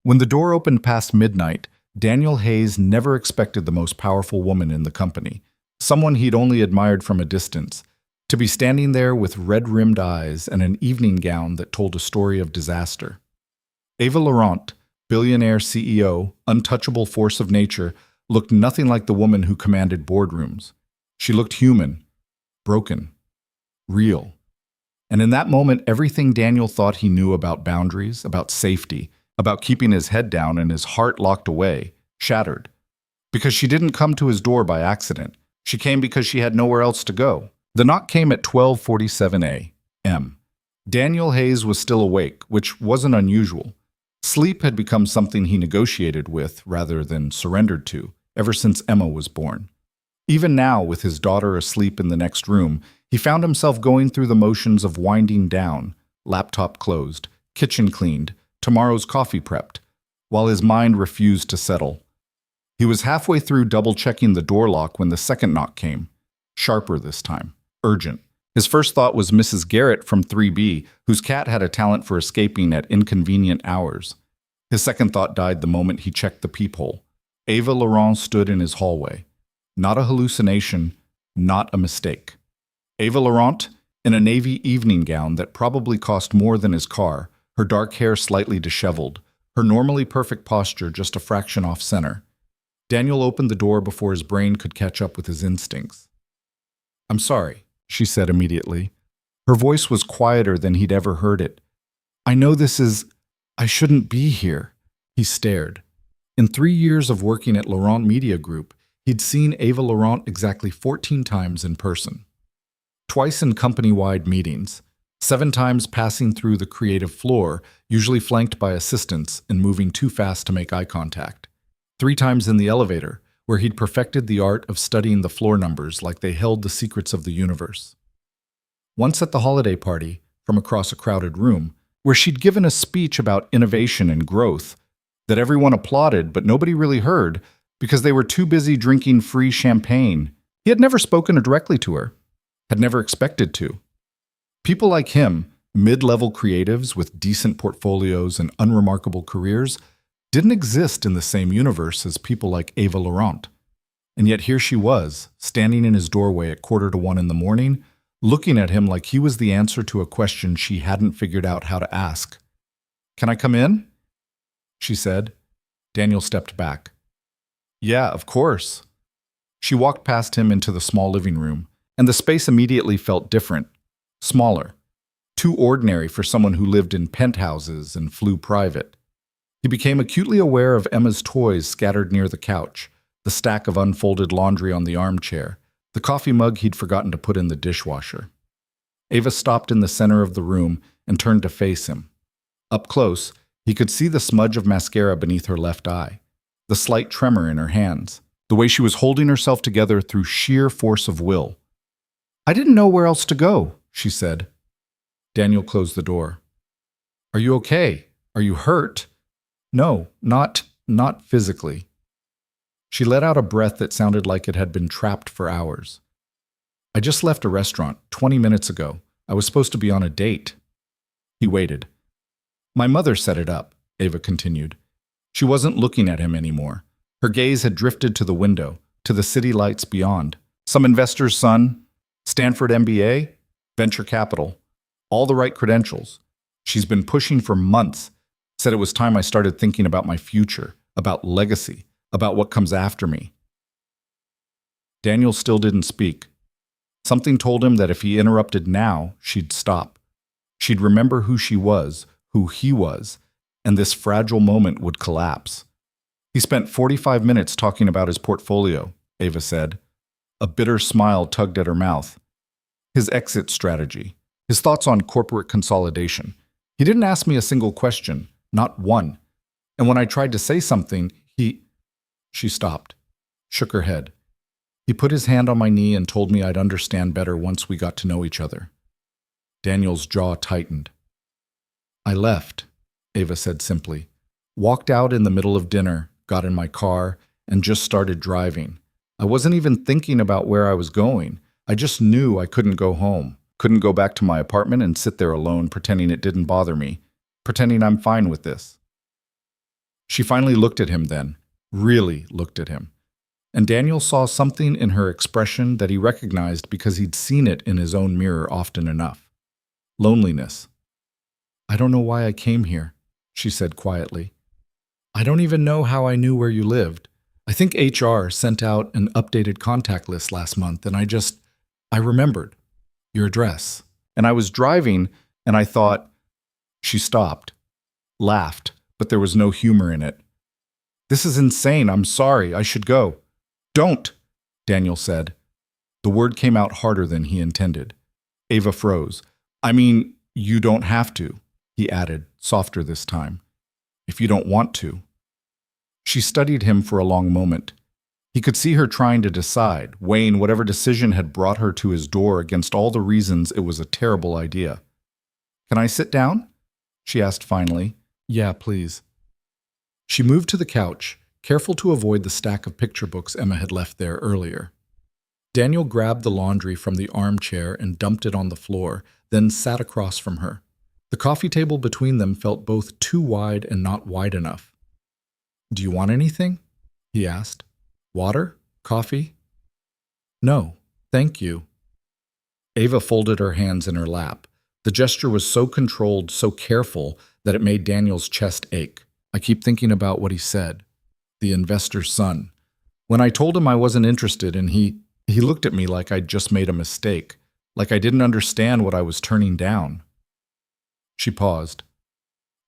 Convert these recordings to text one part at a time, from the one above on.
When the door opened past midnight, Daniel Hayes never expected the most powerful woman in the company, someone he'd only admired from a distance, to be standing there with red-rimmed eyes and an evening gown that told a story of disaster. Ava Laurent, billionaire CEO, untouchable force of nature, looked nothing like the woman who commanded boardrooms. She looked human, broken, real. And in that moment, everything Daniel thought he knew about boundaries, about safety, about keeping his head down and his heart locked away, shattered. Because she didn't come to his door by accident. She came because she had nowhere else to go. The knock came at 12:47 a.m. Daniel Hayes was still awake, which wasn't unusual. Sleep had become something he negotiated with rather than surrendered to, ever since Emma was born. Even now, with his daughter asleep in the next room, he found himself going through the motions of winding down, laptop closed, kitchen cleaned, tomorrow's coffee prepped, while his mind refused to settle. He was halfway through double-checking the door lock when the second knock came. Sharper this time. Urgent. His first thought was Mrs. Garrett from 3B, whose cat had a talent for escaping at inconvenient hours. His second thought died the moment he checked the peephole. Ava Laurent stood in his hallway. Not a hallucination, not a mistake. Ava Laurent, in a navy evening gown that probably cost more than his car, her dark hair slightly disheveled, her normally perfect posture just a fraction off center. Daniel opened the door before his brain could catch up with his instincts. "I'm sorry," she said immediately. Her voice was quieter than he'd ever heard it. "I know I shouldn't be here." He stared. In 3 years of working at Laurent Media Group, he'd seen Ava Laurent exactly 14 times in person. Twice in company-wide meetings, 7 times passing through the creative floor, usually flanked by assistants and moving too fast to make eye contact. 3 times in the elevator, where he'd perfected the art of studying the floor numbers like they held the secrets of the universe. Once at the holiday party, from across a crowded room, where she'd given a speech about innovation and growth that everyone applauded but nobody really heard because they were too busy drinking free champagne. He had never spoken directly to her, had never expected to. People like him, mid-level creatives with decent portfolios and unremarkable careers, didn't exist in the same universe as people like Ava Laurent. And yet here she was, standing in his doorway at 1:45 in the morning, looking at him like he was the answer to a question she hadn't figured out how to ask. "Can I come in?" she said. Daniel stepped back. "Yeah, of course." She walked past him into the small living room, and the space immediately felt different, smaller, too ordinary for someone who lived in penthouses and flew private. He became acutely aware of Emma's toys scattered near the couch, the stack of unfolded laundry on the armchair, the coffee mug he'd forgotten to put in the dishwasher. Ava stopped in the center of the room and turned to face him. Up close, he could see the smudge of mascara beneath her left eye, the slight tremor in her hands, the way she was holding herself together through sheer force of will. "I didn't know where else to go," she said. Daniel closed the door. "Are you okay? Are you hurt?" "No, not physically." She let out a breath that sounded like it had been trapped for hours. "I just left a restaurant 20 minutes ago. I was supposed to be on a date." He waited. "My mother set it up," Ava continued. She wasn't looking at him anymore. Her gaze had drifted to the window, to the city lights beyond. Some investor's son, Stanford MBA, venture capital, all the right credentials. She's been pushing for months. Said it was time I started thinking about my future, about legacy, about what comes after me. Daniel still didn't speak. Something told him that if he interrupted now, she'd stop. She'd remember who she was, who he was, and this fragile moment would collapse. He spent 45 minutes talking about his portfolio, Ava said. A bitter smile tugged at her mouth. His exit strategy, his thoughts on corporate consolidation. He didn't ask me a single question. Not one. And when I tried to say something, She stopped, shook her head. He put his hand on my knee and told me I'd understand better once we got to know each other. Daniel's jaw tightened. "I left," Ava said simply. "Walked out in the middle of dinner, got in my car, and just started driving. I wasn't even thinking about where I was going. I just knew I couldn't go home. Couldn't go back to my apartment and sit there alone pretending it didn't bother me. Pretending I'm fine with this." She finally looked at him then, really looked at him. And Daniel saw something in her expression that he recognized because he'd seen it in his own mirror often enough. Loneliness. "I don't know why I came here," she said quietly. "I don't even know how I knew where you lived. I think HR sent out an updated contact list last month, and I remembered your address. And I was driving, and I thought—" She stopped, laughed, but there was no humor in it. "This is insane. I'm sorry. I should go." "Don't," Daniel said. The word came out harder than he intended. Ava froze. "I mean, you don't have to," he added, softer this time. "If you don't want to." She studied him for a long moment. He could see her trying to decide, weighing whatever decision had brought her to his door against all the reasons it was a terrible idea. "Can I sit down?" she asked finally. "Yeah, please." She moved to the couch, careful to avoid the stack of picture books Emma had left there earlier. Daniel grabbed the laundry from the armchair and dumped it on the floor, then sat across from her. The coffee table between them felt both too wide and not wide enough. "Do you want anything?" he asked. "Water? Coffee?" "No, thank you." Ava folded her hands in her lap. The gesture was so controlled, so careful, that it made Daniel's chest ache. "I keep thinking about what he said. The investor's son. When I told him I wasn't interested, and he looked at me like I'd just made a mistake, like I didn't understand what I was turning down." She paused.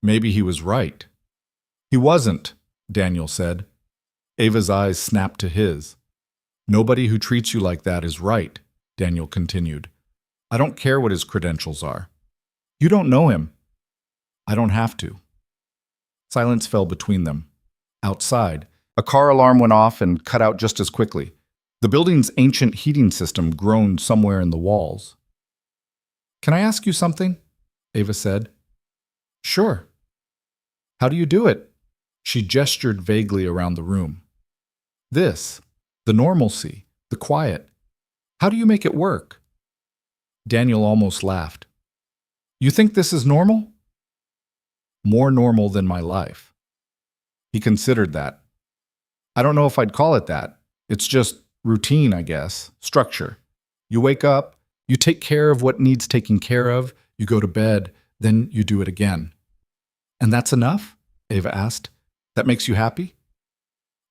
Maybe he was right. "He wasn't," Daniel said. Ava's eyes snapped to his. "Nobody who treats you like that is right," Daniel continued. "I don't care what his credentials are. You don't know him. I don't have to." Silence fell between them. Outside, a car alarm went off and cut out just as quickly. The building's ancient heating system groaned somewhere in the walls. "Can I ask you something?" Ava said. "Sure." "How do you do it?" She gestured vaguely around the room. "This, the normalcy, the quiet. How do you make it work?" Daniel almost laughed. "You think this is normal?" "More normal than my life." He considered that. "I don't know if I'd call it that. It's just routine, I guess. Structure. You wake up, you take care of what needs taking care of, you go to bed, then you do it again." "And that's enough?" Ava asked. "That makes you happy?"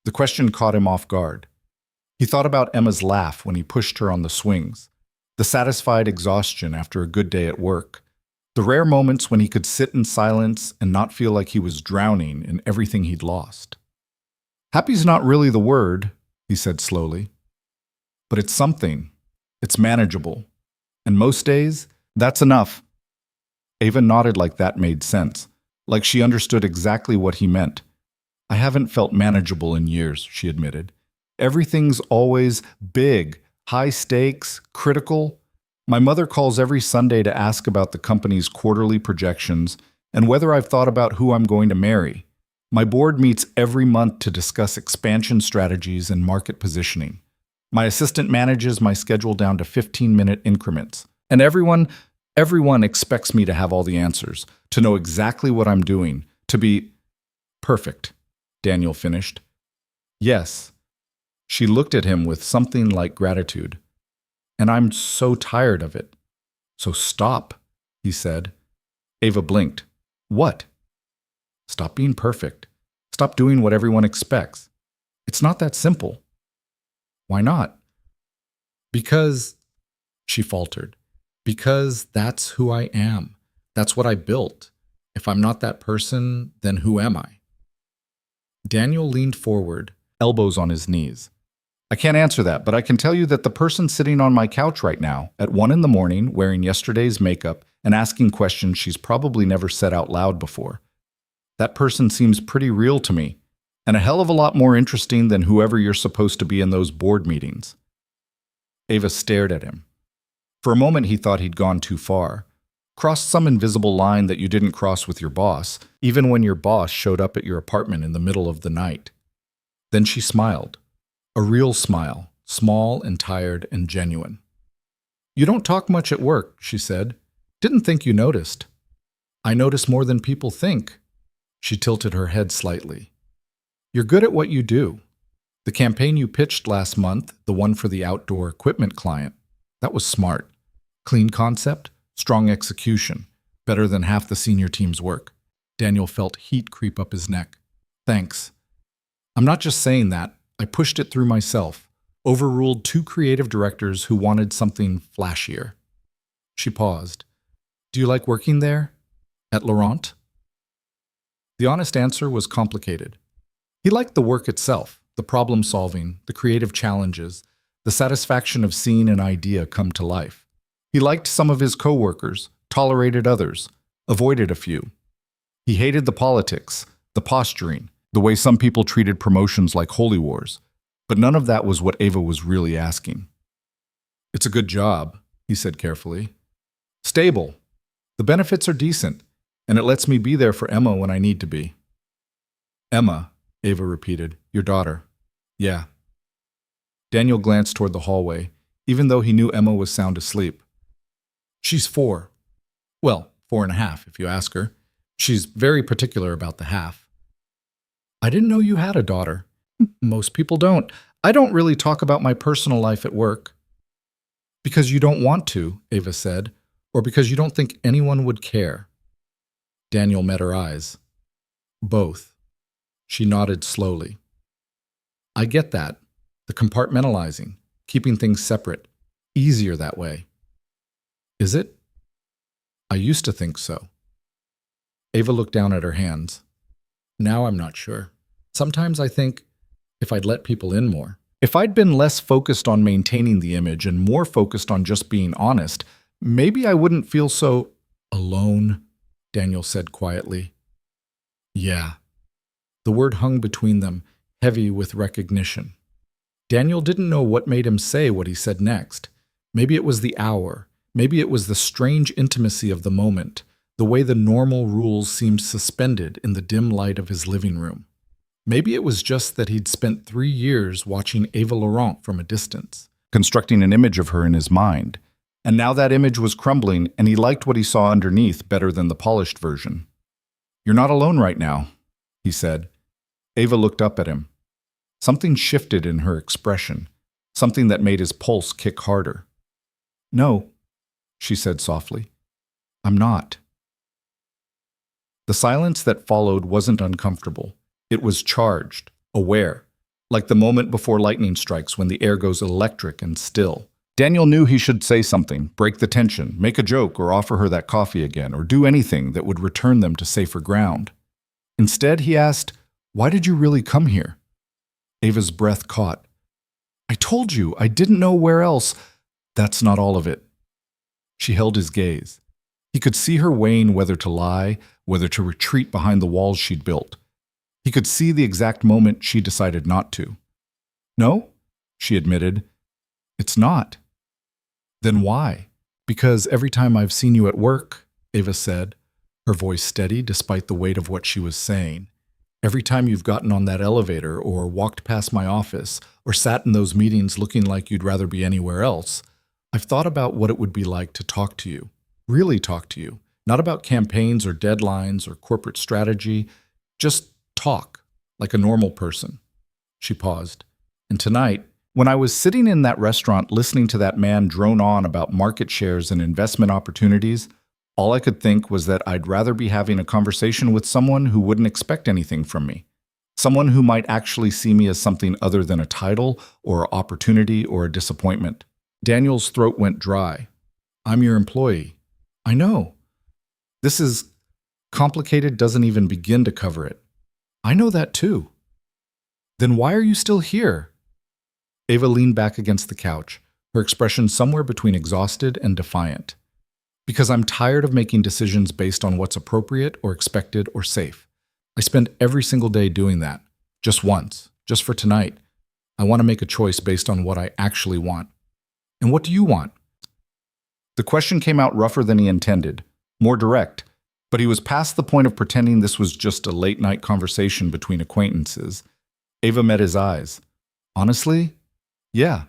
The question caught him off guard. He thought about Emma's laugh when he pushed her on the swings, the satisfied exhaustion after a good day at work, the rare moments when he could sit in silence and not feel like he was drowning in everything he'd lost. "Happy's not really the word," he said slowly. "But it's something. It's manageable. And most days, that's enough." Ava nodded like that made sense, like she understood exactly what he meant. "I haven't felt manageable in years," she admitted. "Everything's always big, high stakes, critical. My mother calls every Sunday to ask about the company's quarterly projections and whether I've thought about who I'm going to marry. My board meets every month to discuss expansion strategies and market positioning. My assistant manages my schedule down to 15-minute increments. And everyone expects me to have all the answers, to know exactly what I'm doing, to be perfect," Daniel finished. "Yes." She looked at him with something like gratitude. "And I'm so tired of it." "So stop," he said. Ava blinked. "What?" "Stop being perfect. Stop doing what everyone expects. It's not that simple." "Why not?" "Because," she faltered, "because that's who I am. That's what I built. If I'm not that person, then who am I?" Daniel leaned forward, elbows on his knees. "I can't answer that, but I can tell you that the person sitting on my couch right now, at 1 in the morning, wearing yesterday's makeup and asking questions she's probably never said out loud before, that person seems pretty real to me, and a hell of a lot more interesting than whoever you're supposed to be in those board meetings." Ava stared at him. For a moment he thought he'd gone too far, crossed some invisible line that you didn't cross with your boss, even when your boss showed up at your apartment in the middle of the night. Then she smiled. A real smile, small and tired and genuine. "You don't talk much at work," she said. "Didn't think you noticed." "I notice more than people think." She tilted her head slightly. You're good at what you do. The campaign you pitched last month, the one for the outdoor equipment client, that was smart. Clean concept, strong execution, better than half the senior team's work. Daniel felt heat creep up his neck. Thanks. I'm not just saying that. I pushed it through myself. Overruled two creative directors who wanted something flashier. She paused. Do you like working there? At Laurent? The honest answer was complicated. He liked the work itself, the problem solving, the creative challenges, the satisfaction of seeing an idea come to life. He liked some of his coworkers, tolerated others, avoided a few. He hated the politics, the posturing, the way some people treated promotions like holy wars. But none of that was what Ava was really asking. It's a good job, he said carefully. Stable. The benefits are decent, and it lets me be there for Emma when I need to be. Emma, Ava repeated, your daughter. Yeah. Daniel glanced toward the hallway, even though he knew Emma was sound asleep. She's 4. Well, 4.5 if you ask her. She's very particular about the half. I didn't know you had a daughter. Most people don't. I don't really talk about my personal life at work. Because you don't want to, Ava said, or because you don't think anyone would care. Daniel met her eyes. Both. She nodded slowly. I get that. The compartmentalizing, keeping things separate. Easier that way. Is it? I used to think so. Ava looked down at her hands. Now I'm not sure. Sometimes I think if I'd let people in more. If I'd been less focused on maintaining the image and more focused on just being honest, maybe I wouldn't feel so alone, Daniel said quietly. Yeah. The word hung between them, heavy with recognition. Daniel didn't know what made him say what he said next. Maybe it was the hour. Maybe it was the strange intimacy of the moment, the way the normal rules seemed suspended in the dim light of his living room. Maybe it was just that he'd spent 3 years watching Ava Laurent from a distance, constructing an image of her in his mind. And now that image was crumbling, and he liked what he saw underneath better than the polished version. You're not alone right now, he said. Ava looked up at him. Something shifted in her expression, something that made his pulse kick harder. No, she said softly. I'm not. The silence that followed wasn't uncomfortable. It was charged, aware, like the moment before lightning strikes when the air goes electric and still. Daniel knew he should say something, break the tension, make a joke or offer her that coffee again, or do anything that would return them to safer ground. Instead, he asked, why did you really come here? Ava's breath caught. I told you, I didn't know where else. That's not all of it. She held his gaze. He could see her weighing whether to lie, whether to retreat behind the walls she'd built. He could see the exact moment she decided not to. No, she admitted. It's not. Then why? Because every time I've seen you at work, Ava said, her voice steady despite the weight of what she was saying. Every time you've gotten on that elevator or walked past my office or sat in those meetings looking like you'd rather be anywhere else, I've thought about what it would be like to talk to you, really talk to you, not about campaigns or deadlines or corporate strategy, just talk like a normal person. She paused. And tonight, when I was sitting in that restaurant listening to that man drone on about market shares and investment opportunities, all I could think was that I'd rather be having a conversation with someone who wouldn't expect anything from me. Someone who might actually see me as something other than a title or opportunity or a disappointment. Daniel's throat went dry. I'm your employee. I know. This is complicated, doesn't even begin to cover it. I know that too. Then why are you still here? Ava leaned back against the couch, her expression somewhere between exhausted and defiant. Because I'm tired of making decisions based on what's appropriate or expected or safe. I spend every single day doing that. Just once. Just for tonight. I want to make a choice based on what I actually want. And what do you want? The question came out rougher than he intended, more direct, but he was past the point of pretending this was just a late-night conversation between acquaintances. Ava met his eyes. Honestly? Yeah.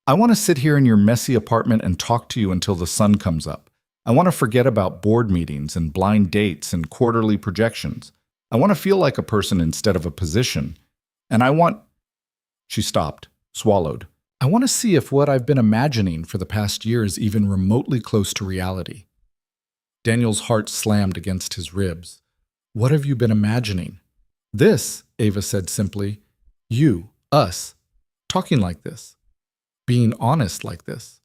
I want to sit here in your messy apartment and talk to you until the sun comes up. I want to forget about board meetings and blind dates and quarterly projections. I want to feel like a person instead of a position. And I want... She stopped, swallowed. I want to see if what I've been imagining for the past year is even remotely close to reality. Daniel's heart slammed against his ribs. What have you been imagining? This, Ava said simply. You, us, talking like this. Being honest like this.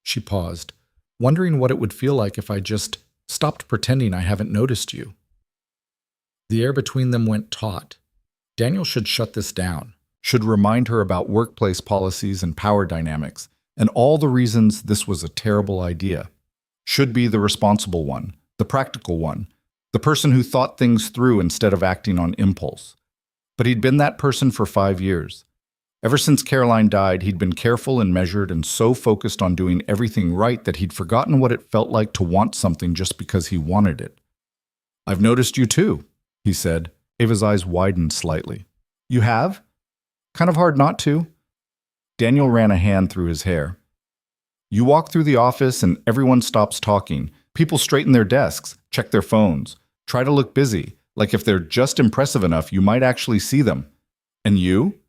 She paused, wondering what it would feel like if I just stopped pretending I haven't noticed you. The air between them went taut. Daniel should shut this down, should remind her about workplace policies and power dynamics, and all the reasons this was a terrible idea. Should be the responsible one, the practical one, the person who thought things through instead of acting on impulse. But he'd been that person for 5 years. Ever since Caroline died, he'd been careful and measured and so focused on doing everything right that he'd forgotten what it felt like to want something just because he wanted it. I've noticed you too, he said. Ava's eyes widened slightly. You have? Kind of hard not to. Daniel ran a hand through his hair. You walk through the office and everyone stops talking. People straighten their desks, check their phones, try to look busy, like if they're just impressive enough you might actually see them. And you?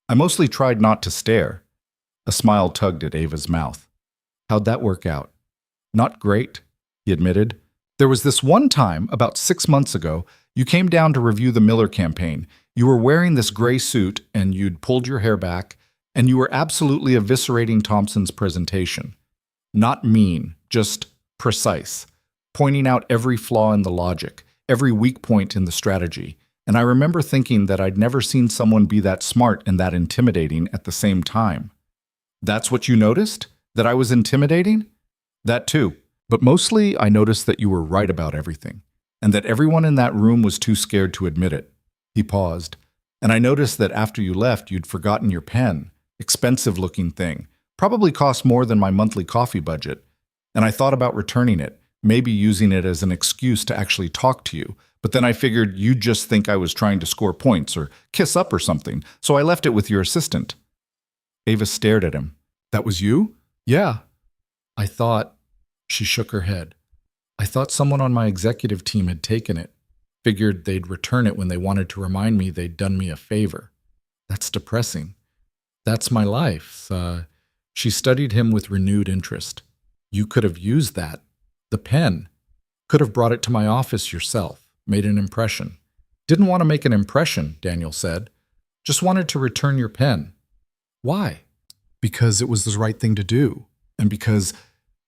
I mostly tried not to stare. A smile tugged at Ava's mouth. How'd that work out? Not great, he admitted. There was this one time, about 6 months ago, you came down to review the Miller campaign. You were wearing this gray suit and you'd pulled your hair back, and you were absolutely eviscerating Thompson's presentation. Not mean, just precise, pointing out every flaw in the logic, every weak point in the strategy. And I remember thinking that I'd never seen someone be that smart and that intimidating at the same time. That's what you noticed? That I was intimidating? That too. But mostly I noticed that you were right about everything, and that everyone in that room was too scared to admit it. He paused. And I noticed that after you left, you'd forgotten your pen. Expensive-looking thing. Probably cost more than my monthly coffee budget. And I thought about returning it, maybe using it as an excuse to actually talk to you. But then I figured you'd just think I was trying to score points or kiss up or something, so I left it with your assistant. Ava stared at him. That was you? Yeah. I thought... She shook her head. I thought someone on my executive team had taken it. Figured they'd return it when they wanted to remind me they'd done me a favor. That's depressing. That's my life. She studied him with renewed interest. You could have used that. The pen. Could have brought it to my office yourself. Made an impression. Didn't want to make an impression, Daniel said. Just wanted to return your pen. Why? Because it was the right thing to do. And because...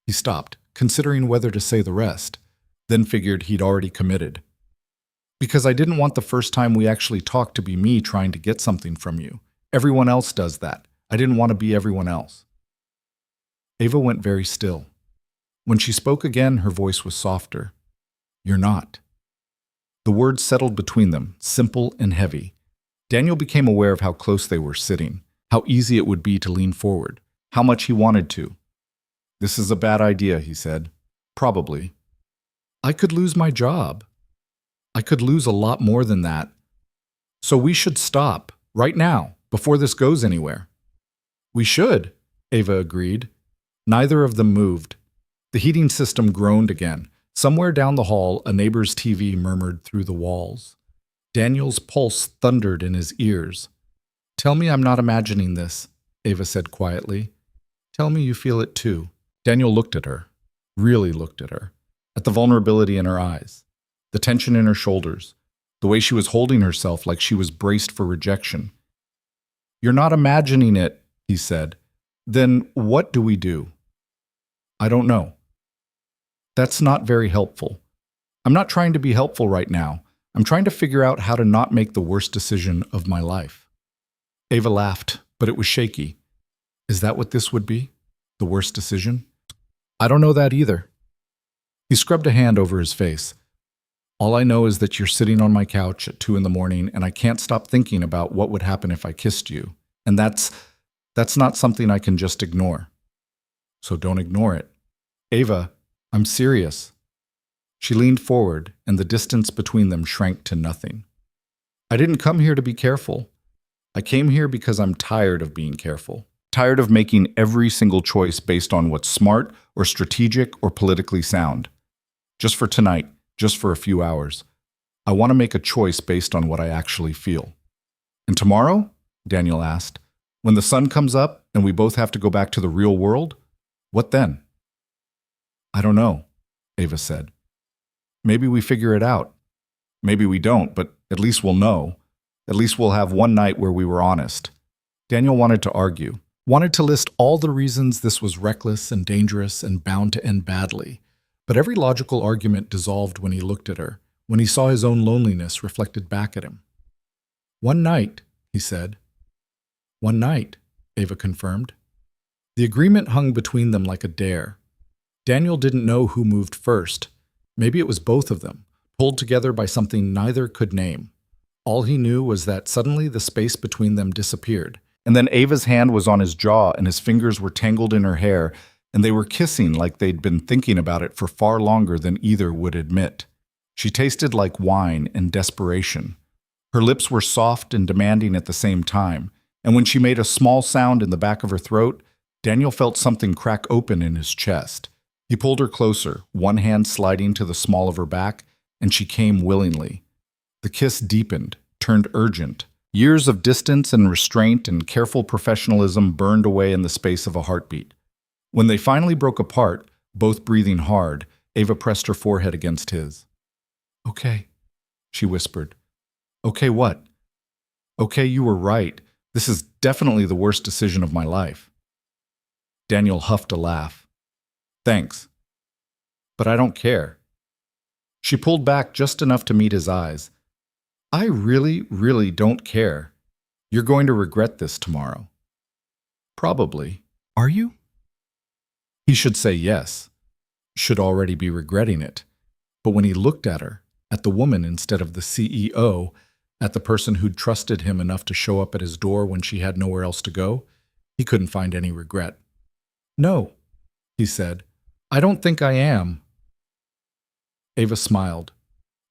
He stopped, considering whether to say the rest, then figured he'd already committed. Because I didn't want the first time we actually talked to be me trying to get something from you. Everyone else does that. I didn't want to be everyone else. Ava went very still. When she spoke again, her voice was softer. You're not. The words settled between them, simple and heavy. Daniel became aware of how close they were sitting, how easy it would be to lean forward, how much he wanted to. This is a bad idea, he said. Probably. I could lose my job. I could lose a lot more than that. So we should stop, right now, before this goes anywhere. We should, Ava agreed. Neither of them moved. The heating system groaned again. Somewhere down the hall, a neighbor's TV murmured through the walls. Daniel's pulse thundered in his ears. Tell me I'm not imagining this, Ava said quietly. Tell me you feel it too. Daniel looked at her, really looked at her, at the vulnerability in her eyes, the tension in her shoulders, the way she was holding herself like she was braced for rejection. You're not imagining it, he said. Then what do we do? I don't know. That's not very helpful. I'm not trying to be helpful right now. I'm trying to figure out how to not make the worst decision of my life. Ava laughed, but it was shaky. Is that what this would be? The worst decision? I don't know that either. He scrubbed a hand over his face. All I know is that you're sitting on my couch at 2 a.m, and I can't stop thinking about what would happen if I kissed you. And that's not something I can just ignore. So don't ignore it. Ava, I'm serious. She leaned forward, and the distance between them shrank to nothing. I didn't come here to be careful. I came here because I'm tired of being careful. Tired of making every single choice based on what's smart or strategic or politically sound. Just for tonight, just for a few hours. I want to make a choice based on what I actually feel. And tomorrow? Daniel asked. When the sun comes up and we both have to go back to the real world? What then? I don't know, Ava said. Maybe we figure it out. Maybe we don't, but at least we'll know. At least we'll have one night where we were honest. Daniel wanted to argue, wanted to list all the reasons this was reckless and dangerous and bound to end badly. But every logical argument dissolved when he looked at her, when he saw his own loneliness reflected back at him. One night, he said. One night, Ava confirmed. The agreement hung between them like a dare. Daniel didn't know who moved first. Maybe it was both of them, pulled together by something neither could name. All he knew was that suddenly the space between them disappeared, and then Ava's hand was on his jaw and his fingers were tangled in her hair, and they were kissing like they'd been thinking about it for far longer than either would admit. She tasted like wine and desperation. Her lips were soft and demanding at the same time, and when she made a small sound in the back of her throat, Daniel felt something crack open in his chest. He pulled her closer, one hand sliding to the small of her back, and she came willingly. The kiss deepened, turned urgent. Years of distance and restraint and careful professionalism burned away in the space of a heartbeat. When they finally broke apart, both breathing hard, Ava pressed her forehead against his. Okay, she whispered. Okay, what? Okay, you were right. This is definitely the worst decision of my life. Daniel huffed a laugh. Thanks. But I don't care. She pulled back just enough to meet his eyes. I really, really don't care. You're going to regret this tomorrow. Probably. Are you? He should say yes. Should already be regretting it. But when he looked at her, at the woman instead of the CEO, at the person who'd trusted him enough to show up at his door when she had nowhere else to go, he couldn't find any regret. No, he said. I don't think I am. Ava smiled.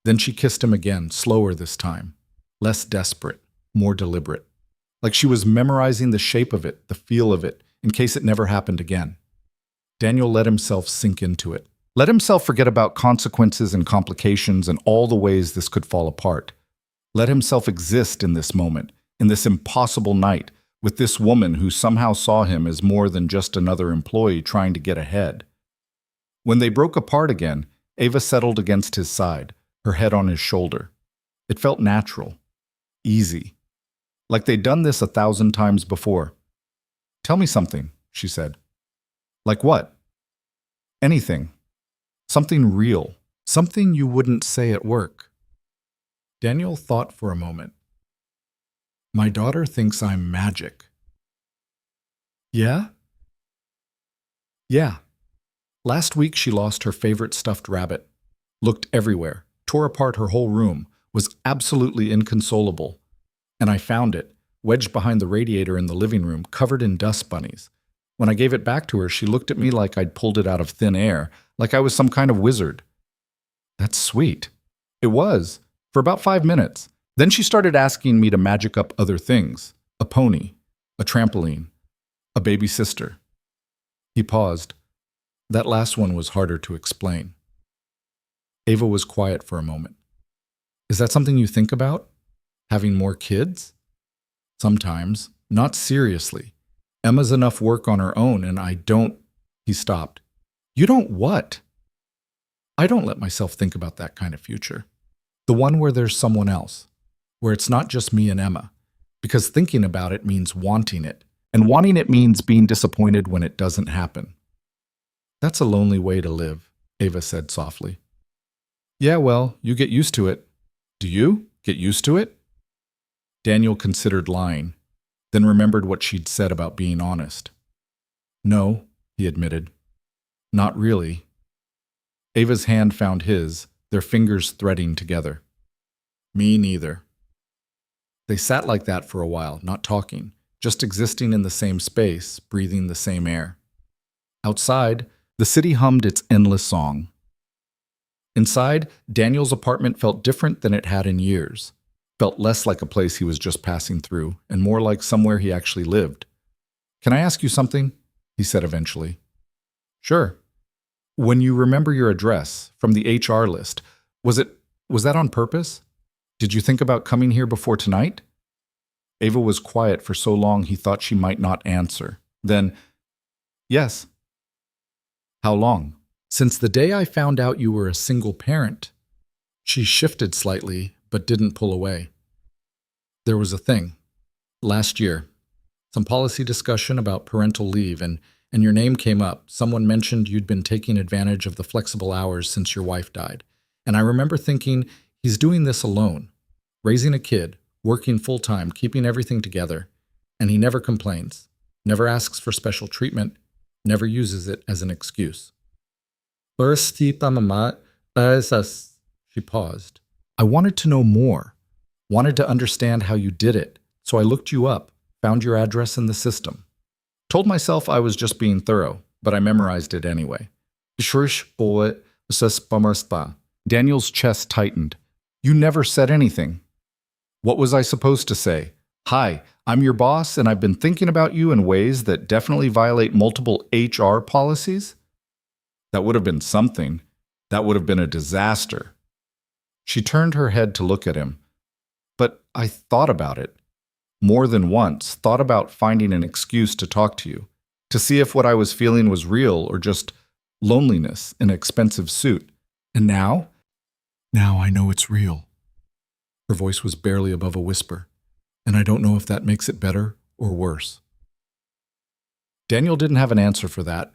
Then she kissed him again, slower this time, less desperate, more deliberate, like she was memorizing the shape of it, the feel of it, in case it never happened again. Daniel let himself sink into it, let himself forget about consequences and complications and all the ways this could fall apart. Let himself exist in this moment, in this impossible night, with this woman who somehow saw him as more than just another employee trying to get ahead. When they broke apart again, Ava settled against his side, her head on his shoulder. It felt natural, easy, like they'd done this 1,000 times before. Tell me something, she said. Like what? Anything. Something real. Something you wouldn't say at work. Daniel thought for a moment. My daughter thinks I'm magic. Yeah? Yeah. Last week she lost her favorite stuffed rabbit. Looked everywhere, tore apart her whole room, was absolutely inconsolable. And I found it, wedged behind the radiator in the living room, covered in dust bunnies. When I gave it back to her, she looked at me like I'd pulled it out of thin air, like I was some kind of wizard. That's sweet. It was, for about 5 minutes. Then she started asking me to magic up other things. A pony, a trampoline, a baby sister. He paused. That last one was harder to explain. Ava was quiet for a moment. Is that something you think about? Having more kids? Sometimes. Not seriously. Emma's enough work on her own, and I don't... He stopped. You don't what? I don't let myself think about that kind of future. The one where there's someone else. Where it's not just me and Emma. Because thinking about it means wanting it. And wanting it means being disappointed when it doesn't happen. That's a lonely way to live, Ava said softly. Yeah, well, you get used to it. Do you get used to it? Daniel considered lying, then remembered what she'd said about being honest. No, he admitted. Not really. Ava's hand found his, their fingers threading together. Me neither. They sat like that for a while, not talking, just existing in the same space, breathing the same air. Outside, the city hummed its endless song. Inside, Daniel's apartment felt different than it had in years. Felt less like a place he was just passing through, and more like somewhere he actually lived. Can I ask you something? He said eventually. Sure. When you remember your address from the HR list, was that on purpose? Did you think about coming here before tonight? Ava was quiet for so long he thought she might not answer. Then, yes. How long? Since the day I found out you were a single parent. She shifted slightly, but didn't pull away. There was a thing. Last year. Some policy discussion about parental leave, and your name came up. Someone mentioned you'd been taking advantage of the flexible hours since your wife died. And I remember thinking, he's doing this alone. Raising a kid, working full-time, keeping everything together. And he never complains, never asks for special treatment, never uses it as an excuse. She paused. I wanted to know more, wanted to understand how you did it, so I looked you up, found your address in the system. Told myself I was just being thorough, but I memorized it anyway. Daniel's chest tightened. You never said anything. What was I supposed to say? Hi, I'm your boss, and I've been thinking about you in ways that definitely violate multiple HR policies? That would have been something. That would have been a disaster. She turned her head to look at him. But I thought about it. More than once, thought about finding an excuse to talk to you, to see if what I was feeling was real or just loneliness in an expensive suit. And now? Now I know it's real. Her voice was barely above a whisper, and I don't know if that makes it better or worse. Daniel didn't have an answer for that.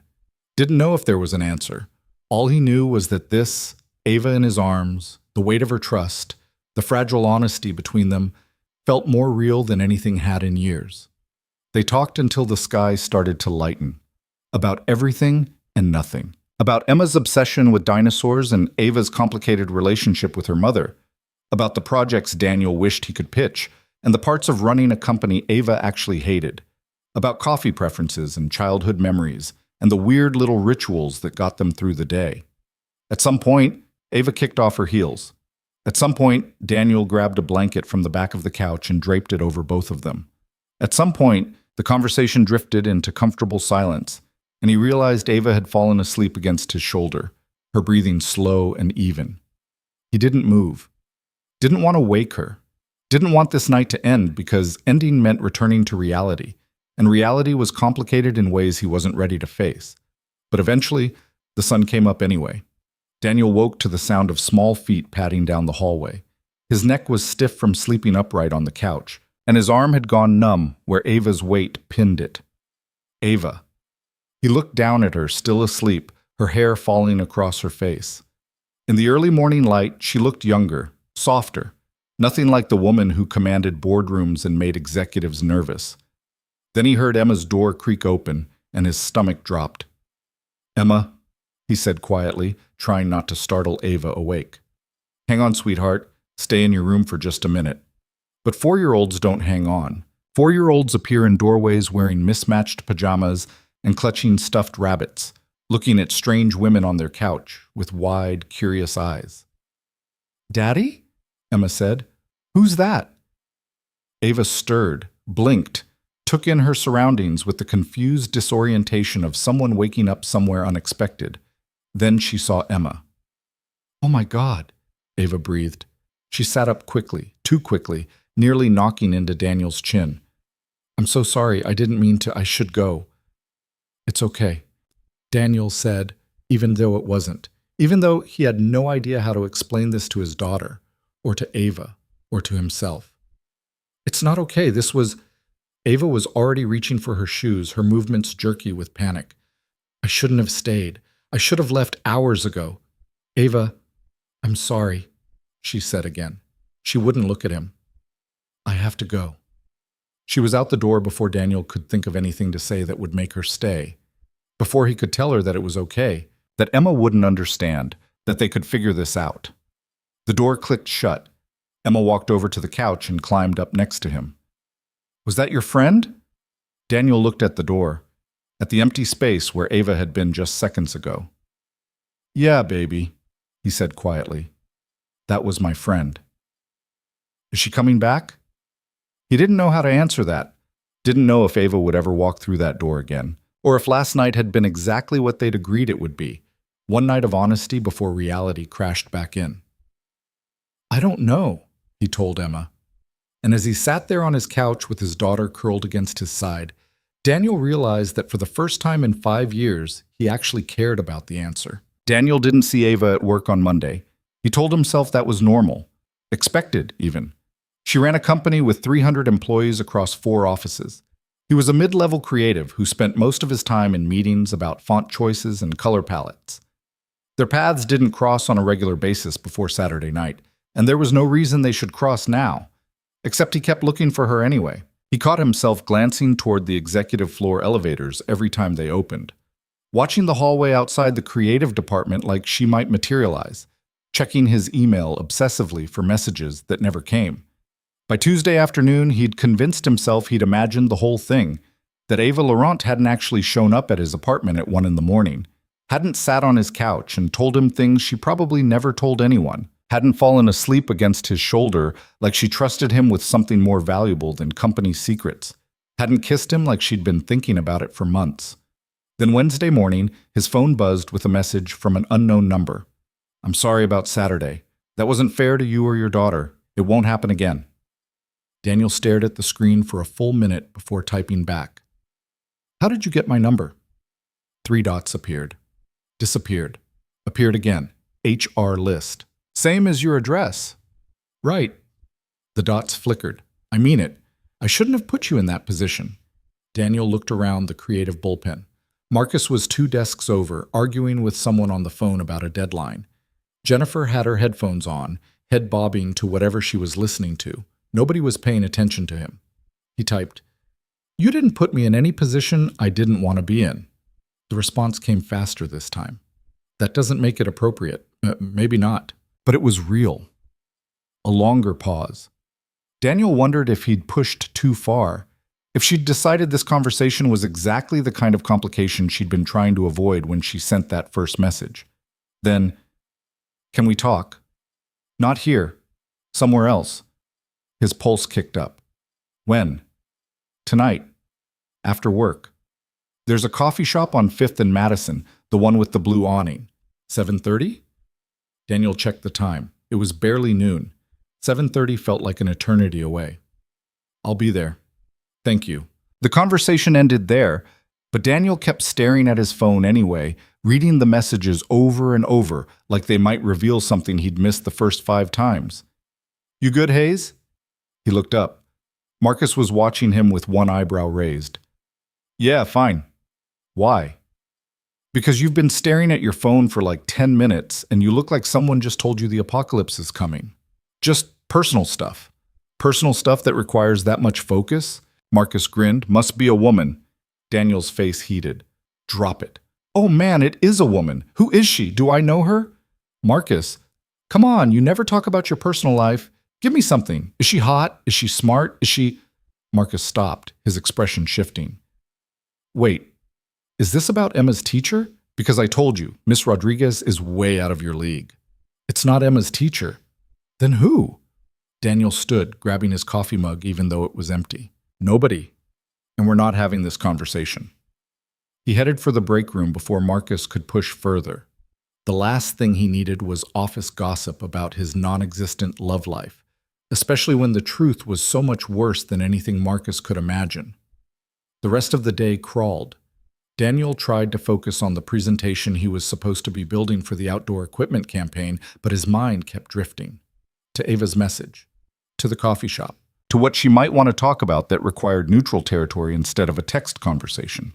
Didn't know if there was an answer. All he knew was that this, Ava in his arms, the weight of her trust, the fragile honesty between them, felt more real than anything had in years. They talked until the sky started to lighten. About everything and nothing. About Emma's obsession with dinosaurs and Ava's complicated relationship with her mother. About the projects Daniel wished he could pitch, and the parts of running a company Ava actually hated. About coffee preferences and childhood memories, and the weird little rituals that got them through the day. At some point, Ava kicked off her heels. At some point, Daniel grabbed a blanket from the back of the couch and draped it over both of them. At some point, the conversation drifted into comfortable silence, and he realized Ava had fallen asleep against his shoulder, her breathing slow and even. He didn't move. Didn't want to wake her. Didn't want this night to end because ending meant returning to reality, and reality was complicated in ways he wasn't ready to face. But eventually, the sun came up anyway. Daniel woke to the sound of small feet padding down the hallway. His neck was stiff from sleeping upright on the couch, and his arm had gone numb where Ava's weight pinned it. Ava. He looked down at her, still asleep, her hair falling across her face. In the early morning light, she looked younger, softer, nothing like the woman who commanded boardrooms and made executives nervous. Then he heard Emma's door creak open, and his stomach dropped. Emma, he said quietly, trying not to startle Ava awake. Hang on, sweetheart. Stay in your room for just a minute. But 4-year-olds don't hang on. 4-year-olds appear in doorways wearing mismatched pajamas and clutching stuffed rabbits, looking at strange women on their couch with wide, curious eyes. Daddy? Emma said. Who's that? Ava stirred, blinked, took in her surroundings with the confused disorientation of someone waking up somewhere unexpected. Then she saw Emma. Oh my God, Ava breathed. She sat up quickly, too quickly, nearly knocking into Daniel's chin. I'm so sorry, I didn't mean to, I should go. It's okay, Daniel said, even though it wasn't, even though he had no idea how to explain this to his daughter, or to Ava, or to himself. It's not okay, Ava was already reaching for her shoes, her movements jerky with panic. I shouldn't have stayed. I should have left hours ago. Ava, I'm sorry, she said again. She wouldn't look at him. I have to go. She was out the door before Daniel could think of anything to say that would make her stay. Before he could tell her that it was okay, that Emma wouldn't understand, that they could figure this out. The door clicked shut. Emma walked over to the couch and climbed up next to him. Was that your friend? Daniel looked at the door, at the empty space where Ava had been just seconds ago. Yeah, baby, he said quietly. That was my friend. Is she coming back? He didn't know how to answer that. Didn't know if Ava would ever walk through that door again, or if last night had been exactly what they'd agreed it would be, one night of honesty before reality crashed back in. I don't know, he told Emma. And as he sat there on his couch with his daughter curled against his side, Daniel realized that for the first time in 5 years, he actually cared about the answer. Daniel didn't see Ava at work on Monday. He told himself that was normal, expected even. She ran a company with 300 employees across 4 offices. He was a mid-level creative who spent most of his time in meetings about font choices and color palettes. Their paths didn't cross on a regular basis before Saturday night, and there was no reason they should cross now. Except he kept looking for her anyway. He caught himself glancing toward the executive floor elevators every time they opened, watching the hallway outside the creative department like she might materialize, checking his email obsessively for messages that never came. By Tuesday afternoon, he'd convinced himself he'd imagined the whole thing, that Ava Laurent hadn't actually shown up at his apartment at 1 a.m, hadn't sat on his couch and told him things she probably never told anyone, hadn't fallen asleep against his shoulder like she trusted him with something more valuable than company secrets, hadn't kissed him like she'd been thinking about it for months. Then Wednesday morning, his phone buzzed with a message from an unknown number. "I'm sorry about Saturday. That wasn't fair to you or your daughter. It won't happen again." Daniel stared at the screen for a full minute before typing back. "How did you get my number?" 3 dots appeared. Disappeared. Appeared again. HR list. "Same as your address." "Right." The dots flickered. "I mean it. I shouldn't have put you in that position." Daniel looked around the creative bullpen. Marcus was 2 desks over, arguing with someone on the phone about a deadline. Jennifer had her headphones on, head bobbing to whatever she was listening to. Nobody was paying attention to him. He typed, "You didn't put me in any position I didn't want to be in." The response came faster this time. "That doesn't make it appropriate. Maybe not." But it was real. A longer pause. Daniel wondered if he'd pushed too far, if she'd decided this conversation was exactly the kind of complication she'd been trying to avoid when she sent that first message. Then, "Can we talk?" "Not here. Somewhere else." His pulse kicked up. "When?" "Tonight. After work. There's a coffee shop on 5th and Madison, the one with the blue awning. 7:30? Daniel checked the time. It was barely noon. 7:30 felt like an eternity away. "I'll be there. Thank you." The conversation ended there, but Daniel kept staring at his phone anyway, reading the messages over and over like they might reveal something he'd missed the first 5 times. "You good, Hayes?" He looked up. Marcus was watching him with one eyebrow raised. "Yeah, fine." "Why?" "Because you've been staring at your phone for like 10 minutes and you look like someone just told you the apocalypse is coming. Just personal stuff. Personal stuff that requires that much focus?" Marcus grinned. "Must be a woman." Daniel's face heated. "Drop it." "Oh man, it is a woman. Who is she? Do I know her?" "Marcus, come on, you never talk about your personal life. Give me something. Is she hot? Is she smart? Is she—" Marcus stopped, his expression shifting. "Wait, is this about Emma's teacher? Because I told you, Miss Rodriguez is way out of your league." "It's not Emma's teacher." "Then who?" Daniel stood, grabbing his coffee mug even though it was empty. "Nobody. And we're not having this conversation." He headed for the break room before Marcus could push further. The last thing he needed was office gossip about his non-existent love life, especially when the truth was so much worse than anything Marcus could imagine. The rest of the day crawled. Daniel tried to focus on the presentation he was supposed to be building for the outdoor equipment campaign, but his mind kept drifting. To Ava's message. To the coffee shop. To what she might want to talk about that required neutral territory instead of a text conversation.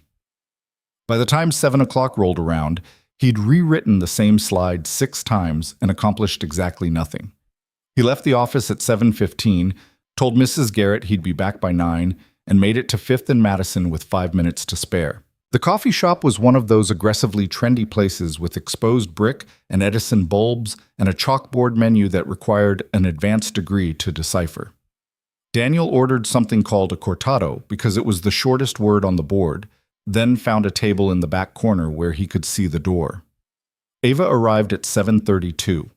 By the time 7 o'clock rolled around, he'd rewritten the same slide 6 times and accomplished exactly nothing. He left the office at 7:15, told Mrs. Garrett he'd be back by 9, and made it to 5th and Madison with 5 minutes to spare. The coffee shop was one of those aggressively trendy places with exposed brick and Edison bulbs and a chalkboard menu that required an advanced degree to decipher. Daniel ordered something called a cortado because it was the shortest word on the board, then found a table in the back corner where he could see the door. Ava arrived at 7:32.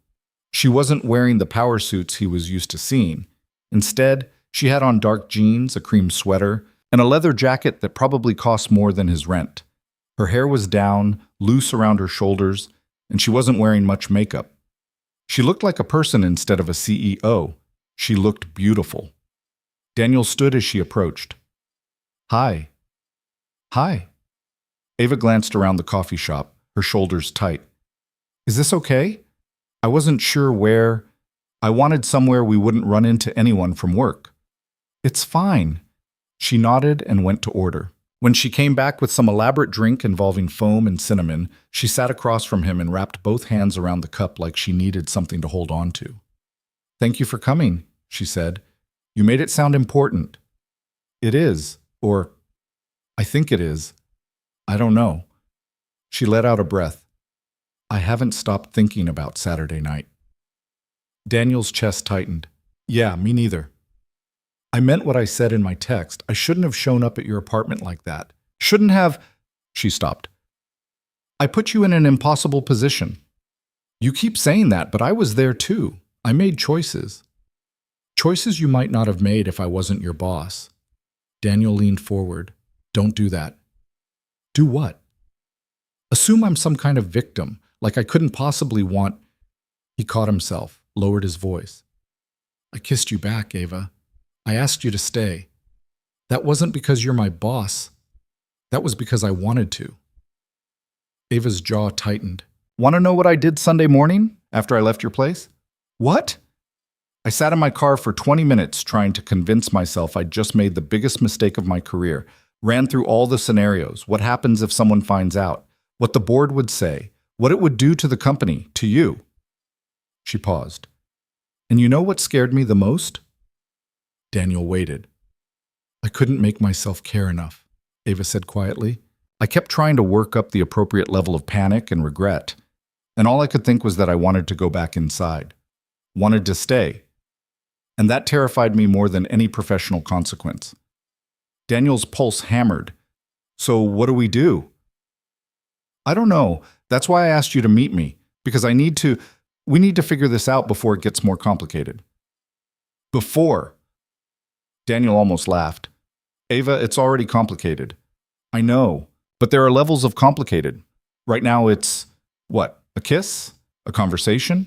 She wasn't wearing the power suits he was used to seeing. Instead, she had on dark jeans, a cream sweater, and a leather jacket that probably cost more than his rent. Her hair was down, loose around her shoulders, and she wasn't wearing much makeup. She looked like a person instead of a CEO. She looked beautiful. Daniel stood as she approached. Hi. Hi. Ava glanced around the coffee shop, her shoulders tight. Is this okay? I wasn't sure where. I wanted somewhere we wouldn't run into anyone from work. It's fine. She nodded and went to order. When she came back with some elaborate drink involving foam and cinnamon, she sat across from him and wrapped both hands around the cup like she needed something to hold on to. Thank you for coming, she said. You made it sound important. It is, or I think it is. I don't know. She let out a breath. I haven't stopped thinking about Saturday night. Daniel's chest tightened. Yeah, me neither. I meant what I said in my text. I shouldn't have shown up at your apartment like that. Shouldn't have. She stopped. I put you in an impossible position. You keep saying that, but I was there too. I made choices. Choices you might not have made if I wasn't your boss. Daniel leaned forward. Don't do that. Do what? Assume I'm some kind of victim, like I couldn't possibly want. He caught himself, lowered his voice. I kissed you back, Ava. I asked you to stay. That wasn't because you're my boss. That was because I wanted to. Ava's jaw tightened. Want to know what I did Sunday morning after I left your place? What? I sat in my car for 20 minutes trying to convince myself I'd just made the biggest mistake of my career. Ran through all the scenarios, what happens if someone finds out, what the board would say, what it would do to the company, to you. She paused. And you know what scared me the most? Daniel waited. I couldn't make myself care enough, Ava said quietly. I kept trying to work up the appropriate level of panic and regret, and all I could think was that I wanted to go back inside, wanted to stay. And that terrified me more than any professional consequence. Daniel's pulse hammered. So what do we do? I don't know. That's why I asked you to meet me, because we need to figure this out before it gets more complicated. Before. Daniel almost laughed. Ava, it's already complicated. I know, but there are levels of complicated. Right now it's, what, a kiss? A conversation?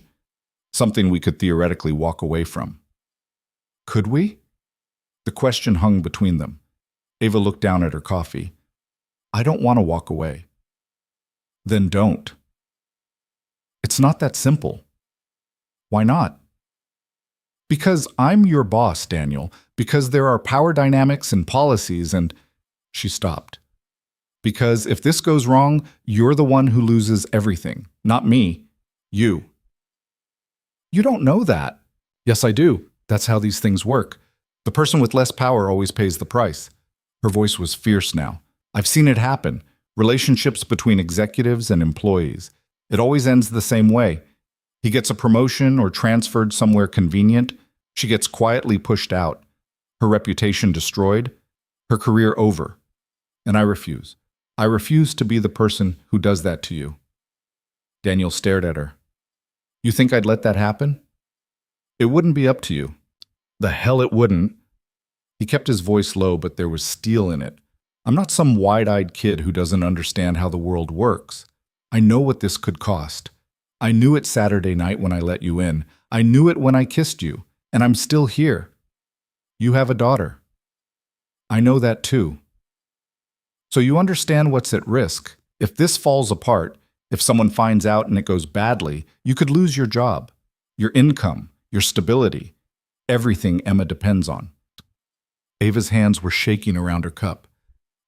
Something we could theoretically walk away from. Could we? The question hung between them. Ava looked down at her coffee. I don't want to walk away. Then don't. It's not that simple. Why not? Because I'm your boss, Daniel. Because there are power dynamics and policies and… She stopped. Because if this goes wrong, you're the one who loses everything. Not me. You. You don't know that. Yes, I do. That's how these things work. The person with less power always pays the price. Her voice was fierce now. I've seen it happen. Relationships between executives and employees. It always ends the same way. He gets a promotion or transferred somewhere convenient. She gets quietly pushed out. Her reputation destroyed. Her career over. And I refuse. I refuse to be the person who does that to you. Daniel stared at her. You think I'd let that happen? It wouldn't be up to you. The hell it wouldn't. He kept his voice low, but there was steel in it. I'm not some wide-eyed kid who doesn't understand how the world works. I know what this could cost. I knew it Saturday night when I let you in. I knew it when I kissed you. And I'm still here. You have a daughter. I know that too. So you understand what's at risk. If this falls apart, if someone finds out and it goes badly, you could lose your job, your income, your stability, everything Emma depends on. Ava's hands were shaking around her cup.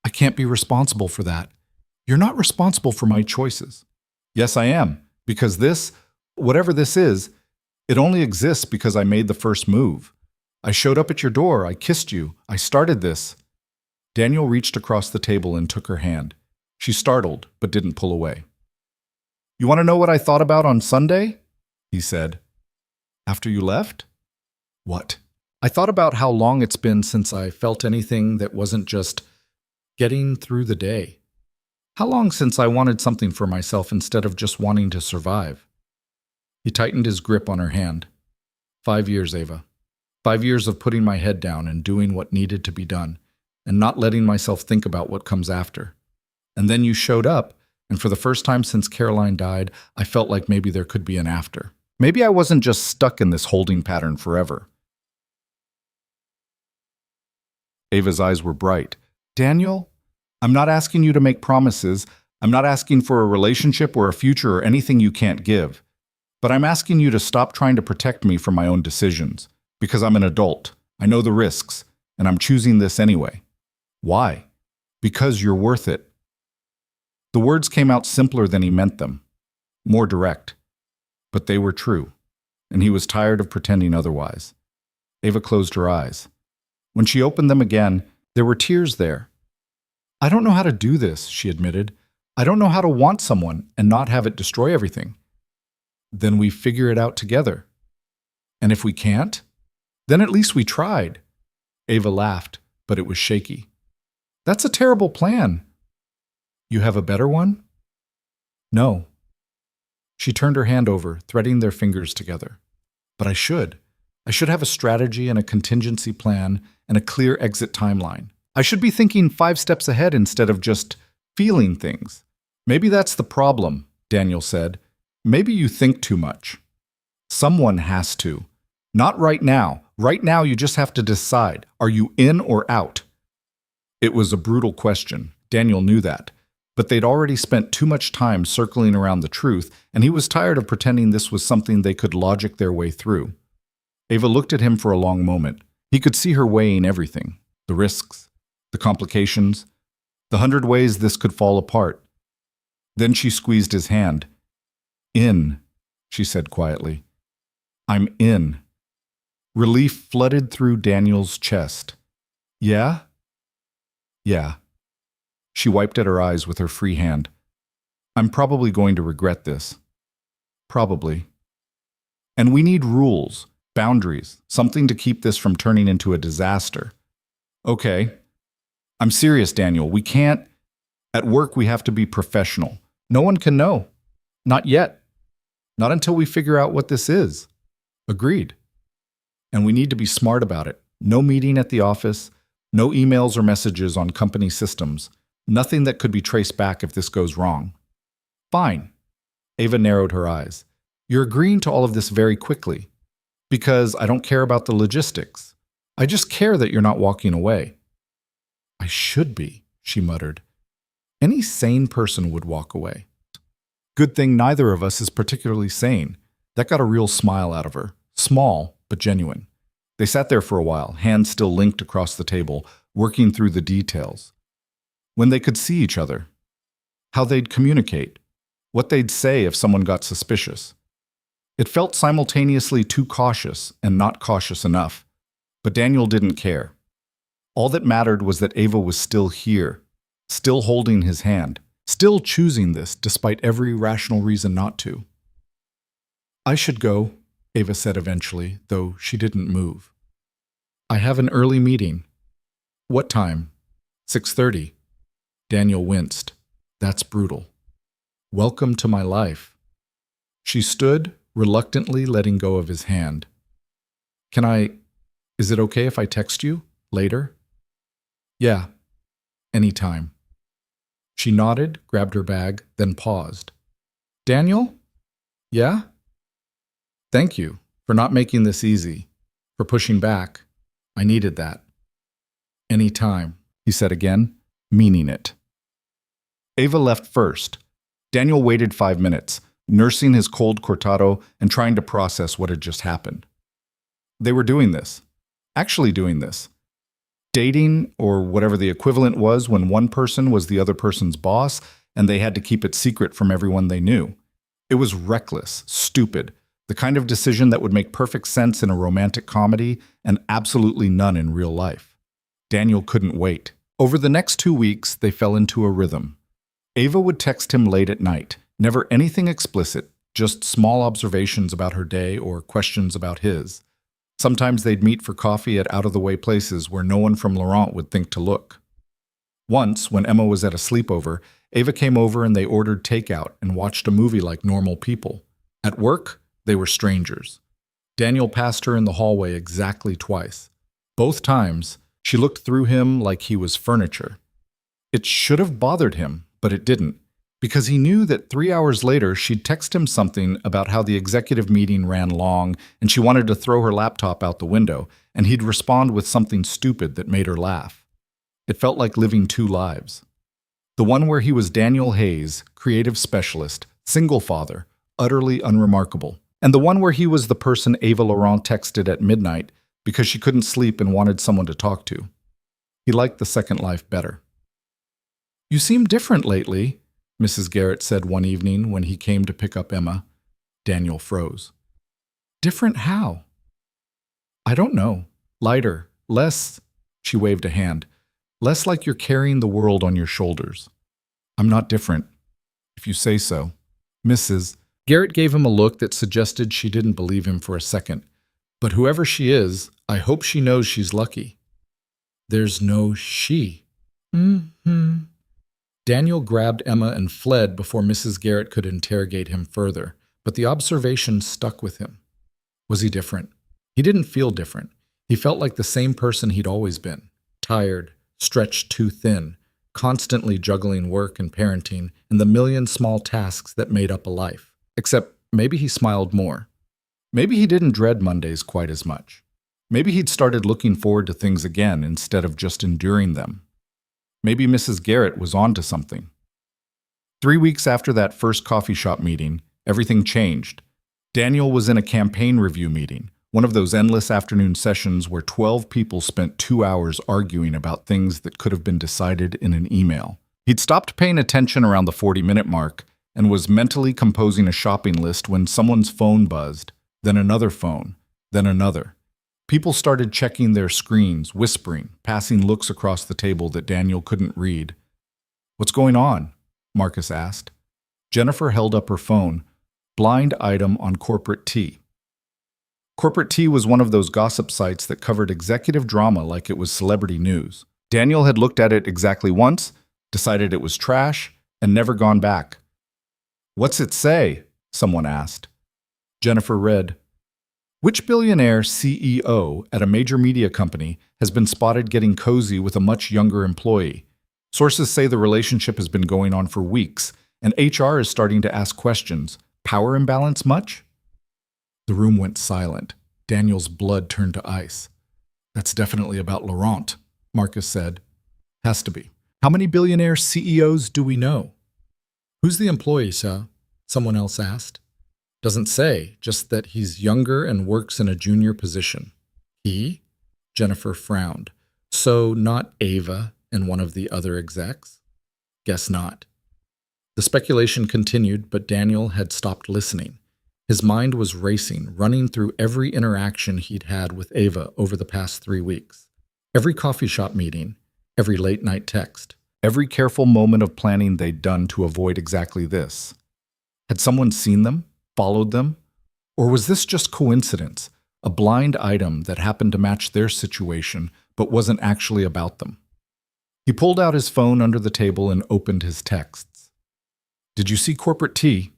I can't be responsible for that. You're not responsible for my choices. Yes, I am, because this, whatever this is, it only exists because I made the first move. I showed up at your door, I kissed you, I started this. Daniel reached across the table and took her hand. She startled, but didn't pull away. You want to know what I thought about on Sunday? He said. After you left? What? I thought about how long it's been since I felt anything that wasn't just getting through the day. How long since I wanted something for myself instead of just wanting to survive? He tightened his grip on her hand. 5 years, Ava. 5 years of putting my head down and doing what needed to be done, and not letting myself think about what comes after. And then you showed up, and for the first time since Caroline died, I felt like maybe there could be an after. Maybe I wasn't just stuck in this holding pattern forever. Ava's eyes were bright. Daniel, I'm not asking you to make promises. I'm not asking for a relationship or a future or anything you can't give. But I'm asking you to stop trying to protect me from my own decisions. Because I'm an adult. I know the risks. And I'm choosing this anyway. Why? Because you're worth it. The words came out simpler than he meant them. More direct. But they were true. And he was tired of pretending otherwise. Ava closed her eyes. When she opened them again, there were tears there. I don't know how to do this, she admitted. I don't know how to want someone and not have it destroy everything. Then we figure it out together. And if we can't, then at least we tried. Ava laughed, but it was shaky. That's a terrible plan. You have a better one? No. She turned her hand over, threading their fingers together. But I should. I should have a strategy and a contingency plan and a clear exit timeline. I should be thinking 5 steps ahead instead of just feeling things. Maybe that's the problem, Daniel said. Maybe you think too much. Someone has to. Not right now. Right now you just have to decide. Are you in or out? It was a brutal question. Daniel knew that. But they'd already spent too much time circling around the truth, and he was tired of pretending this was something they could logic their way through. Ava looked at him for a long moment. He could see her weighing everything. The risks, the complications, the 100 ways this could fall apart. Then she squeezed his hand. In, she said quietly. I'm in. Relief flooded through Daniel's chest. Yeah? Yeah. She wiped at her eyes with her free hand. I'm probably going to regret this. Probably. And we need rules, boundaries, something to keep this from turning into a disaster. Okay. I'm serious, Daniel. We can't. At work, we have to be professional. No one can know. Not yet. Not until we figure out what this is. Agreed. And we need to be smart about it. No meeting at the office, no emails or messages on company systems. Nothing that could be traced back if this goes wrong. Fine. Ava narrowed her eyes. You're agreeing to all of this very quickly. Because I don't care about the logistics. I just care that you're not walking away. I should be, she muttered. Any sane person would walk away. Good thing neither of us is particularly sane. That got a real smile out of her. Small, but genuine. They sat there for a while, hands still linked across the table, working through the details. When they could see each other. How they'd communicate. What they'd say if someone got suspicious. It felt simultaneously too cautious and not cautious enough. But Daniel didn't care. All that mattered was that Ava was still here, still holding his hand, still choosing this despite every rational reason not to. I should go, Ava said eventually, though she didn't move. I have an early meeting. What time? 6:30. Daniel winced. That's brutal. Welcome to my life. She stood, reluctantly letting go of his hand. Is it okay if I text you? Later? Yeah. Anytime. She nodded, grabbed her bag, then paused. Daniel? Yeah? Thank you for not making this easy, for pushing back. I needed that. Anytime, he said again, meaning it. Ava left first. Daniel waited 5 minutes, nursing his cold cortado and trying to process what had just happened. They were doing this. Actually doing this. Dating, or whatever the equivalent was when one person was the other person's boss and they had to keep it secret from everyone they knew. It was reckless, stupid, the kind of decision that would make perfect sense in a romantic comedy and absolutely none in real life. Daniel couldn't wait. Over the next 2 weeks, they fell into a rhythm. Ava would text him late at night, never anything explicit, just small observations about her day or questions about his. Sometimes they'd meet for coffee at out-of-the-way places where no one from Laurent would think to look. Once, when Emma was at a sleepover, Ava came over and they ordered takeout and watched a movie like normal people. At work, they were strangers. Daniel passed her in the hallway exactly twice. Both times, she looked through him like he was furniture. It should have bothered him, but it didn't. because he knew that 3 hours later she'd text him something about how the executive meeting ran long and she wanted to throw her laptop out the window, and he'd respond with something stupid that made her laugh. It felt like living two lives. The one where he was Daniel Hayes, creative specialist, single father, utterly unremarkable, and the one where he was the person Ava Laurent texted at midnight because she couldn't sleep and wanted someone to talk to. He liked the second life better. "You seem different lately," Mrs. Garrett said one evening when he came to pick up Emma. Daniel froze. "Different how?" "I don't know. Lighter, less," she waved a hand, "less like you're carrying the world on your shoulders." "I'm not different, if you say so." Mrs. Garrett gave him a look that suggested she didn't believe him for a second. "But whoever she is, I hope she knows she's lucky." "There's no she." "Mm-hmm." Daniel grabbed Emma and fled before Mrs. Garrett could interrogate him further, but the observation stuck with him. Was he different? He didn't feel different. He felt like the same person he'd always been. Tired, stretched too thin, constantly juggling work and parenting and the million small tasks that made up a life. Except maybe he smiled more. Maybe he didn't dread Mondays quite as much. Maybe he'd started looking forward to things again instead of just enduring them. Maybe Mrs. Garrett was onto something. 3 weeks after that first coffee shop meeting, everything changed. Daniel was in a campaign review meeting, one of those endless afternoon sessions where 12 people spent 2 hours arguing about things that could have been decided in an email. He'd stopped paying attention around the 40-minute mark and was mentally composing a shopping list when someone's phone buzzed, then another phone, then another. People started checking their screens, whispering, passing looks across the table that Daniel couldn't read. "What's going on?" Marcus asked. Jennifer held up her phone. Blind item on Corporate Tea. Corporate Tea was one of those gossip sites that covered executive drama like it was celebrity news. Daniel had looked at it exactly once, decided it was trash, and never gone back. "What's it say?" someone asked. Jennifer read, "Which billionaire CEO at a major media company has been spotted getting cozy with a much younger employee? Sources say the relationship has been going on for weeks, and HR is starting to ask questions. Power imbalance much?" The room went silent. Daniel's blood turned to ice. "That's definitely about Laurent," Marcus said. "Has to be. How many billionaire CEOs do we know?" "Who's the employee, sir?" someone else asked. "Doesn't say, just that he's younger and works in a junior position." "He?" Jennifer frowned. "So not Ava and one of the other execs?" "Guess not." The speculation continued, but Daniel had stopped listening. His mind was racing, running through every interaction he'd had with Ava over the past 3 weeks. Every coffee shop meeting, every late-night text, every careful moment of planning they'd done to avoid exactly this. Had someone seen them? Followed them? Or was this just coincidence, a blind item that happened to match their situation but wasn't actually about them? He pulled out his phone under the table and opened his texts. "Did you see Corporate Tea?"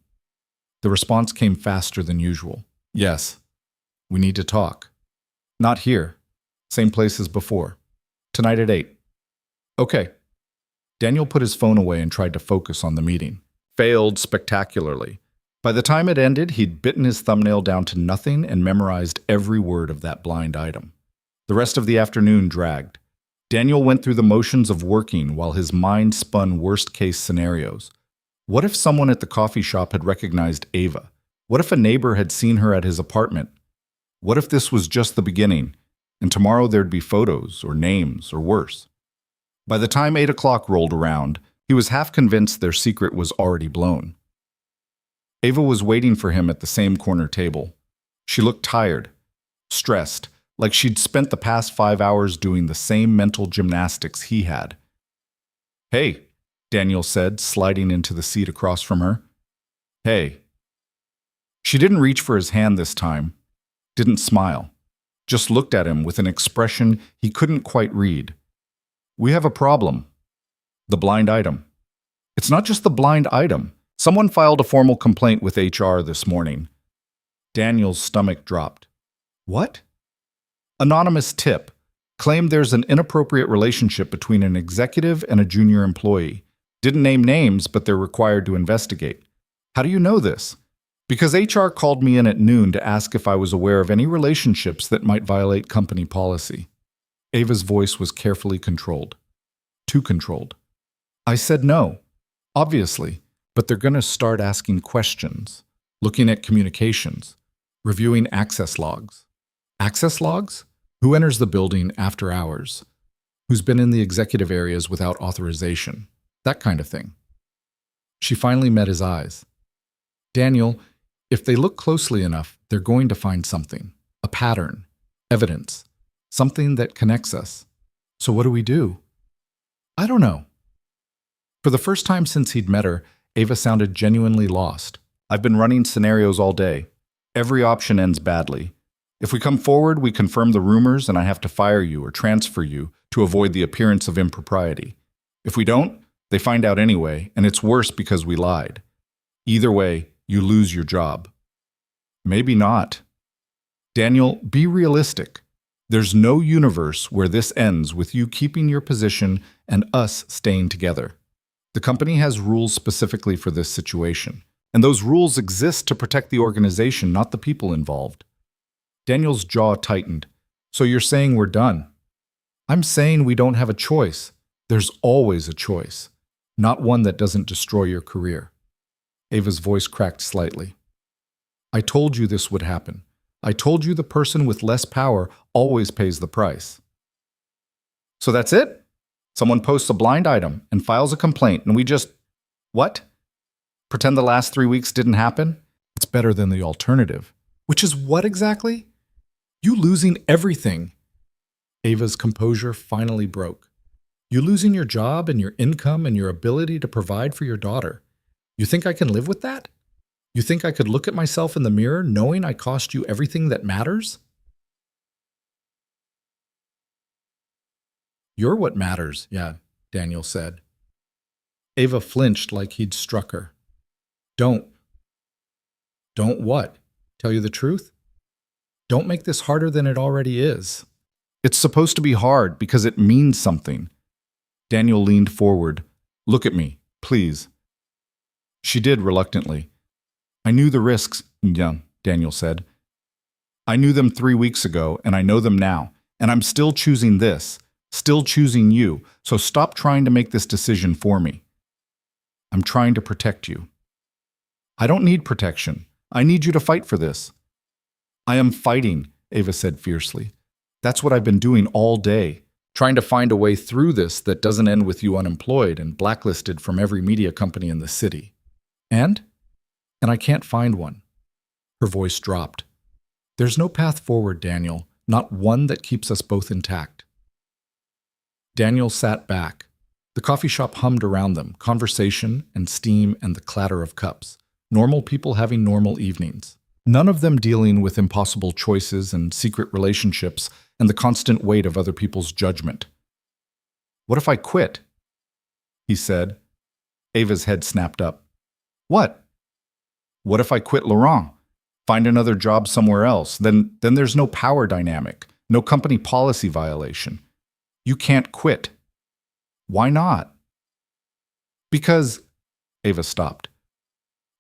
The response came faster than usual. "Yes. We need to talk." "Not here. Same place as before. Tonight at 8. "Okay." Daniel put his phone away and tried to focus on the meeting. Failed spectacularly. By the time it ended, he'd bitten his thumbnail down to nothing and memorized every word of that blind item. The rest of the afternoon dragged. Daniel went through the motions of working while his mind spun worst-case scenarios. What if someone at the coffee shop had recognized Ava? What if a neighbor had seen her at his apartment? What if this was just the beginning, and tomorrow there'd be photos or names or worse? By the time 8 o'clock rolled around, he was half convinced their secret was already blown. Ava was waiting for him at the same corner table. She looked tired, stressed, like she'd spent the past 5 hours doing the same mental gymnastics he had. "Hey," Daniel said, sliding into the seat across from her. "Hey." She didn't reach for his hand this time, didn't smile, just looked at him with an expression he couldn't quite read. "We have a problem. The blind item." "It's not just the blind item. Someone filed a formal complaint with HR this morning." Daniel's stomach dropped. "What?" "Anonymous tip. Claimed there's an inappropriate relationship between an executive and a junior employee. Didn't name names, but they're required to investigate. How do you know this? Because HR called me in at noon to ask if I was aware of any relationships that might violate company policy. Ava's voice was carefully controlled. Too controlled. I said no, obviously, but they're going to start asking questions, looking at communications, reviewing access logs. Access logs? Who enters the building after hours? Who's been in the executive areas without authorization? That kind of thing. She finally met his eyes. Daniel, if they look closely enough, they're going to find something. A pattern. Evidence. Something that connects us. So what do we do? I don't know. For the first time since he'd met her, Ava sounded genuinely lost. I've been running scenarios all day. Every option ends badly. If we come forward, we confirm the rumors and I have to fire you or transfer you to avoid the appearance of impropriety. If we don't, they find out anyway, and it's worse because we lied. Either way, you lose your job. Maybe not. Daniel, be realistic. There's no universe where this ends with you keeping your position and us staying together. The company has rules specifically for this situation, and those rules exist to protect the organization, not the people involved. Daniel's jaw tightened. So you're saying we're done? I'm saying we don't have a choice. There's always a choice, not one that doesn't destroy your career. Ava's voice cracked slightly. I told you this would happen. I told you the person with less power always pays the price. So that's it? Someone posts a blind item and files a complaint and we just… what? Pretend the last 3 weeks didn't happen? It's better than the alternative. Which is what exactly? You losing everything. Ava's composure finally broke. You losing your job and your income and your ability to provide for your daughter. You think I can live with that? You think I could look at myself in the mirror knowing I cost you everything that matters? You're what matters, yeah, Daniel said. Ava flinched like he'd struck her. Don't what? Tell you the truth? Don't make this harder than it already is. It's supposed to be hard because it means something. Daniel leaned forward. Look at me, please. She did reluctantly. I knew the risks, yeah, Daniel said. I knew them 3 weeks ago, and I know them now, and I'm still choosing this, still choosing you, so stop trying to make this decision for me. I'm trying to protect you. I don't need protection. I need you to fight for this. I am fighting, Ava said fiercely. That's what I've been doing all day, trying to find a way through this that doesn't end with you unemployed and blacklisted from every media company in the city. And I can't find one. Her voice dropped. There's no path forward, Daniel, not one that keeps us both intact. Daniel sat back. The coffee shop hummed around them, conversation and steam and the clatter of cups. Normal people having normal evenings. None of them dealing with impossible choices and secret relationships and the constant weight of other people's judgment. What if I quit? He said. Ava's head snapped up. What? What if I quit Laurent? Find another job somewhere else? Then there's no power dynamic, no company policy violation. You can't quit. Why not? Because… Ava stopped.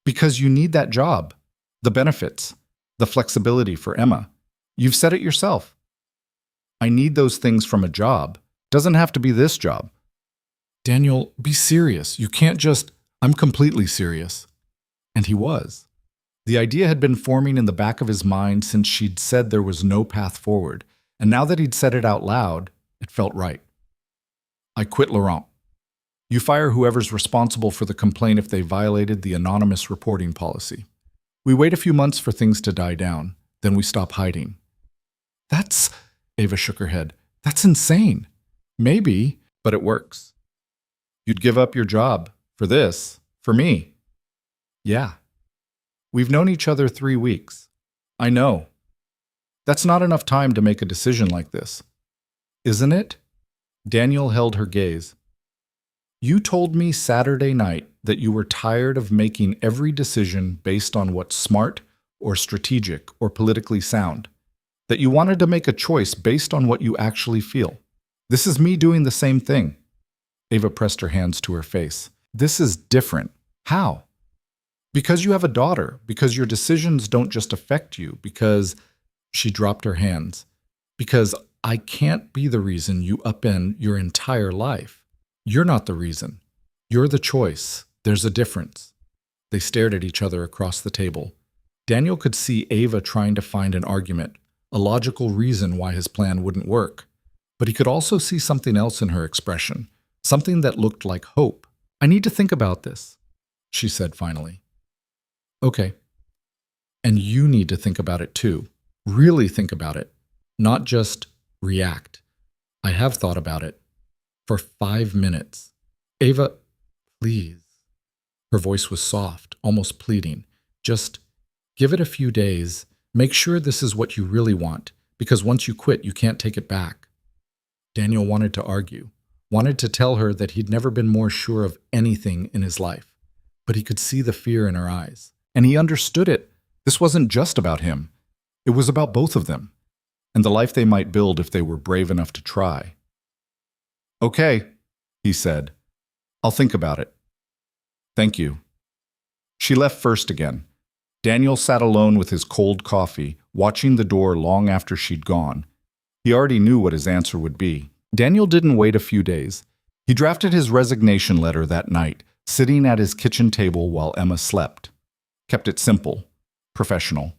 Because you need that job. The benefits. The flexibility for Emma. You've said it yourself. I need those things from a job. Doesn't have to be this job. Daniel, be serious. You can't just… I'm completely serious. And he was. The idea had been forming in the back of his mind since she'd said there was no path forward, and now that he'd said it out loud, it felt right. I quit Laurent. You fire whoever's responsible for the complaint if they violated the anonymous reporting policy. We wait a few months for things to die down, then we stop hiding. That's… Ava shook her head. That's insane. Maybe, but it works. You'd give up your job for this, for me. Yeah. We've known each other 3 weeks. I know. That's not enough time to make a decision like this. Isn't it? Daniel held her gaze. You told me Saturday night that you were tired of making every decision based on what's smart or strategic or politically sound. That you wanted to make a choice based on what you actually feel. This is me doing the same thing. Ava pressed her hands to her face. This is different. How? Because you have a daughter, because your decisions don't just affect you, because she dropped her hands, because I can't be the reason you upend your entire life. You're not the reason. You're the choice. There's a difference. They stared at each other across the table. Daniel could see Ava trying to find an argument, a logical reason why his plan wouldn't work. But he could also see something else in her expression, something that looked like hope. I need to think about this, she said finally. Okay. And you need to think about it too. Really think about it, not just react. I have thought about it. For 5 minutes. Ava, please. Her voice was soft, almost pleading. Just give it a few days. Make sure this is what you really want, because once you quit, you can't take it back. Daniel wanted to argue, wanted to tell her that he'd never been more sure of anything in his life. But he could see the fear in her eyes. And he understood it. This wasn't just about him. It was about both of them, and the life they might build if they were brave enough to try. Okay, he said. I'll think about it. Thank you. She left first again. Daniel sat alone with his cold coffee, watching the door long after she'd gone. He already knew what his answer would be. Daniel didn't wait a few days. He drafted his resignation letter that night, sitting at his kitchen table while Emma slept. Kept it simple, professional.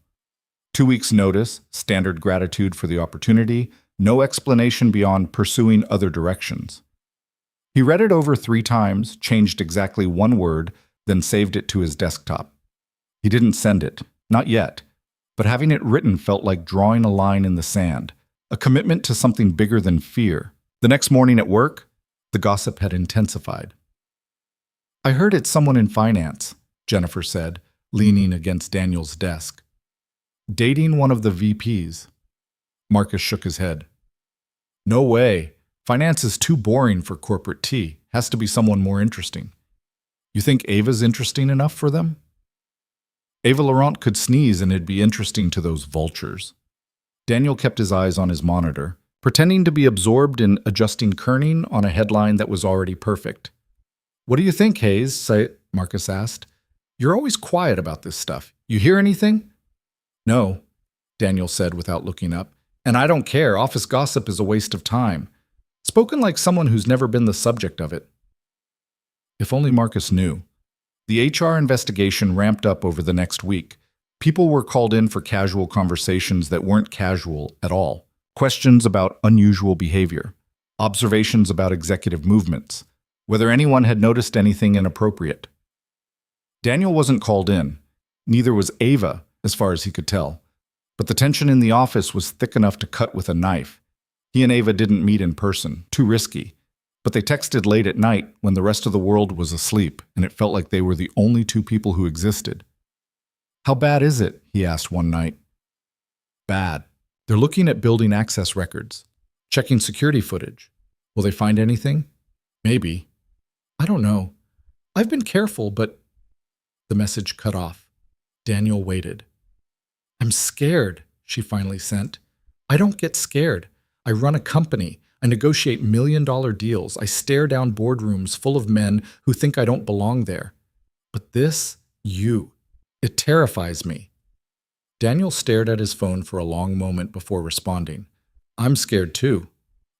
2 weeks' notice, standard gratitude for the opportunity, no explanation beyond pursuing other directions. He read it over 3 times, changed exactly 1 word, then saved it to his desktop. He didn't send it, not yet, but having it written felt like drawing a line in the sand, a commitment to something bigger than fear. The next morning at work, the gossip had intensified. I heard it's someone in finance, Jennifer said, leaning against Daniel's desk. Dating one of the VPs. Marcus shook his head. No way. Finance is too boring for corporate tea. Has to be someone more interesting. You think Ava's interesting enough for them? Ava Laurent could sneeze and it'd be interesting to those vultures. Daniel kept his eyes on his monitor, pretending to be absorbed in adjusting kerning on a headline that was already perfect. What do you think, Hayes? Marcus asked. You're always quiet about this stuff. You hear anything? No, Daniel said without looking up. And I don't care. Office gossip is a waste of time. Spoken like someone who's never been the subject of it. If only Marcus knew. The HR investigation ramped up over the next week. People were called in for casual conversations that weren't casual at all. Questions about unusual behavior. Observations about executive movements. Whether anyone had noticed anything inappropriate. Daniel wasn't called in. Neither was Ava, as far as he could tell. But the tension in the office was thick enough to cut with a knife. He and Ava didn't meet in person, too risky. But they texted late at night when the rest of the world was asleep, and it felt like they were the only 2 people who existed. How bad is it? He asked one night. Bad. They're looking at building access records, checking security footage. Will they find anything? Maybe. I don't know. I've been careful, but... The message cut off. Daniel waited. I'm scared, she finally sent. I don't get scared. I run a company. I negotiate million-dollar deals. I stare down boardrooms full of men who think I don't belong there. But this, it terrifies me. Daniel stared at his phone for a long moment before responding. I'm scared too,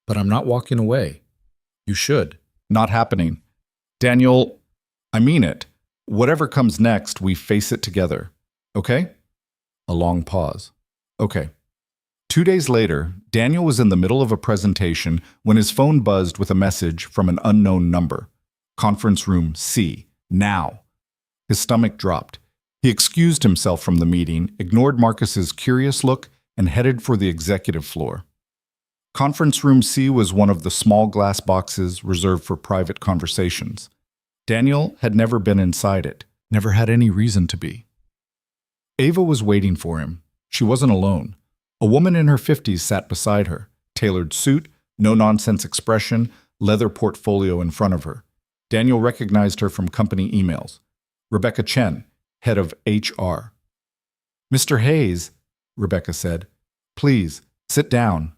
but I'm not walking away. You should. Not happening. Daniel, I mean it. Whatever comes next, we face it together. Okay? A long pause. Okay. 2 days later, Daniel was in the middle of a presentation when his phone buzzed with a message from an unknown number. Conference room C. Now. His stomach dropped. He excused himself from the meeting, ignored Marcus's curious look, and headed for the executive floor. Conference room C was one of the small glass boxes reserved for private conversations. Daniel had never been inside it, never had any reason to be. Ava was waiting for him. She wasn't alone. A woman in her 50s sat beside her, tailored suit, no-nonsense expression, leather portfolio in front of her. Daniel recognized her from company emails. Rebecca Chen, head of HR. Mr. Hayes, Rebecca said, please, sit down.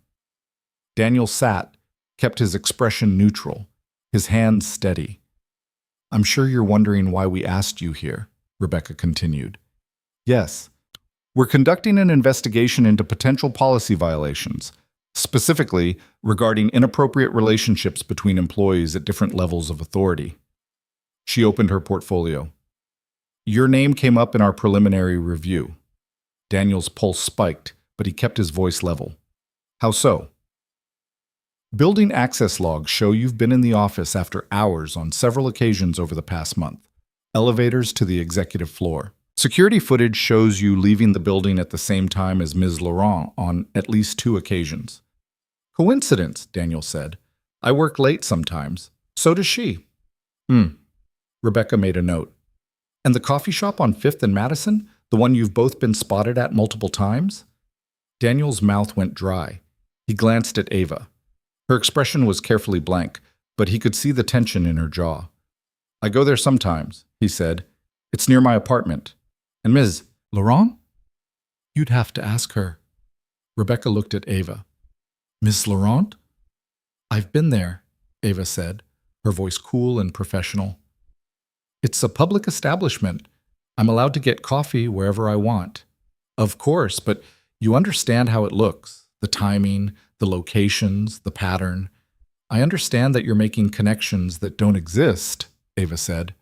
Daniel sat, kept his expression neutral, his hands steady. I'm sure you're wondering why we asked you here, Rebecca continued. Yes, we're conducting an investigation into potential policy violations, specifically regarding inappropriate relationships between employees at different levels of authority. She opened her portfolio. Your name came up in our preliminary review. Daniel's pulse spiked, but he kept his voice level. How so? Building access logs show you've been in the office after hours on several occasions over the past month. Elevators to the executive floor. Security footage shows you leaving the building at the same time as Ms. Laurent on at least 2 occasions. Coincidence, Daniel said. I work late sometimes. So does she. Rebecca made a note. And the coffee shop on 5th and Madison? The one you've both been spotted at multiple times? Daniel's mouth went dry. He glanced at Ava. Her expression was carefully blank, but he could see the tension in her jaw. I go there sometimes, he said. It's near my apartment. And Ms. Laurent? You'd have to ask her. Rebecca looked at Ava. Miss Laurent? I've been there, Ava said, her voice cool and professional. It's a public establishment. I'm allowed to get coffee wherever I want. Of course, but you understand how it looks, the timing, the locations, the pattern. I understand that you're making connections that don't exist, Ava said.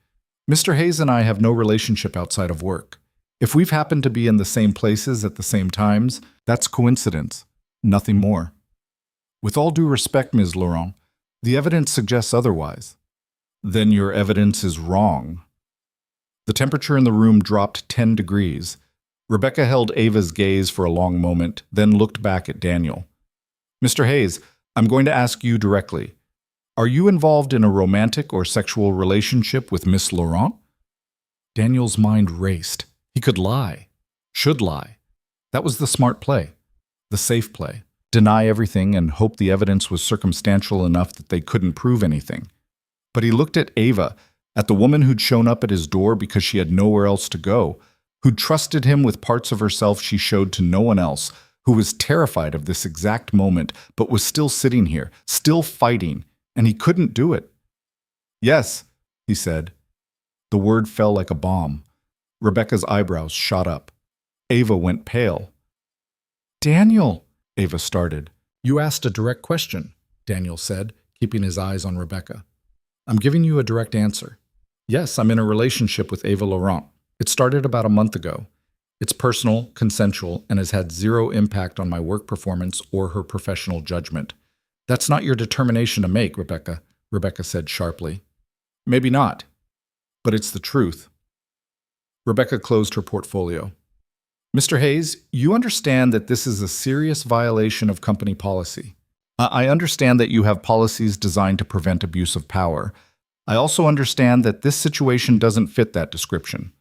Mr. Hayes and I have no relationship outside of work. If we've happened to be in the same places at the same times, that's coincidence, nothing more. With all due respect, Ms. Laurent, the evidence suggests otherwise. Then your evidence is wrong. The temperature in the room dropped 10 degrees. Rebecca held Ava's gaze for a long moment, then looked back at Daniel. Mr. Hayes, I'm going to ask you directly. Are you involved in a romantic or sexual relationship with Miss Laurent? Daniel's mind raced. He could lie. Should lie. That was the smart play. The safe play. Deny everything and hope the evidence was circumstantial enough that they couldn't prove anything. But he looked at Ava, at the woman who'd shown up at his door because she had nowhere else to go, who'd trusted him with parts of herself she showed to no one else, who was terrified of this exact moment, but was still sitting here, still fighting, and he couldn't do it. Yes, he said. The word fell like a bomb. Rebecca's eyebrows shot up. Ava went pale. Daniel, Ava started. You asked a direct question, Daniel said, keeping his eyes on Rebecca. I'm giving you a direct answer. Yes, I'm in a relationship with Ava Laurent. It started about a month ago. It's personal, consensual, and has had zero impact on my work performance or her professional judgment. That's not your determination to make, Rebecca, Rebecca said sharply. Maybe not, but it's the truth. Rebecca closed her portfolio. Mr. Hayes, you understand that this is a serious violation of company policy. I understand that you have policies designed to prevent abuse of power. I also understand that this situation doesn't fit that description.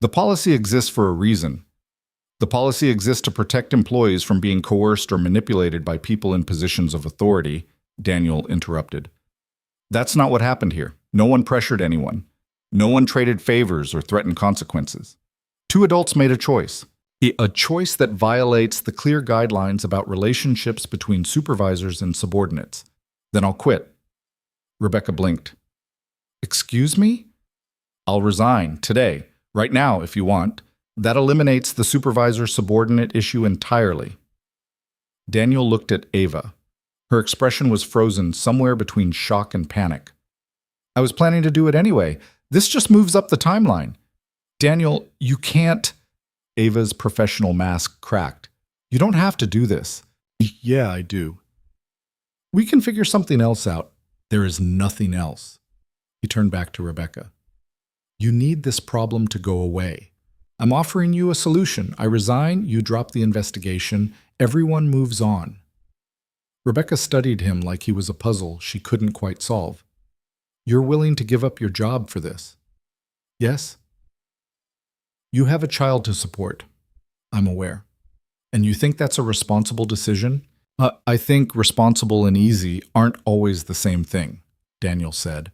The policy exists for a reason. The policy exists to protect employees from being coerced or manipulated by people in positions of authority, Daniel interrupted. That's not what happened here. No one pressured anyone. No one traded favors or threatened consequences. 2 adults made a choice. A choice that violates the clear guidelines about relationships between supervisors and subordinates. Then I'll quit. Rebecca blinked. Excuse me? I'll resign today, right now if you want. That eliminates the supervisor-subordinate issue entirely. Daniel looked at Ava. Her expression was frozen somewhere between shock and panic. I was planning to do it anyway. This just moves up the timeline. Daniel, you can't... Ava's professional mask cracked. You don't have to do this. Yeah, I do. We can figure something else out. There is nothing else. He turned back to Rebecca. You need this problem to go away. I'm offering you a solution. I resign, you drop the investigation, everyone moves on. Rebecca studied him like he was a puzzle she couldn't quite solve. You're willing to give up your job for this? Yes? You have a child to support, I'm aware. And you think that's a responsible decision? I think responsible and easy aren't always the same thing, Daniel said.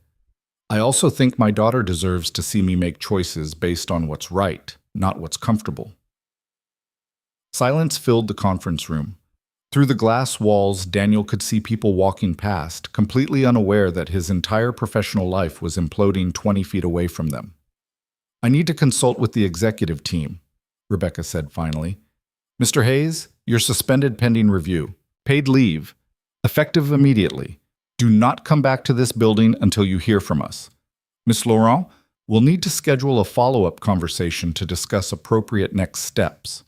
I also think my daughter deserves to see me make choices based on what's right, not what's comfortable. Silence filled the conference room. Through the glass walls, Daniel could see people walking past, completely unaware that his entire professional life was imploding 20 feet away from them. "I need to consult with the executive team," Rebecca said finally. "Mr. Hayes, you're suspended pending review. Paid leave. Effective immediately. Do not come back to this building until you hear from us. Miss Laurent, we'll need to schedule a follow-up conversation to discuss appropriate next steps."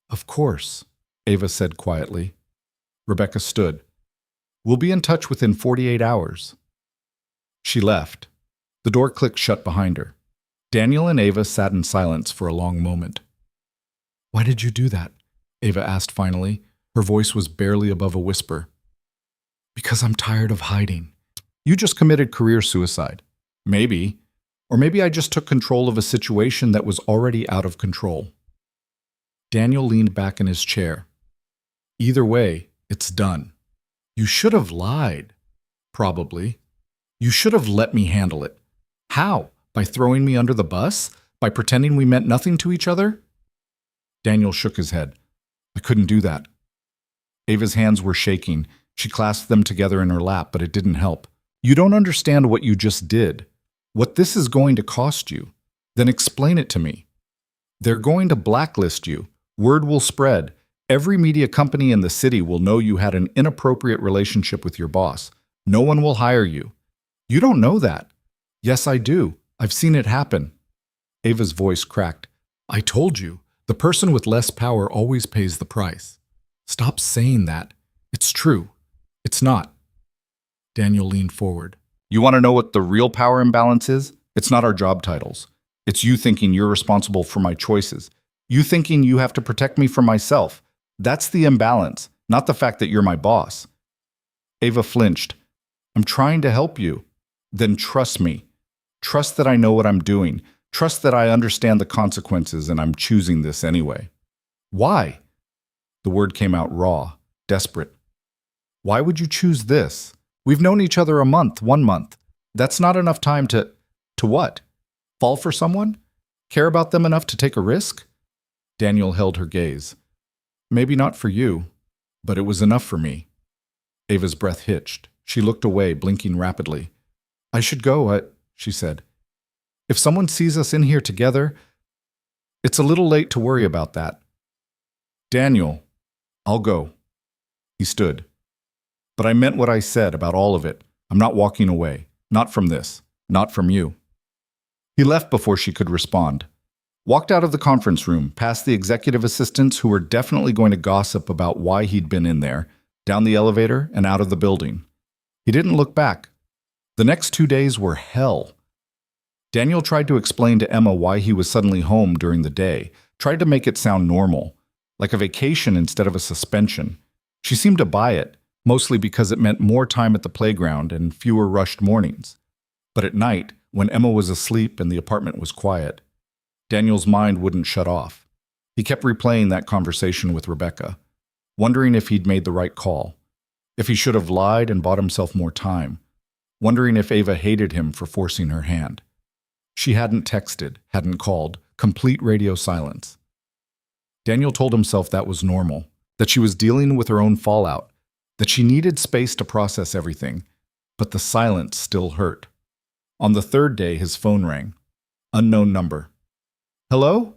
"Of course," Ava said quietly. Rebecca stood. "We'll be in touch within 48 hours. She left. The door clicked shut behind her. Daniel and Ava sat in silence for a long moment. "Why did you do that?" Ava asked finally. Her voice was barely above a whisper. "Because I'm tired of hiding." "You just committed career suicide." "Maybe. Or maybe I just took control of a situation that was already out of control." Daniel leaned back in his chair. "Either way, it's done. You should have lied." "Probably. You should have let me handle it." "How? By throwing me under the bus? By pretending we meant nothing to each other?" Daniel shook his head. "I couldn't do that." Ava's hands were shaking. She clasped them together in her lap, but it didn't help. "You don't understand what you just did. What this is going to cost you. Then explain it to me. They're going to blacklist you. Word will spread. Every media company in the city will know you had an inappropriate relationship with your boss. No one will hire you. You don't know that." "Yes, I do. I've seen it happen." Ava's voice cracked. "I told you, the person with less power always pays the price. Stop saying that. It's true. It's not." Daniel leaned forward. "You want to know what the real power imbalance is? It's not our job titles. It's you thinking you're responsible for my choices. You thinking you have to protect me from myself. That's the imbalance, not the fact that you're my boss." Ava flinched. "I'm trying to help you." "Then trust me. Trust that I know what I'm doing. Trust that I understand the consequences and I'm choosing this anyway." "Why?" The word came out raw, desperate. "Why would you choose this? We've known each other a month, 1 month. That's not enough time to what? Fall for someone? Care about them enough to take a risk?" Daniel held her gaze. "Maybe not for you, but it was enough for me." Ava's breath hitched. She looked away, blinking rapidly. "I should go," she said. "If someone sees us in here together, it's a little late to worry about that." "Daniel, I'll go." He stood. "But I meant what I said about all of it. I'm not walking away. Not from this. Not from you." He left before she could respond. Walked out of the conference room, past the executive assistants who were definitely going to gossip about why he'd been in there, down the elevator and out of the building. He didn't look back. The next 2 days were hell. Daniel tried to explain to Emma why he was suddenly home during the day, tried to make it sound normal, like a vacation instead of a suspension. She seemed to buy it, mostly because it meant more time at the playground and fewer rushed mornings. But at night, when Emma was asleep and the apartment was quiet, Daniel's mind wouldn't shut off. He kept replaying that conversation with Rebecca, wondering if he'd made the right call, if he should have lied and bought himself more time, wondering if Ava hated him for forcing her hand. She hadn't texted, hadn't called, complete radio silence. Daniel told himself that was normal, that she was dealing with her own fallout, that she needed space to process everything, but the silence still hurt. On the third day, his phone rang. Unknown number. "Hello?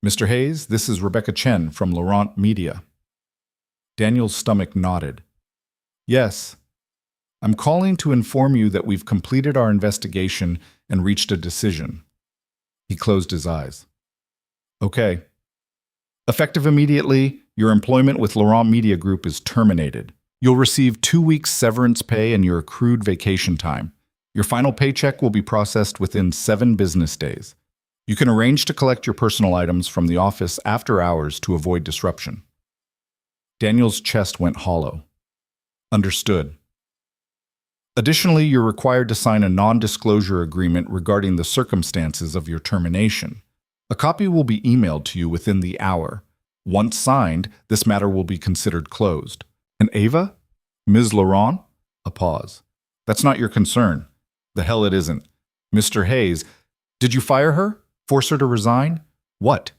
Mr. Hayes, this is Rebecca Chen from Laurent Media." Daniel's stomach knotted. "Yes. I'm calling to inform you that we've completed our investigation and reached a decision." He closed his eyes. "Okay. Effective immediately, your employment with Laurent Media Group is terminated. You'll receive 2 weeks severance pay and your accrued vacation time. Your final paycheck will be processed within 7 business days. You can arrange to collect your personal items from the office after hours to avoid disruption." Daniel's chest went hollow. "Understood. Additionally, you're required to sign a non-disclosure agreement regarding the circumstances of your termination. A copy will be emailed to you within the hour. Once signed, this matter will be considered closed." "And Ava? Ms. Laurent?" A pause. "That's not your concern." "The hell it isn't." "Mr. Hayes, did you fire her? Force her to resign?" "What?"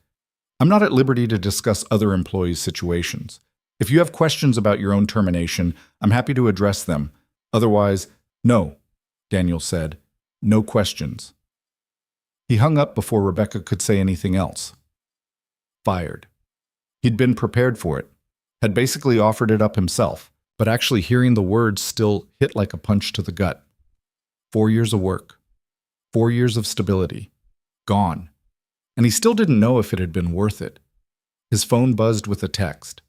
"I'm not at liberty to discuss other employees' situations. If you have questions about your own termination, I'm happy to address them. Otherwise, no, Daniel said. No questions. He hung up before Rebecca could say anything else. Fired. He'd been prepared for it, had basically offered it up himself, but actually hearing the words still hit like a punch to the gut. 4 years of work. 4 years of stability. Gone. And he still didn't know if it had been worth it. His phone buzzed with a text.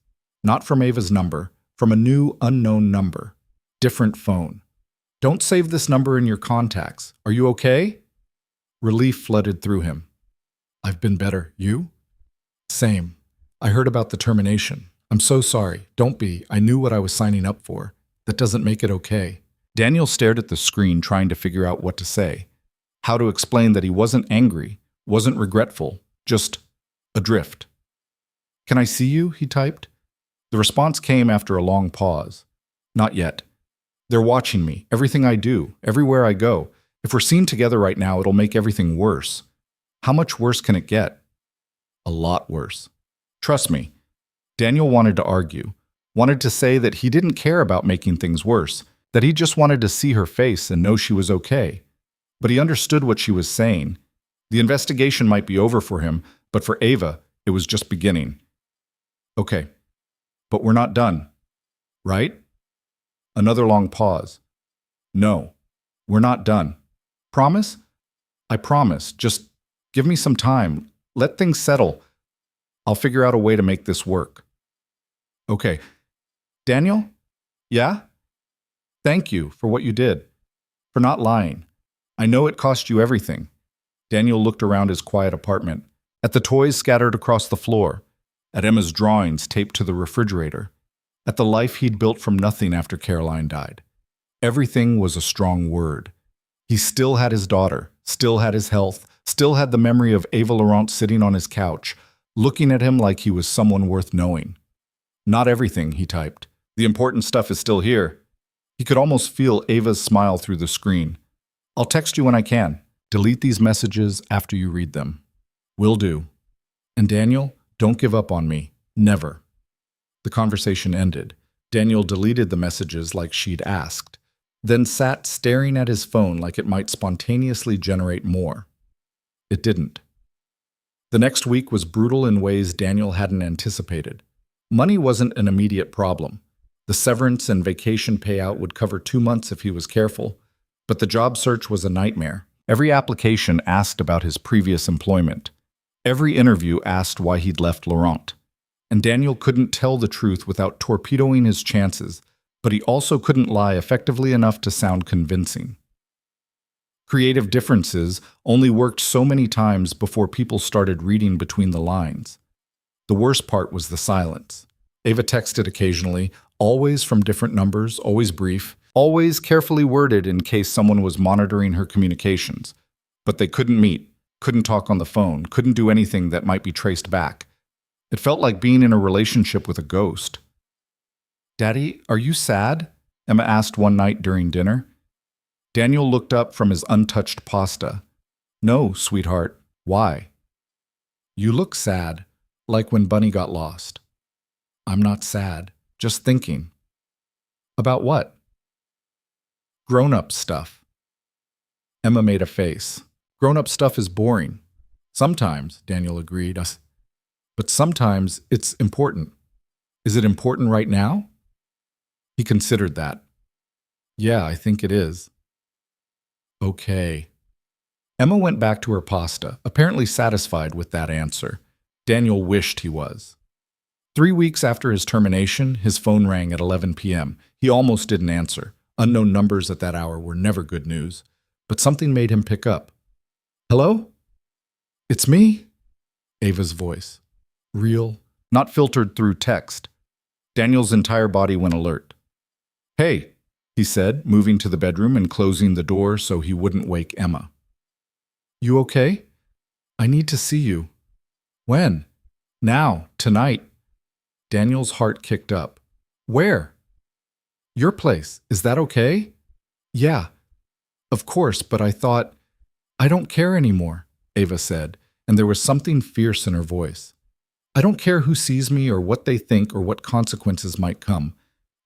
Not from Ava's number, from a new unknown number. Different phone. Don't save this number in your contacts. Are you okay? Relief flooded through him. I've been better. You? Same. I heard about the termination. I'm so sorry. Don't be. I knew what I was signing up for. That doesn't make it okay. Daniel stared at the screen trying to figure out what to say. How to explain that he wasn't angry, wasn't regretful, just adrift. Can I see you? He typed. The response came after a long pause. Not yet. They're watching me, everything I do, everywhere I go. If we're seen together right now, it'll make everything worse. How much worse can it get? A lot worse. Trust me. Daniel wanted to argue, wanted to say that he didn't care about making things worse, that he just wanted to see her face and know she was okay. But he understood what she was saying. The investigation might be over for him, but for Ava, it was just beginning. Okay, but we're not done, right? Another long pause. No, we're not done. Promise? I promise. Just give me some time. Let things settle. I'll figure out a way to make this work. Okay. Daniel? Yeah? Thank you for what you did. For not lying. I know it cost you everything. Daniel looked around his quiet apartment, at the toys scattered across the floor, at Emma's drawings taped to the refrigerator, at the life he'd built from nothing after Caroline died. Everything was a strong word. He still had his daughter, still had his health, still had the memory of Ava Laurent sitting on his couch, looking at him like he was someone worth knowing. Not everything, he typed. The important stuff is still here. He could almost feel Ava's smile through the screen. I'll text you when I can. Delete these messages after you read them. Will do. And Daniel, don't give up on me. Never. The conversation ended. Daniel deleted the messages like she'd asked, then sat staring at his phone like it might spontaneously generate more. It didn't. The next week was brutal in ways Daniel hadn't anticipated. Money wasn't an immediate problem. The severance and vacation payout would cover 2 months if he was careful, but the job search was a nightmare. Every application asked about his previous employment. Every interview asked why he'd left Laurent. And Daniel couldn't tell the truth without torpedoing his chances, but he also couldn't lie effectively enough to sound convincing. Creative differences only worked so many times before people started reading between the lines. The worst part was the silence. Ava texted occasionally, always from different numbers, always brief, always carefully worded in case someone was monitoring her communications. But they couldn't meet, couldn't talk on the phone, couldn't do anything that might be traced back. It felt like being in a relationship with a ghost. Daddy, are you sad? Emma asked one night during dinner. Daniel looked up from his untouched pasta. No, sweetheart. Why? You look sad, like when Bunny got lost. I'm not sad, just thinking. About what? Grown-up stuff. Emma made a face. Grown-up stuff is boring. Sometimes, Daniel agreed. But sometimes it's important. Is it important right now? He considered that. Yeah, I think it is. Okay. Emma went back to her pasta, apparently satisfied with that answer. Daniel wished he was. 3 weeks after his termination, his phone rang at 11 p.m. He almost didn't answer. Unknown numbers at that hour were never good news. But something made him pick up. Hello? It's me? Ava's voice. Real, not filtered through text. Daniel's entire body went alert. Hey, he said, moving to the bedroom and closing the door so he wouldn't wake Emma. You okay? I need to see you. When? Now, tonight. Daniel's heart kicked up. Where? Your place. Is that okay? Yeah. Of course, but I thought, I don't care anymore, Ava said, and there was something fierce in her voice. I don't care who sees me or what they think or what consequences might come.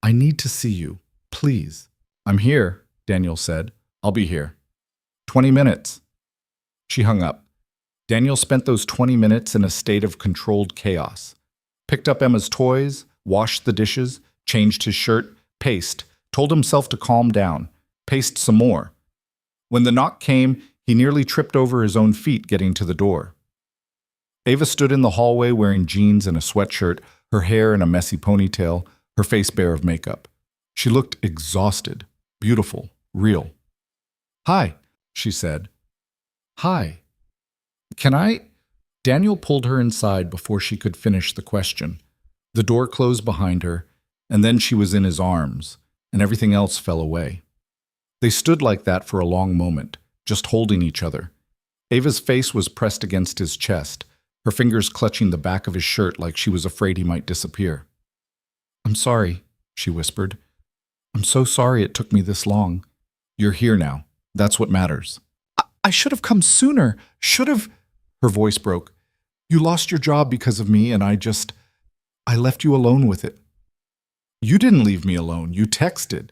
I need to see you. Please. I'm here, Daniel said. I'll be here. 20 minutes. She hung up. Daniel spent those 20 minutes in a state of controlled chaos. Picked up Emma's toys, washed the dishes, changed his shirt, paced, told himself to calm down, paced some more. When the knock came, he nearly tripped over his own feet getting to the door. Ava stood in the hallway wearing jeans and a sweatshirt, her hair in a messy ponytail, her face bare of makeup. She looked exhausted, beautiful, real. "Hi," she said. "Hi. Can I?" Daniel pulled her inside before she could finish the question. The door closed behind her, and then she was in his arms, and everything else fell away. They stood like that for a long moment, just holding each other. Ava's face was pressed against his chest, her fingers clutching the back of his shirt like she was afraid he might disappear. "I'm sorry," she whispered. "I'm so sorry it took me this long. You're here now. That's what matters." I should have come sooner. Should have." Her voice broke. "You lost your job because of me, and I left you alone with it." "You didn't leave me alone. You texted."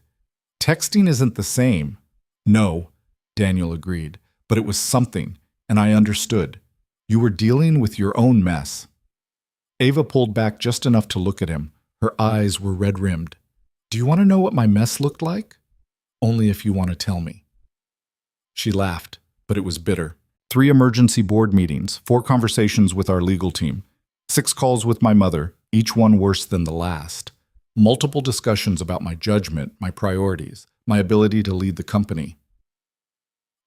"Texting isn't the same." "No," Daniel agreed, "but it was something, and I understood. You were dealing with your own mess." Ava pulled back just enough to look at him. Her eyes were red-rimmed. "Do you want to know what my mess looked like?" "Only if you want to tell me." She laughed, but it was bitter. 3 emergency board meetings, 4 conversations with our legal team, 6 calls with my mother, each one worse than the last. Multiple discussions about my judgment, my priorities, my ability to lead the company.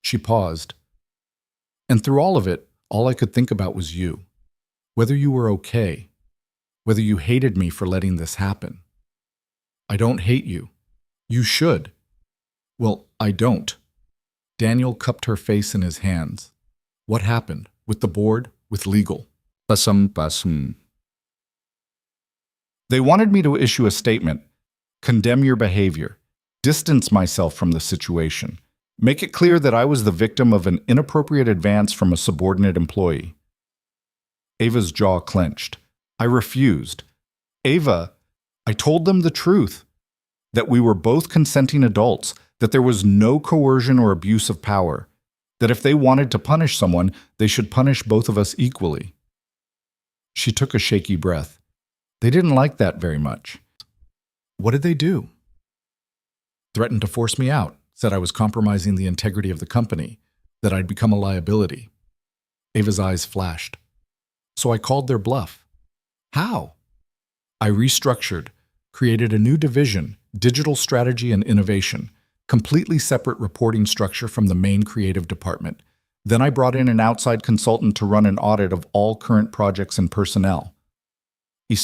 She paused. "And through all of it, all I could think about was you. Whether you were okay. Whether you hated me for letting this happen." "I don't hate you. You should." "Well, I don't." Daniel cupped her face in his hands. "What happened? With the board? With legal?" Pasum. "They wanted me to issue a statement, condemn your behavior, distance myself from the situation, make it clear that I was the victim of an inappropriate advance from a subordinate employee." Ava's jaw clenched. "I refused. Ava, I told them the truth, that we were both consenting adults, that there was no coercion or abuse of power, that if they wanted to punish someone, they should punish both of us equally." She took a shaky breath. "They didn't like that very much." "What did they do?" "Threatened to force me out, said I was compromising the integrity of the company, that I'd become a liability." Ava's eyes flashed. "So I called their bluff." "How?" "I restructured, created a new division, digital strategy and innovation, completely separate reporting structure from the main creative department. Then I brought in an outside consultant to run an audit of all current projects and personnel." She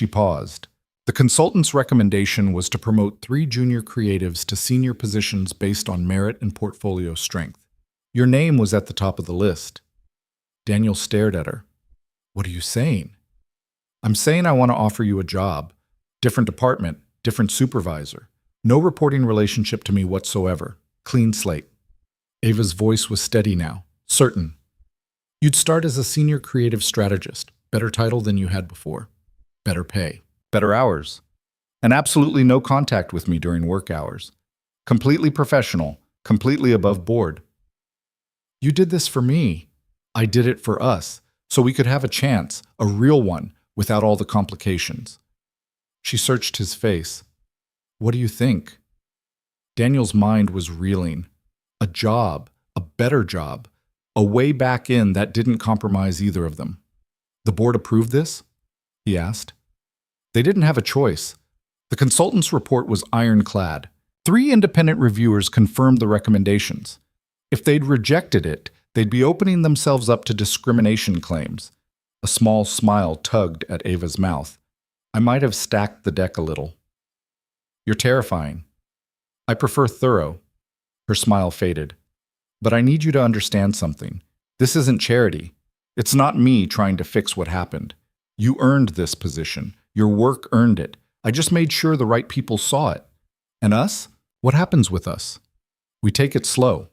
paused. The consultant's recommendation was to promote 3 junior creatives to senior positions based on merit and portfolio strength. Your name was at the top of the list. Daniel stared at her. "What are you saying?" "I'm saying I want to offer you a job. Different department, different supervisor. No reporting relationship to me whatsoever. Clean slate." Ava's voice was steady now, certain. "You'd start as a senior creative strategist, better title than you had before. Better pay, better hours, and absolutely no contact with me during work hours. Completely professional, completely above board." "You did this for me. I did it for us, so we could have a chance, a real one, without all the complications." She searched his face. "What do you think?" Daniel's mind was reeling. A job, a better job, a way back in that didn't compromise either of them. "The board approved this?" he asked. They didn't have a choice. The consultant's report was ironclad. 3 independent reviewers confirmed the recommendations. If they'd rejected it, they'd be opening themselves up to discrimination claims. A small smile tugged at Ava's mouth. "I might have stacked the deck a little." "You're terrifying." "I prefer thorough." Her smile faded. "But I need you to understand something. This isn't charity. It's not me trying to fix what happened. You earned this position. Your work earned it. I just made sure the right people saw it. And us? What happens with us? We take it slow.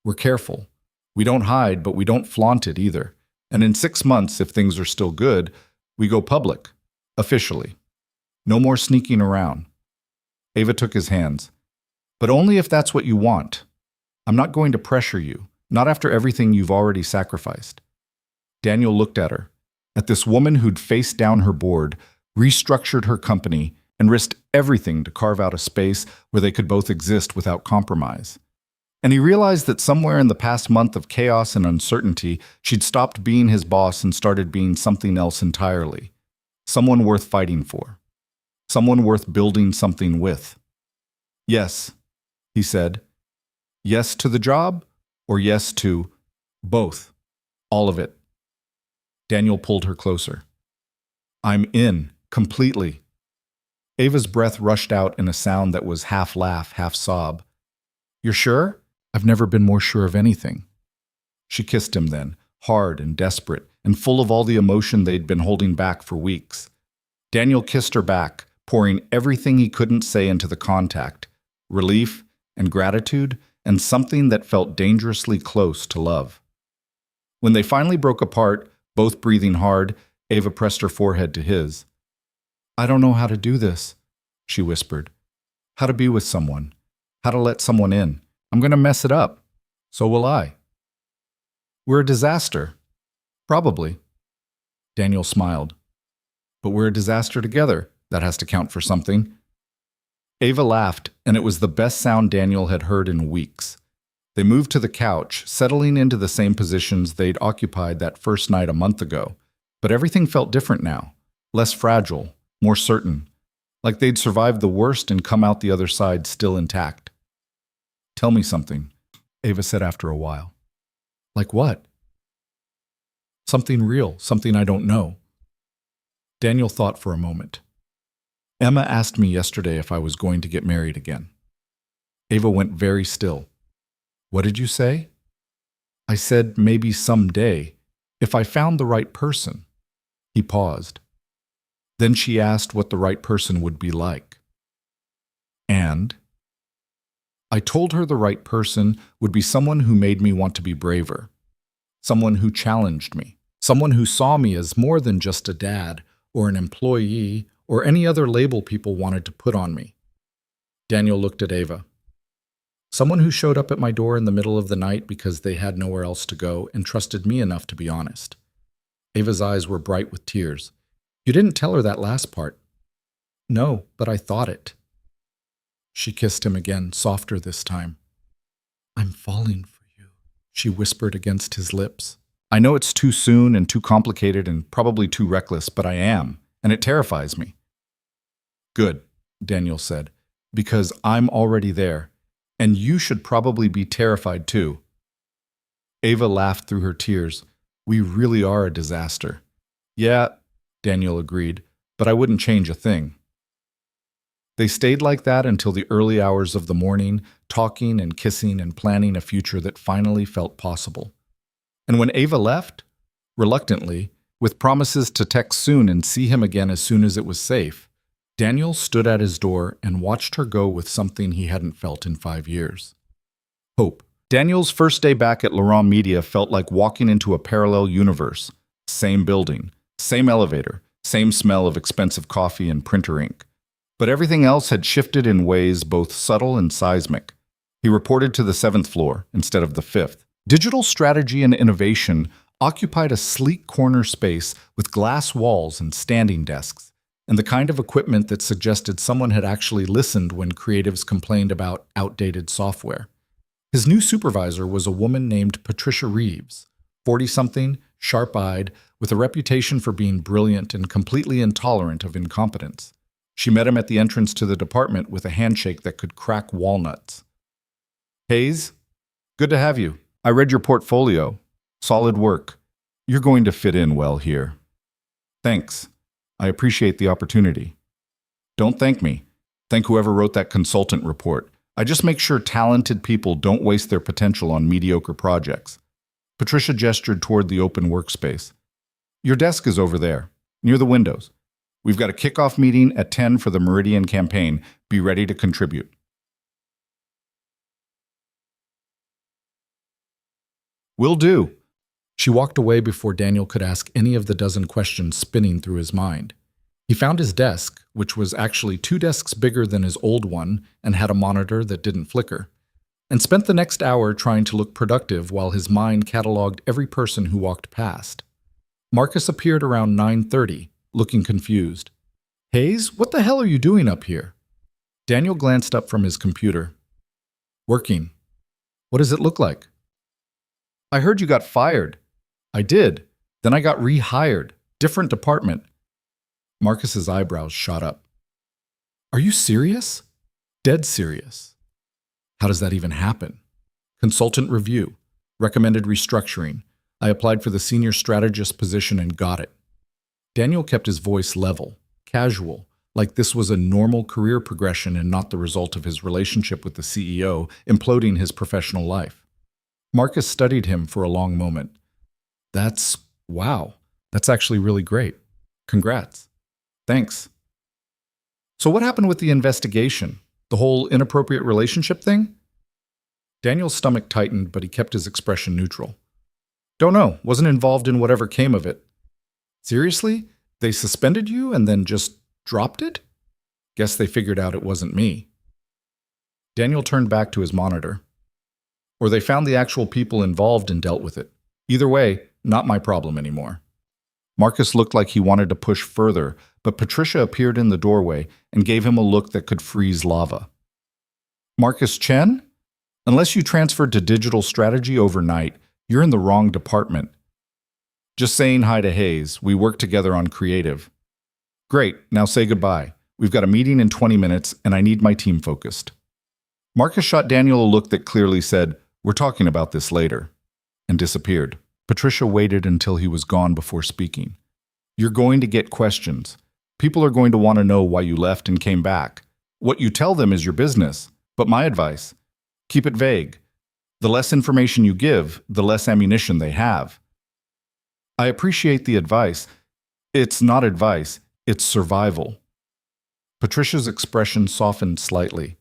We're careful. We don't hide, but we don't flaunt it either. And in 6 months, if things are still good, we go public, officially. No more sneaking around. Ava took his hands. But only if that's what you want. I'm not going to pressure you, not after everything you've already sacrificed. Daniel looked at her, at this woman who'd faced down her board, restructured her company, and risked everything to carve out a space where they could both exist without compromise. And he realized that somewhere in the past month of chaos and uncertainty, she'd stopped being his boss and started being something else entirely. Someone worth fighting for. Someone worth building something with. Yes, he said. Yes to the job, or yes to both. All of it. Daniel pulled her closer. I'm in, completely. Ava's breath rushed out in a sound that was half laugh, half sob. You're sure? I've never been more sure of anything. She kissed him then, hard and desperate, and full of all the emotion they'd been holding back for weeks. Daniel kissed her back, pouring everything he couldn't say into the contact, relief and gratitude and something that felt dangerously close to love. When they finally broke apart, both breathing hard, Ava pressed her forehead to his. I don't know how to do this, she whispered. How to be with someone. How to let someone in. I'm going to mess it up. So will I. We're a disaster. Probably. Daniel smiled. But we're a disaster together. That has to count for something. Ava laughed, and it was the best sound Daniel had heard in weeks. They moved to the couch, settling into the same positions they'd occupied that first night a month ago. But everything felt different now. Less fragile, more certain. Like they'd survived the worst and come out the other side still intact. Tell me something, Ava said after a while. Like what? Something real, something I don't know. Daniel thought for a moment. Emma asked me yesterday if I was going to get married again. Ava went very still. What did you say? I said maybe someday, if I found the right person. He paused. Then she asked what the right person would be like. And? I told her the right person would be someone who made me want to be braver. Someone who challenged me. Someone who saw me as more than just a dad or an employee or any other label people wanted to put on me. Daniel looked at Ava. Someone who showed up at my door in the middle of the night because they had nowhere else to go and trusted me enough to be honest. Ava's eyes were bright with tears. You didn't tell her that last part. No, but I thought it. She kissed him again, softer this time. I'm falling for you, she whispered against his lips. I know it's too soon and too complicated and probably too reckless, but I am, and it terrifies me. Good, Daniel said, because I'm already there, and you should probably be terrified too. Ava laughed through her tears. We really are a disaster. Yeah, Daniel agreed, but I wouldn't change a thing. They stayed like that until the early hours of the morning, talking and kissing and planning a future that finally felt possible. And when Ava left, reluctantly, with promises to text soon and see him again as soon as it was safe, Daniel stood at his door and watched her go with something he hadn't felt in 5 years. Hope. Daniel's first day back at Laurent Media felt like walking into a parallel universe. Same building, same elevator, same smell of expensive coffee and printer ink. But everything else had shifted in ways both subtle and seismic. He reported to the 7th floor instead of the 5th. Digital strategy and innovation occupied a sleek corner space with glass walls and standing desks, and the kind of equipment that suggested someone had actually listened when creatives complained about outdated software. His new supervisor was a woman named Patricia Reeves, 40-something, sharp-eyed, with a reputation for being brilliant and completely intolerant of incompetence. She met him at the entrance to the department with a handshake that could crack walnuts. Hayes, good to have you. I read your portfolio. Solid work. You're going to fit in well here. Thanks. I appreciate the opportunity. Don't thank me. Thank whoever wrote that consultant report. I just make sure talented people don't waste their potential on mediocre projects. Patricia gestured toward the open workspace. Your desk is over there, near the windows. We've got a kickoff meeting at 10 for the Meridian campaign. Be ready to contribute. Will do. She walked away before Daniel could ask any of the dozen questions spinning through his mind. He found his desk, which was actually 2 desks bigger than his old one and had a monitor that didn't flicker, and spent the next hour trying to look productive while his mind cataloged every person who walked past. Marcus appeared around 9:30, looking confused. "Hayes, what the hell are you doing up here?" Daniel glanced up from his computer. "Working. What does it look like?" "I heard you got fired." "I did. Then I got rehired. Different department." Marcus's eyebrows shot up. "Are you serious?" "Dead serious." "How does that even happen?" "Consultant review. Recommended restructuring. I applied for the senior strategist position and got it." Daniel kept his voice level, casual, like this was a normal career progression and not the result of his relationship with the CEO imploding his professional life. Marcus studied him for a long moment. Wow. That's actually really great. Congrats." "Thanks." "So what happened with the investigation? The whole inappropriate relationship thing?" Daniel's stomach tightened, but he kept his expression neutral. "Don't know. Wasn't involved in whatever came of it." "Seriously? They suspended you and then just dropped it?" "Guess they figured out it wasn't me." Daniel turned back to his monitor. "Or they found the actual people involved and dealt with it. Either way, not my problem anymore." Marcus looked like he wanted to push further, but Patricia appeared in the doorway and gave him a look that could freeze lava. "Marcus Chen? Unless you transferred to digital strategy overnight, you're in the wrong department. Just saying hi to Hayes. We work together on creative." "Great, now say goodbye. We've got a meeting in 20 minutes and I need my team focused." Marcus shot Daniel a look that clearly said, "We're talking about this later," and disappeared. Patricia waited until he was gone before speaking. "You're going to get questions. People are going to want to know why you left and came back. What you tell them is your business, but my advice, keep it vague. The less information you give, the less ammunition they have." "I appreciate the advice. It's not advice, it's survival." Patricia's expression softened slightly.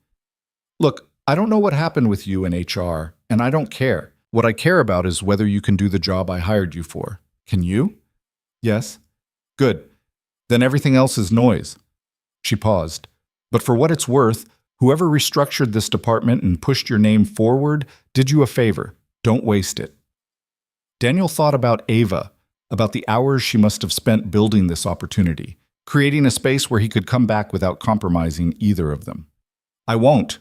"Look, I don't know what happened with you in HR, and I don't care. What I care about is whether you can do the job I hired you for. Can you?" "Yes." "Good. Then everything else is noise." She paused. "But for what it's worth, whoever restructured this department and pushed your name forward did you a favor. Don't waste it." Daniel thought about Ava, about the hours she must have spent building this opportunity, creating a space where he could come back without compromising either of them. "I won't."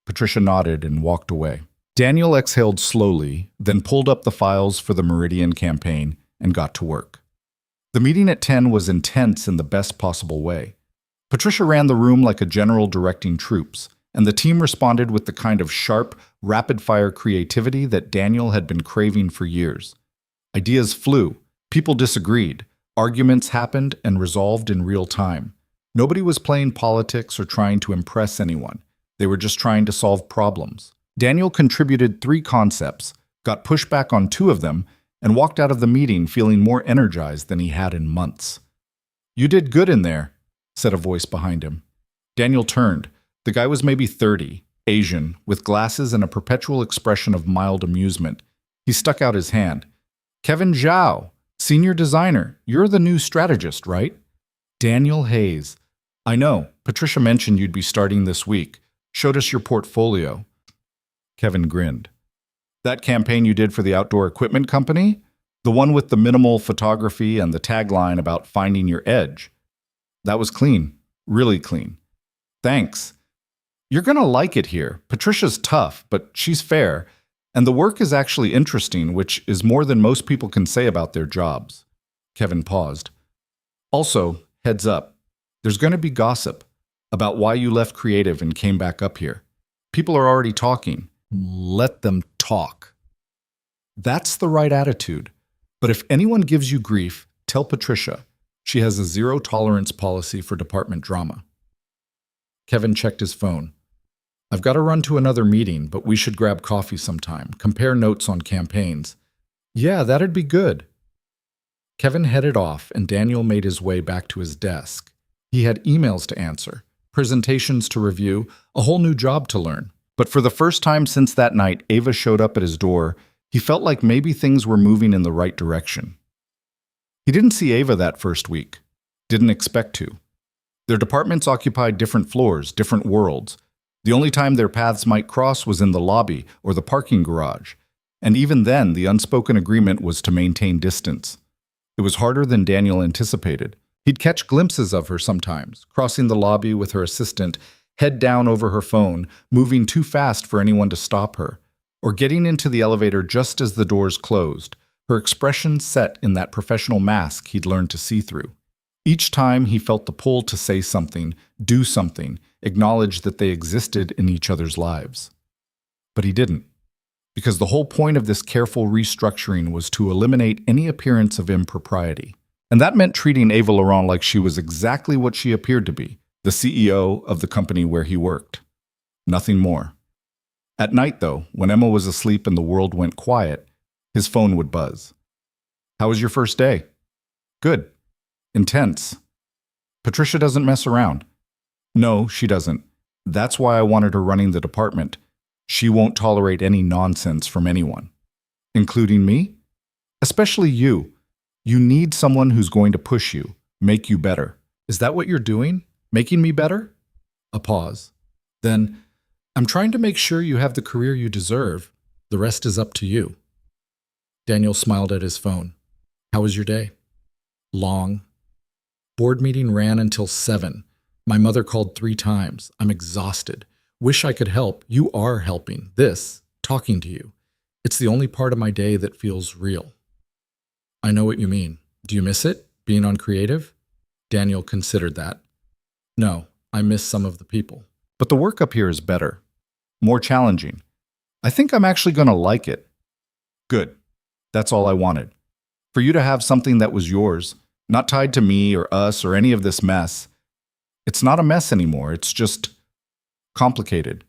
Patricia nodded and walked away. Daniel exhaled slowly, then pulled up the files for the Meridian campaign and got to work. The meeting at 10 was intense in the best possible way. Patricia ran the room like a general directing troops, and the team responded with the kind of sharp, rapid-fire creativity that Daniel had been craving for years. Ideas flew, people disagreed, arguments happened and resolved in real time. Nobody was playing politics or trying to impress anyone. They were just trying to solve problems. Daniel contributed 3 concepts, got pushback on 2 of them, and walked out of the meeting feeling more energized than he had in months. "You did good in there," said a voice behind him. Daniel turned. The guy was maybe 30, Asian, with glasses and a perpetual expression of mild amusement. He stuck out his hand. "Kevin Zhao, senior designer. You're the new strategist, right?" "Daniel Hayes. I know. Patricia mentioned you'd be starting this week. Showed us your portfolio." Kevin grinned. "That campaign you did for the outdoor equipment company? The one with the minimal photography and the tagline about finding your edge. That was clean. Really clean. Thanks. You're gonna like it here. Patricia's tough, but she's fair. And the work is actually interesting, which is more than most people can say about their jobs." Kevin paused. "Also, heads up, there's going to be gossip about why you left creative and came back up here. People are already talking. Let them talk." That's the right attitude. But if anyone gives you grief, tell Patricia. She has a zero-tolerance policy for department drama. Kevin checked his phone. "I've got to run to another meeting, but we should grab coffee sometime, compare notes on campaigns." "Yeah, that'd be good." Kevin headed off, and Daniel made his way back to his desk. He had emails to answer, presentations to review, a whole new job to learn. But for the first time since that night, Ava showed up at his door, He felt like maybe things were moving in the right direction. He didn't see Ava that first week. Didn't expect to. Their departments occupied different floors, different worlds. The only time their paths might cross was in the lobby or the parking garage. And even then, the unspoken agreement was to maintain distance. It was harder than Daniel anticipated. He'd catch glimpses of her sometimes, crossing the lobby with her assistant, head down over her phone, moving too fast for anyone to stop her, or getting into the elevator just as the doors closed, her expression set in that professional mask he'd learned to see through. Each time he felt the pull to say something, do something, acknowledge that they existed in each other's lives. But he didn't, because the whole point of this careful restructuring was to eliminate any appearance of impropriety. And that meant treating Ava Laurent like she was exactly what she appeared to be, the CEO of the company where he worked. Nothing more. At night, though, when Emma was asleep and the world went quiet, his phone would buzz. "How was your first day?" "Good. Intense. Patricia doesn't mess around." "No, she doesn't. That's why I wanted her running the department. She won't tolerate any nonsense from anyone." "Including me?" "Especially you. You need someone who's going to push you, make you better." "Is that what you're doing? Making me better?" A pause. Then, "I'm trying to make sure you have the career you deserve. The rest is up to you." Daniel smiled at his phone. "How was your day?" "Long. Board meeting ran until 7. My mother called 3 times. I'm exhausted. Wish I could help. You are helping. This, talking to you. It's the only part of my day that feels real." "I know what you mean. Do you miss it, being on creative?" Daniel considered that. "No, I miss some of the people. But the work up here is better. More challenging. I think I'm actually going to like it." "Good. That's all I wanted. For you to have something that was yours, not tied to me or us or any of this mess. It's not a mess anymore. It's just complicated."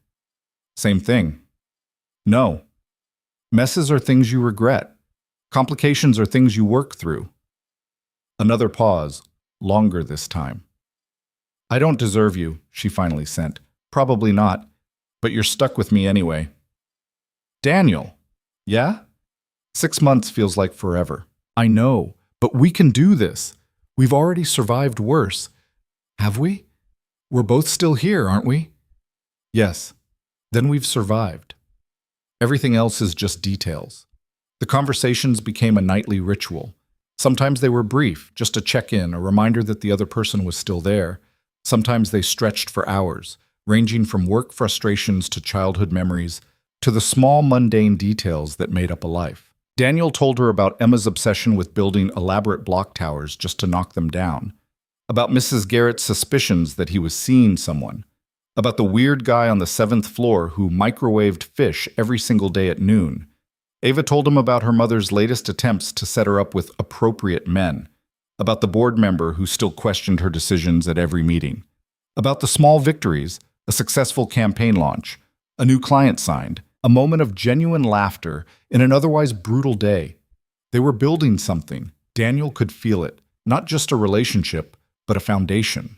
"Same thing." "No. Messes are things you regret. Complications are things you work through." Another pause, longer this time. "I don't deserve you," she finally sent. "Probably not, but you're stuck with me anyway." "Daniel." "Yeah? 6 months feels like forever." "I know, but we can do this. We've already survived worse." "Have we? We're both still here, aren't we?" "Yes. Then we've survived. Everything else is just details." The conversations became a nightly ritual. Sometimes they were brief, just a check-in, a reminder that the other person was still there. Sometimes they stretched for hours, ranging from work frustrations to childhood memories, to the small mundane details that made up a life. Daniel told her about Emma's obsession with building elaborate block towers just to knock them down, about Mrs. Garrett's suspicions that he was seeing someone, about the weird guy on the 7th floor who microwaved fish every single day at noon. Ava told him about her mother's latest attempts to set her up with appropriate men, about the board member who still questioned her decisions at every meeting, about the small victories, a successful campaign launch, a new client signed, a moment of genuine laughter in an otherwise brutal day. They were building something. Daniel could feel it, not just a relationship, but a foundation.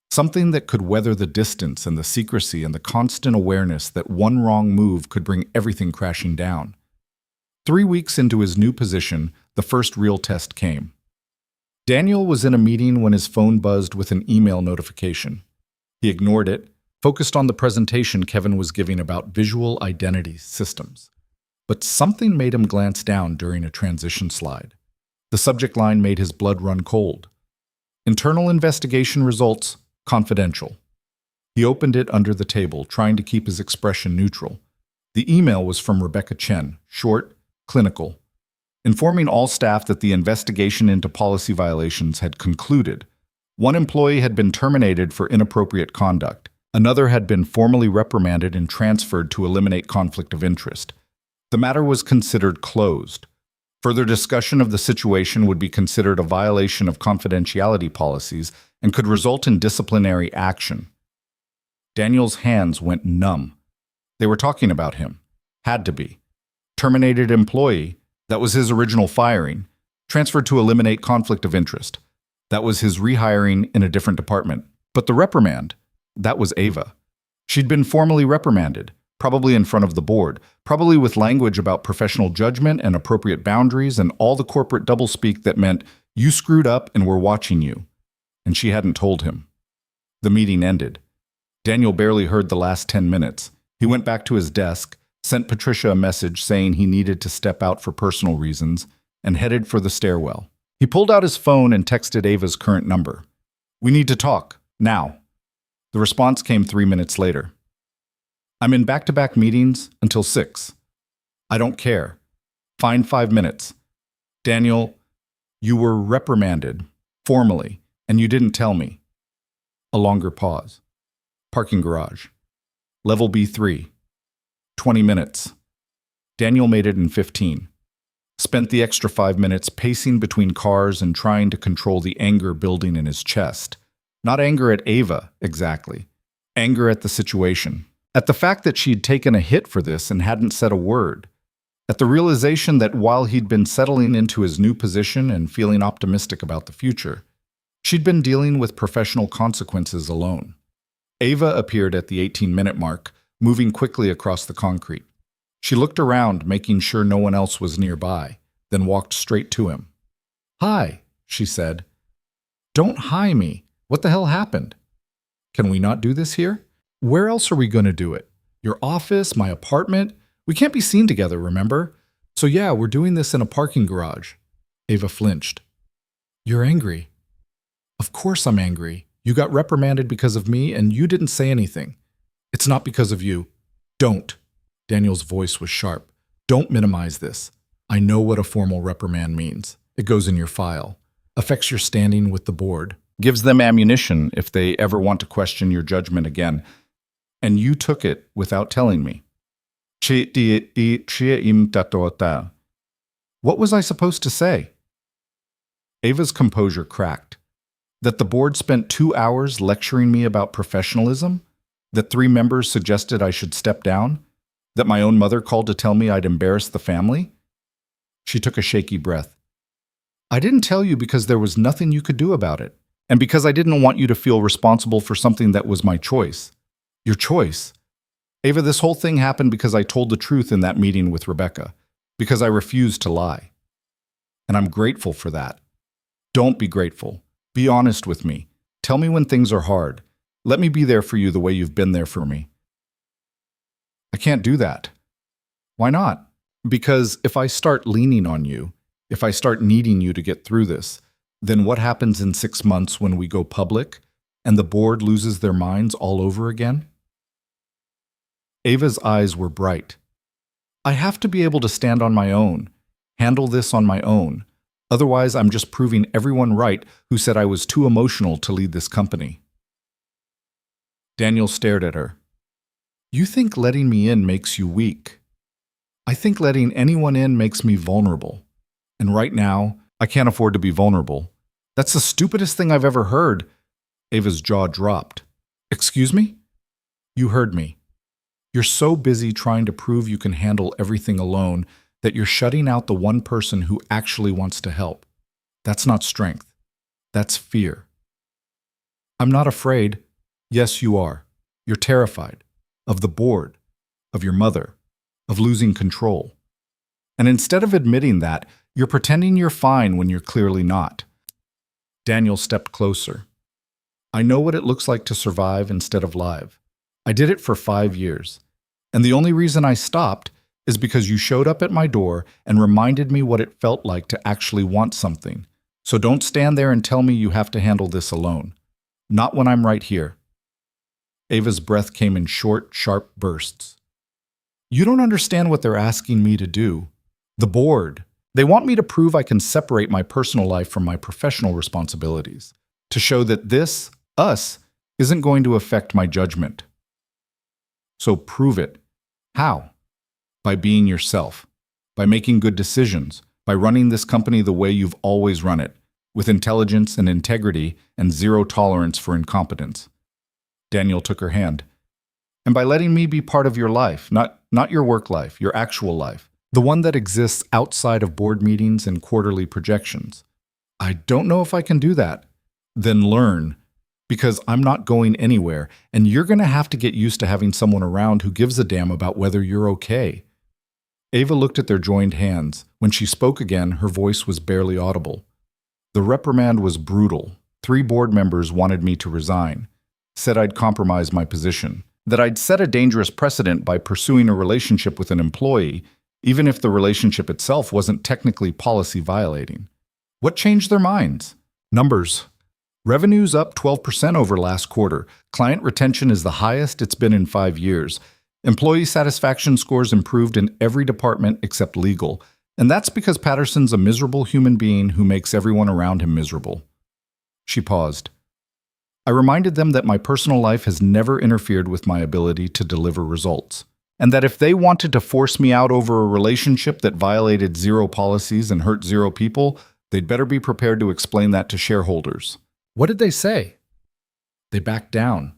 Something that could weather the distance and the secrecy and the constant awareness that one wrong move could bring everything crashing down. 3 weeks into his new position, the first real test came. Daniel was in a meeting when his phone buzzed with an email notification. He ignored it, focused on the presentation Kevin was giving about visual identity systems. But something made him glance down during a transition slide. The subject line made his blood run cold. Internal investigation results, confidential. He opened it under the table, trying to keep his expression neutral. The email was from Rebecca Chen, short, clinical, informing all staff that the investigation into policy violations had concluded. One employee had been terminated for inappropriate conduct. Another had been formally reprimanded and transferred to eliminate conflict of interest. The matter was considered closed. Further discussion of the situation would be considered a violation of confidentiality policies and could result in disciplinary action. Daniel's hands went numb. They were talking about him. Had to be. Terminated employee, that was his original firing. Transferred to eliminate conflict of interest. That was his rehiring in a different department. But the reprimand, that was Ava. She'd been formally reprimanded, probably in front of the board, probably with language about professional judgment and appropriate boundaries and all the corporate doublespeak that meant, you screwed up and we're watching you. And she hadn't told him. The meeting ended. Daniel barely heard the last 10 minutes. He went back to his desk, sent Patricia a message saying he needed to step out for personal reasons, and headed for the stairwell. He pulled out his phone and texted Ava's current number. "We need to talk, now." The response came 3 minutes later. "I'm in back-to-back meetings until 6. I don't care. Find 5 minutes. Daniel, you were reprimanded, formally, and you didn't tell me." A longer pause. Parking garage. Level B3. 20 minutes. Daniel made it in 15. Spent the extra 5 minutes pacing between cars and trying to control the anger building in his chest. Not anger at Ava, exactly. Anger at the situation. At the fact that she'd taken a hit for this and hadn't said a word. At the realization that while he'd been settling into his new position and feeling optimistic about the future, she'd been dealing with professional consequences alone. Ava appeared at the 18-minute mark, moving quickly across the concrete. She looked around, making sure no one else was nearby, then walked straight to him. "Hi," she said. "Don't hi me. What the hell happened? Can we not do this here? Where else are we going to do it? Your office, my apartment? We can't be seen together, remember? So yeah, we're doing this in a parking garage." Ava flinched. "You're angry." "Of course I'm angry. You got reprimanded because of me and you didn't say anything. It's not because of you. Don't." Daniel's voice was sharp. "Don't minimize this. I know what a formal reprimand means. It goes in your file. Affects your standing with the board. Gives them ammunition if they ever want to question your judgment again. And you took it without telling me." What was I supposed to say? Ava's composure cracked. That the board spent 2 hours lecturing me about professionalism? That 3 members suggested I should step down? That my own mother called to tell me I'd embarrassed the family? She took a shaky breath. "I didn't tell you because there was nothing you could do about it, and because I didn't want you to feel responsible for something that was my choice." "Your choice?" "Ava, this whole thing happened because I told the truth in that meeting with Rebecca, because I refused to lie. And I'm grateful for that. Don't be grateful. Be honest with me. Tell me when things are hard. Let me be there for you the way you've been there for me." "I can't do that." "Why not?" "Because if I start leaning on you, if I start needing you to get through this, then what happens in 6 months when we go public and the board loses their minds all over again?" Ava's eyes were bright. "I have to be able to stand on my own, handle this on my own. Otherwise, I'm just proving everyone right who said I was too emotional to lead this company." Daniel stared at her. "You think letting me in makes you weak. I think letting anyone in makes me vulnerable. And right now, I can't afford to be vulnerable. That's the stupidest thing I've ever heard." Ava's jaw dropped. "Excuse me?" "You heard me. You're so busy trying to prove you can handle everything alone that you're shutting out the one person who actually wants to help. That's not strength. That's fear." "I'm not afraid." "Yes, you are. You're terrified. Of the board. Of your mother. Of losing control. And instead of admitting that, you're pretending you're fine when you're clearly not." Daniel stepped closer. "I know what it looks like to survive instead of live. I did it for 5 years. And the only reason I stopped is because you showed up at my door and reminded me what it felt like to actually want something. So don't stand there and tell me you have to handle this alone. Not when I'm right here." Ava's breath came in short, sharp bursts. "You don't understand what they're asking me to do. The board. They want me to prove I can separate my personal life from my professional responsibilities. To show that this, us, isn't going to affect my judgment. So prove it. How? By being yourself. By making good decisions. By running this company the way you've always run it. With intelligence and integrity and zero tolerance for incompetence." Daniel took her hand. "And by letting me be part of your life, not your work life, your actual life. The one that exists outside of board meetings and quarterly projections." "I don't know if I can do that." "Then learn. Because I'm not going anywhere, and you're going to have to get used to having someone around who gives a damn about whether you're okay. Ava looked at their joined hands. When she spoke again, her voice was barely audible. The reprimand was brutal. 3 board members wanted me to resign, said I'd compromise my position, that I'd set a dangerous precedent by pursuing a relationship with an employee, even if the relationship itself wasn't technically policy violating. What changed their minds? Numbers. Revenue's up 12% over last quarter. Client retention is the highest it's been in 5 years. Employee satisfaction scores improved in every department except legal. And that's because Patterson's a miserable human being who makes everyone around him miserable. She paused. I reminded them that my personal life has never interfered with my ability to deliver results, and that if they wanted to force me out over a relationship that violated 0 policies and hurt 0 people, they'd better be prepared to explain that to shareholders. What did they say? They backed down,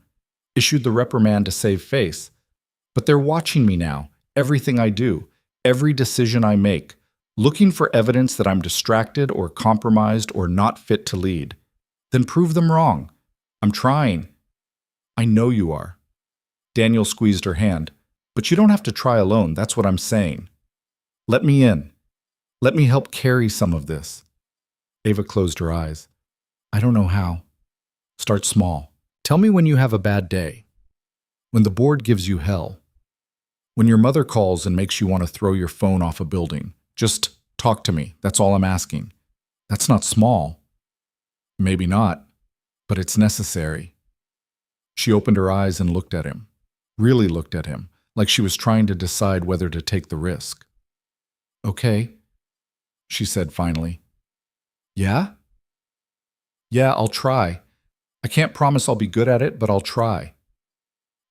issued the reprimand to save face. But they're watching me now, everything I do, every decision I make, looking for evidence that I'm distracted or compromised or not fit to lead. Then prove them wrong. I'm trying. I know you are. Daniel squeezed her hand. But you don't have to try alone, that's what I'm saying. Let me in. Let me help carry some of this. Ava closed her eyes. I don't know how. Start small. Tell me when you have a bad day. When the board gives you hell. When your mother calls and makes you want to throw your phone off a building. Just talk to me, that's all I'm asking. That's not small. Maybe not, but it's necessary. She opened her eyes and looked at him. Really looked at him, like she was trying to decide whether to take the risk. Okay, she said finally. Yeah? Yeah, I'll try. I can't promise I'll be good at it, but I'll try.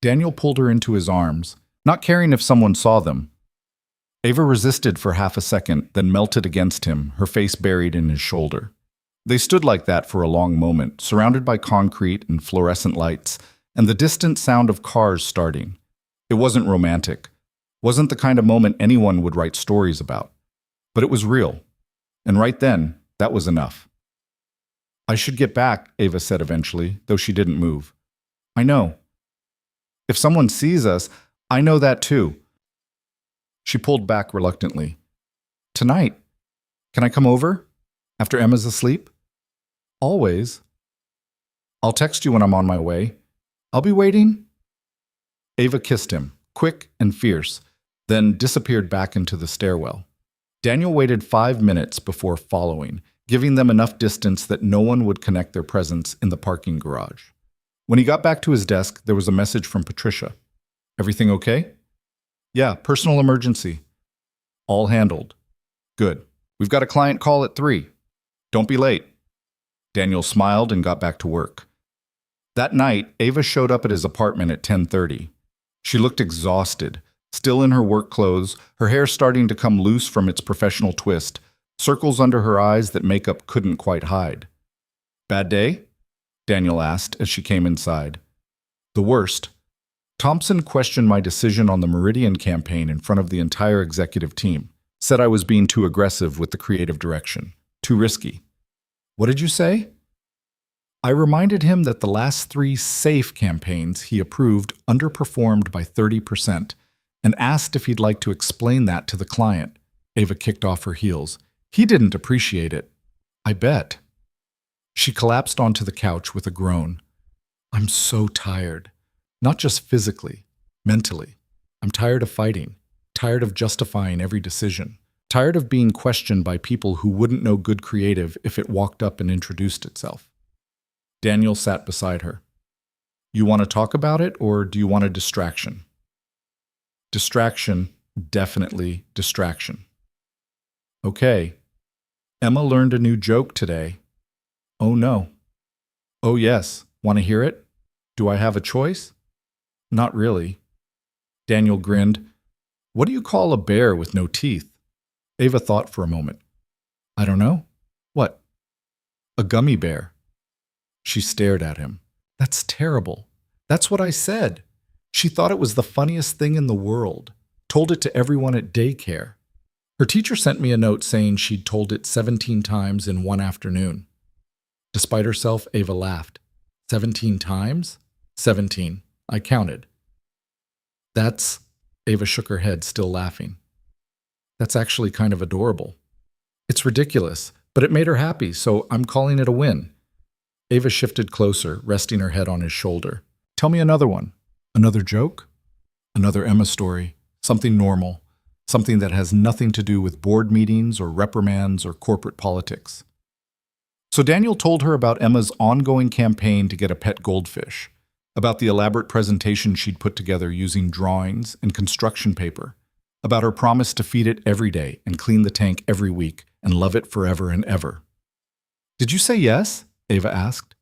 Daniel pulled her into his arms, not caring if someone saw them. Ava resisted for half a second, then melted against him, her face buried in his shoulder. They stood like that for a long moment, surrounded by concrete and fluorescent lights, and the distant sound of cars starting. It wasn't romantic. Wasn't the kind of moment anyone would write stories about. But it was real. And right then, that was enough. I should get back, Ava said eventually, though she didn't move. I know. If someone sees us, I know that too. She pulled back reluctantly. Tonight. Can I come over? After Emma's asleep? Always. I'll text you when I'm on my way. I'll be waiting. Ava kissed him, quick and fierce, then disappeared back into the stairwell. Daniel waited 5 minutes before following, giving them enough distance that no one would connect their presence in the parking garage. When he got back to his desk, there was a message from Patricia. Everything okay? Yeah, personal emergency. All handled. Good. We've got a client call at 3. Don't be late. Daniel smiled and got back to work. That night, Ava showed up at his apartment at 10:30. She looked exhausted, still in her work clothes, her hair starting to come loose from its professional twist, circles under her eyes that makeup couldn't quite hide. Bad day? Daniel asked as she came inside. The worst. Thompson questioned my decision on the Meridian campaign in front of the entire executive team, said I was being too aggressive with the creative direction, too risky. What did you say? I reminded him that the last 3 SAFE campaigns he approved underperformed by 30% and asked if he'd like to explain that to the client. Ava kicked off her heels. He didn't appreciate it. I bet. She collapsed onto the couch with a groan. I'm so tired. Not just physically, mentally. I'm tired of fighting, tired of justifying every decision, tired of being questioned by people who wouldn't know good creative if it walked up and introduced itself. Daniel sat beside her. You want to talk about it, or do you want a distraction? Distraction, definitely distraction. Okay. Emma learned a new joke today. Oh no. Oh yes. Want to hear it? Do I have a choice? Not really. Daniel grinned. What do you call a bear with no teeth? Ava thought for a moment. I don't know. What? A gummy bear. She stared at him. That's terrible. That's what I said. She thought it was the funniest thing in the world. Told it to everyone at daycare. Her teacher sent me a note saying she'd told it 17 times in one afternoon. Despite herself, Ava laughed. 17 times? 17. I counted. That's... Ava shook her head, still laughing. That's actually kind of adorable. It's ridiculous, but it made her happy, so I'm calling it a win. Ava shifted closer, resting her head on his shoulder. Tell me another one. Another joke? Another Emma story. Something normal. Something that has nothing to do with board meetings or reprimands or corporate politics. So Daniel told her about Emma's ongoing campaign to get a pet goldfish, about the elaborate presentation she'd put together using drawings and construction paper, about her promise to feed it every day and clean the tank every week and love it forever and ever. Did you say yes? Ava asked.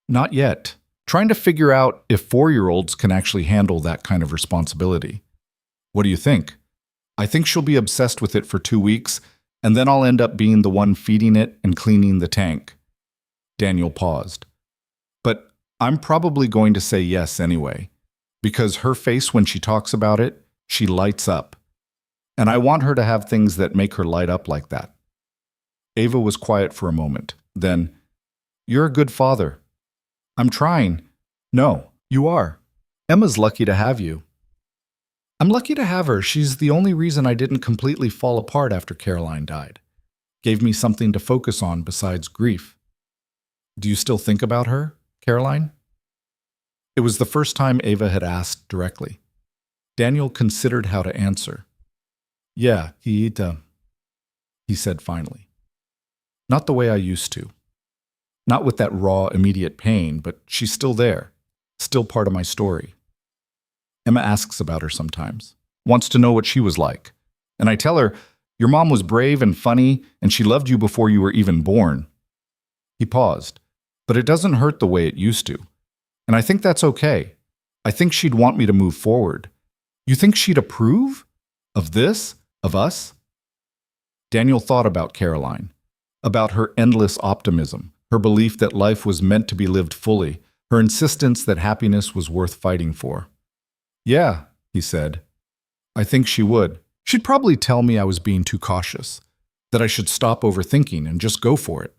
Not yet. Trying to figure out if 4-year-olds can actually handle that kind of responsibility. What do you think? I think she'll be obsessed with it for 2 weeks, and then I'll end up being the one feeding it and cleaning the tank. Daniel paused. But I'm probably going to say yes anyway, because her face when she talks about it, she lights up. And I want her to have things that make her light up like that. Ava was quiet for a moment. Then, you're a good father. I'm trying. No, you are. Emma's lucky to have you. I'm lucky to have her. She's the only reason I didn't completely fall apart after Caroline died. Gave me something to focus on besides grief. Do you still think about her, Caroline? It was the first time Ava had asked directly. Daniel considered how to answer. Yeah, he said finally. Not the way I used to. Not with that raw, immediate pain, but she's still there, still part of my story. Emma asks about her sometimes, wants to know what she was like. And I tell her, your mom was brave and funny, and she loved you before you were even born. He paused, but it doesn't hurt the way it used to. And I think that's okay. I think she'd want me to move forward. You think she'd approve? Of this? Of us? Daniel thought about Caroline, about her endless optimism, her belief that life was meant to be lived fully, her insistence that happiness was worth fighting for. Yeah, he said. I think she would. She'd probably tell me I was being too cautious, that I should stop overthinking and just go for it.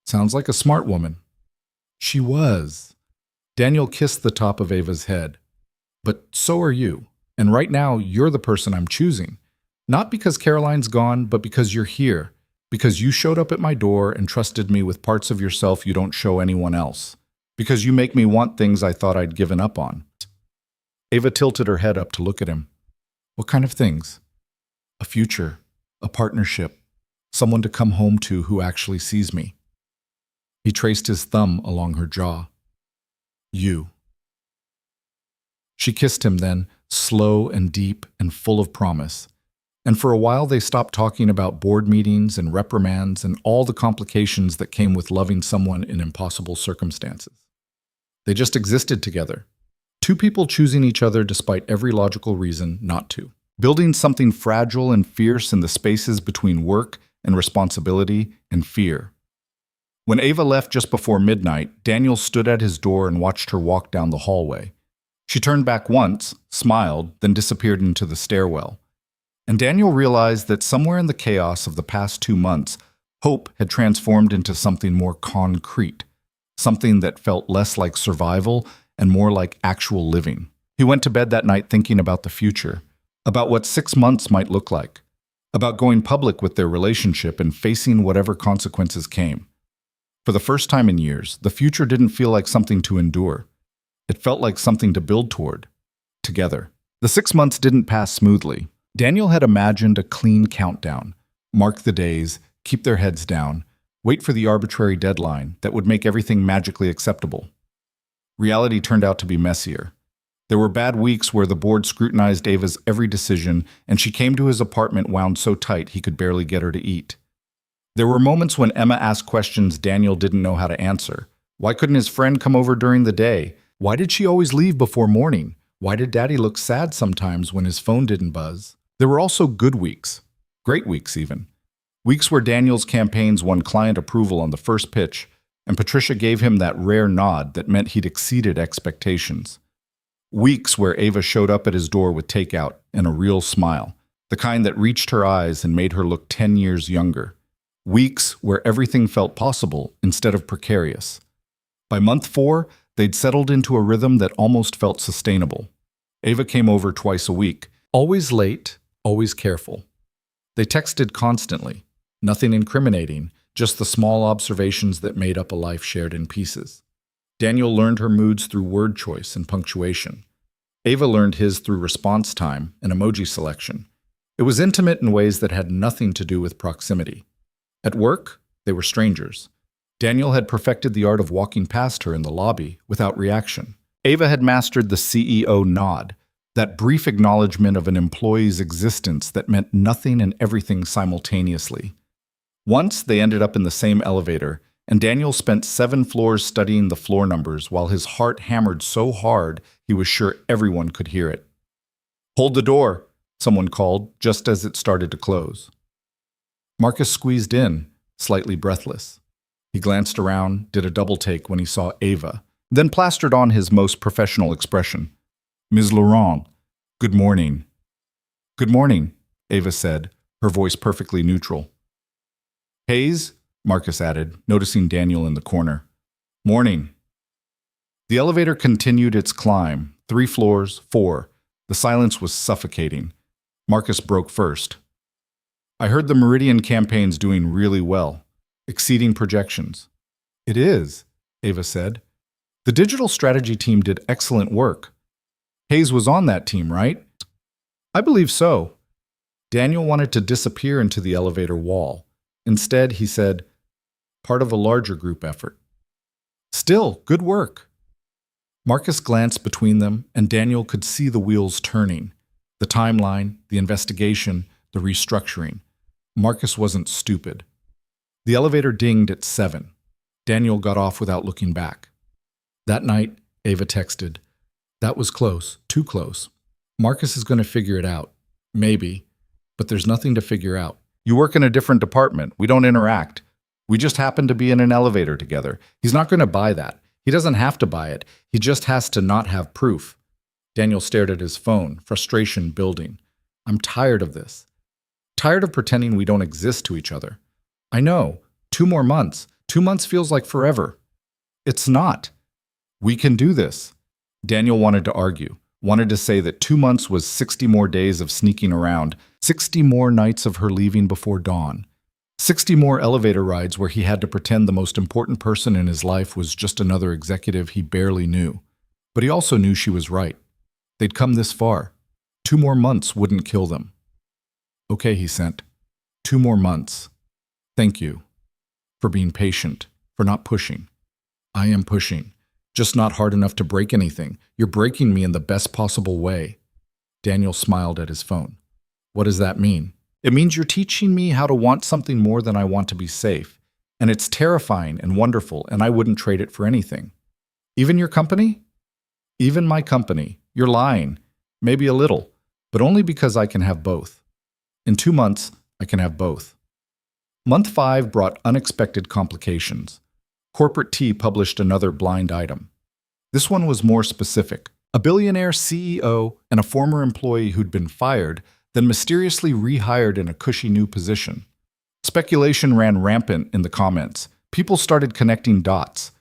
Sounds like a smart woman. She was. Daniel kissed the top of Ava's head. But so are you. And right now, you're the person I'm choosing. Not because Caroline's gone, but because you're here. Because you showed up at my door and trusted me with parts of yourself you don't show anyone else. Because you make me want things I thought I'd given up on. Ava tilted her head up to look at him. What kind of things? A future, a partnership, someone to come home to who actually sees me. He traced his thumb along her jaw. You. She kissed him then, slow and deep and full of promise. And for a while they stopped talking about board meetings and reprimands and all the complications that came with loving someone in impossible circumstances. They just existed together. Two people choosing each other despite every logical reason not to. Building something fragile and fierce in the spaces between work and responsibility and fear. When Ava left just before midnight, Daniel stood at his door and watched her walk down the hallway. She turned back once, smiled, then disappeared into the stairwell. And Daniel realized that somewhere in the chaos of the past 2 months, hope had transformed into something more concrete, something that felt less like survival and more like actual living. He went to bed that night thinking about the future, about what 6 months might look like, about going public with their relationship and facing whatever consequences came. For the first time in years, the future didn't feel like something to endure. It felt like something to build toward, together. The 6 months didn't pass smoothly. Daniel had imagined a clean countdown, mark the days, keep their heads down, wait for the arbitrary deadline that would make everything magically acceptable. Reality turned out to be messier. There were bad weeks where the board scrutinized Ava's every decision, and she came to his apartment wound so tight he could barely get her to eat. There were moments when Emma asked questions Daniel didn't know how to answer. Why couldn't his friend come over during the day? Why did she always leave before morning? Why did Daddy look sad sometimes when his phone didn't buzz? There were also good weeks, great weeks even. Weeks where Daniel's campaigns won client approval on the first pitch, and Patricia gave him that rare nod that meant he'd exceeded expectations. Weeks where Ava showed up at his door with takeout and a real smile, the kind that reached her eyes and made her look 10 years younger. Weeks where everything felt possible instead of precarious. By month 4, They'd settled into a rhythm that almost felt sustainable. Ava came over twice a week, always late, always careful. They texted constantly, nothing incriminating, just the small observations that made up a life shared in pieces. Daniel learned her moods through word choice and punctuation. Ava learned his through response time and emoji selection. It was intimate in ways that had nothing to do with proximity. At work, they were strangers. Daniel had perfected the art of walking past her in the lobby without reaction. Ava had mastered the CEO nod, that brief acknowledgement of an employee's existence that meant nothing and everything simultaneously. Once, they ended up in the same elevator, and Daniel spent 7 floors studying the floor numbers while his heart hammered so hard he was sure everyone could hear it. "Hold the door," someone called just as it started to close. Marcus squeezed in, slightly breathless. He glanced around, did a double take when he saw Ava, then plastered on his most professional expression. "Ms. Laurent, good morning." "Good morning," Ava said, her voice perfectly neutral. "Hayes," Marcus added, noticing Daniel in the corner. "Morning." The elevator continued its climb, 3 floors, 4. The silence was suffocating. Marcus broke first. "I heard the Meridian campaign's doing really well, exceeding projections." "It is," Ava said. "The digital strategy team did excellent work." "Hayes was on that team, right?" "I believe so." Daniel wanted to disappear into the elevator wall. Instead, he said, "Part of a larger group effort." "Still, good work." Marcus glanced between them, and Daniel could see the wheels turning. The timeline, the investigation, the restructuring. Marcus wasn't stupid. The elevator dinged at 7. Daniel got off without looking back. That night, Ava texted, "That was close, too close. Marcus is going to figure it out. Maybe. But there's nothing to figure out. You work in a different department. We don't interact. We just happen to be in an elevator together. He's not going to buy that. He doesn't have to buy it. He just has to not have proof." Daniel stared at his phone, frustration building. "I'm tired of this. Tired of pretending we don't exist to each other. I know. 2 more months. 2 months feels like forever. It's not. We can do this." Daniel wanted to argue, wanted to say that 2 months was 60 more days of sneaking around, 60 more nights of her leaving before dawn, 60 more elevator rides where he had to pretend the most important person in his life was just another executive he barely knew. But he also knew she was right. They'd come this far. 2 more months wouldn't kill them. "Okay," he sent. 2 more months. Thank you. For being patient, for not pushing. I am pushing. Just not hard enough to break anything. You're breaking me in the best possible way." Daniel smiled at his phone. "What does that mean?" "It means you're teaching me how to want something more than I want to be safe. And it's terrifying and wonderful, and I wouldn't trade it for anything." "Even your company?" "Even my company. You're lying. Maybe a little, but only because I can have both. In 2 months, I can have both." Month 5 brought unexpected complications. Corporate Tea published another blind item. This one was more specific. A billionaire CEO and a former employee who'd been fired, then mysteriously rehired in a cushy new position. Speculation ran rampant in the comments. People started connecting dots.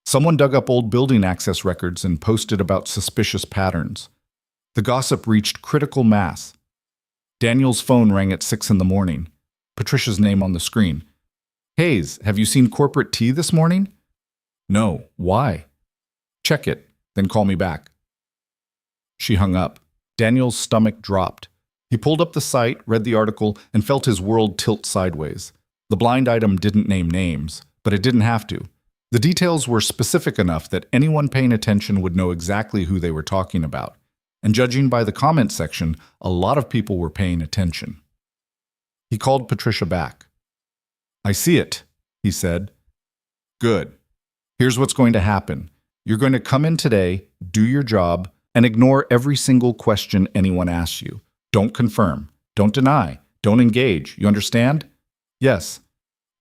Someone dug up old building access records and posted about suspicious patterns. The gossip reached critical mass. Daniel's phone rang at 6 in the morning. Patricia's name on the screen. "Hayes, have you seen Corporate Tea this morning?" "No. Why?" "Check it, then call me back." She hung up. Daniel's stomach dropped. He pulled up the site, read the article, and felt his world tilt sideways. The blind item didn't name names, but it didn't have to. The details were specific enough that anyone paying attention would know exactly who they were talking about. And judging by the comment section, a lot of people were paying attention. He called Patricia back. "I see it," he said. "Good. Here's what's going to happen. You're going to come in today, do your job, and ignore every single question anyone asks you. Don't confirm. Don't deny. Don't engage. You understand?" "Yes."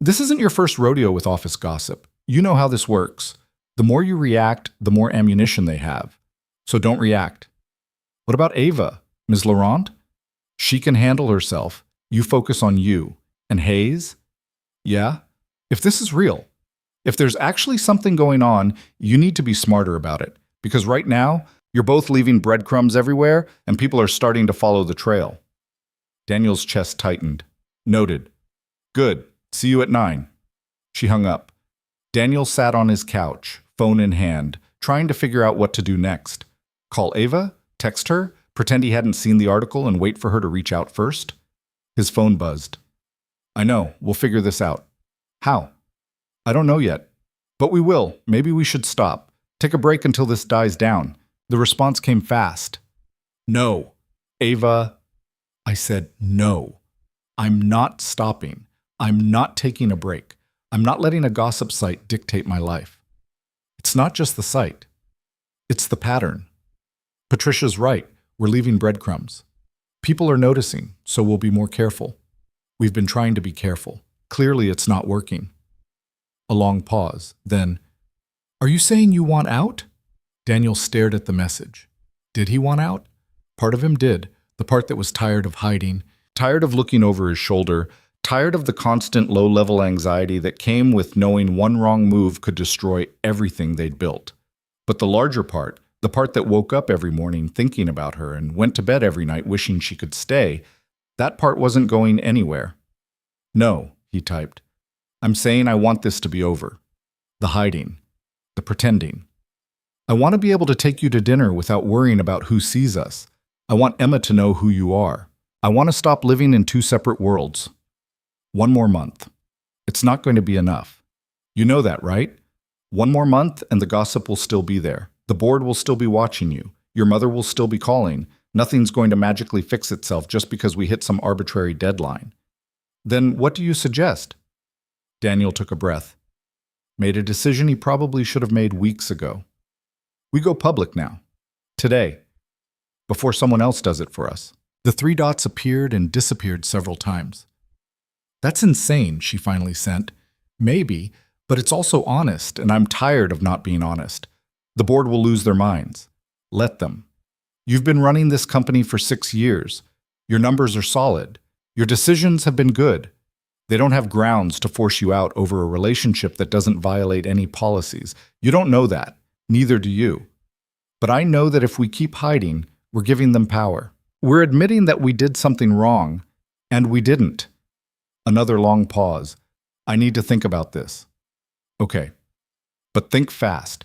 "This isn't your first rodeo with office gossip. You know how this works. The more you react, the more ammunition they have. So don't react." "What about Ava? Ms. Laurent?" "She can handle herself. You focus on you. And Hayes?" "Yeah? If this is real, If there's actually something going on, you need to be smarter about it. Because right now, you're both leaving breadcrumbs everywhere, and people are starting to follow the trail. Daniel's chest tightened. Noted. Good. See you at 9. She hung up. Daniel sat on his couch, phone in hand, trying to figure out what to do next. Call Ava? Text her? Pretend he hadn't seen the article and wait for her to reach out first? His phone buzzed. I know. We'll figure this out. How? I don't know yet. But we will. Maybe we should stop. Take a break until this dies down. The response came fast. No. Ava. I said no. I'm not stopping. I'm not taking a break. I'm not letting a gossip site dictate my life. It's not just the site. It's the pattern. Patricia's right. We're leaving breadcrumbs. People are noticing, so we'll be more careful. We've been trying to be careful. Clearly, it's not working. A long pause. Then, are you saying you want out? Daniel stared at the message. Did he want out? Part of him did. The part that was tired of hiding, tired of looking over his shoulder, tired of the constant low-level anxiety that came with knowing one wrong move could destroy everything they'd built. But the larger part, the part that woke up every morning thinking about her and went to bed every night wishing she could stay, that part wasn't going anywhere. No, he typed. I'm saying I want this to be over. The hiding. The pretending. I want to be able to take you to dinner without worrying about who sees us. I want Emma to know who you are. I want to stop living in two separate worlds. 1 more month. It's not going to be enough. You know that, right? 1 more month and the gossip will still be there. The board will still be watching you. Your mother will still be calling. Nothing's going to magically fix itself just because we hit some arbitrary deadline. Then what do you suggest? Daniel took a breath. Made a decision he probably should have made weeks ago. We go public now. Today. Before someone else does it for us. The 3 dots appeared and disappeared several times. That's insane, she finally sent. Maybe, but it's also honest, and I'm tired of not being honest. The board will lose their minds. Let them. You've been running this company for 6 years. Your numbers are solid. Your decisions have been good. They don't have grounds to force you out over a relationship that doesn't violate any policies. You don't know that. Neither do you. But I know that if we keep hiding, we're giving them power. We're admitting that we did something wrong, and we didn't. Another long pause. I need to think about this. Okay. But think fast.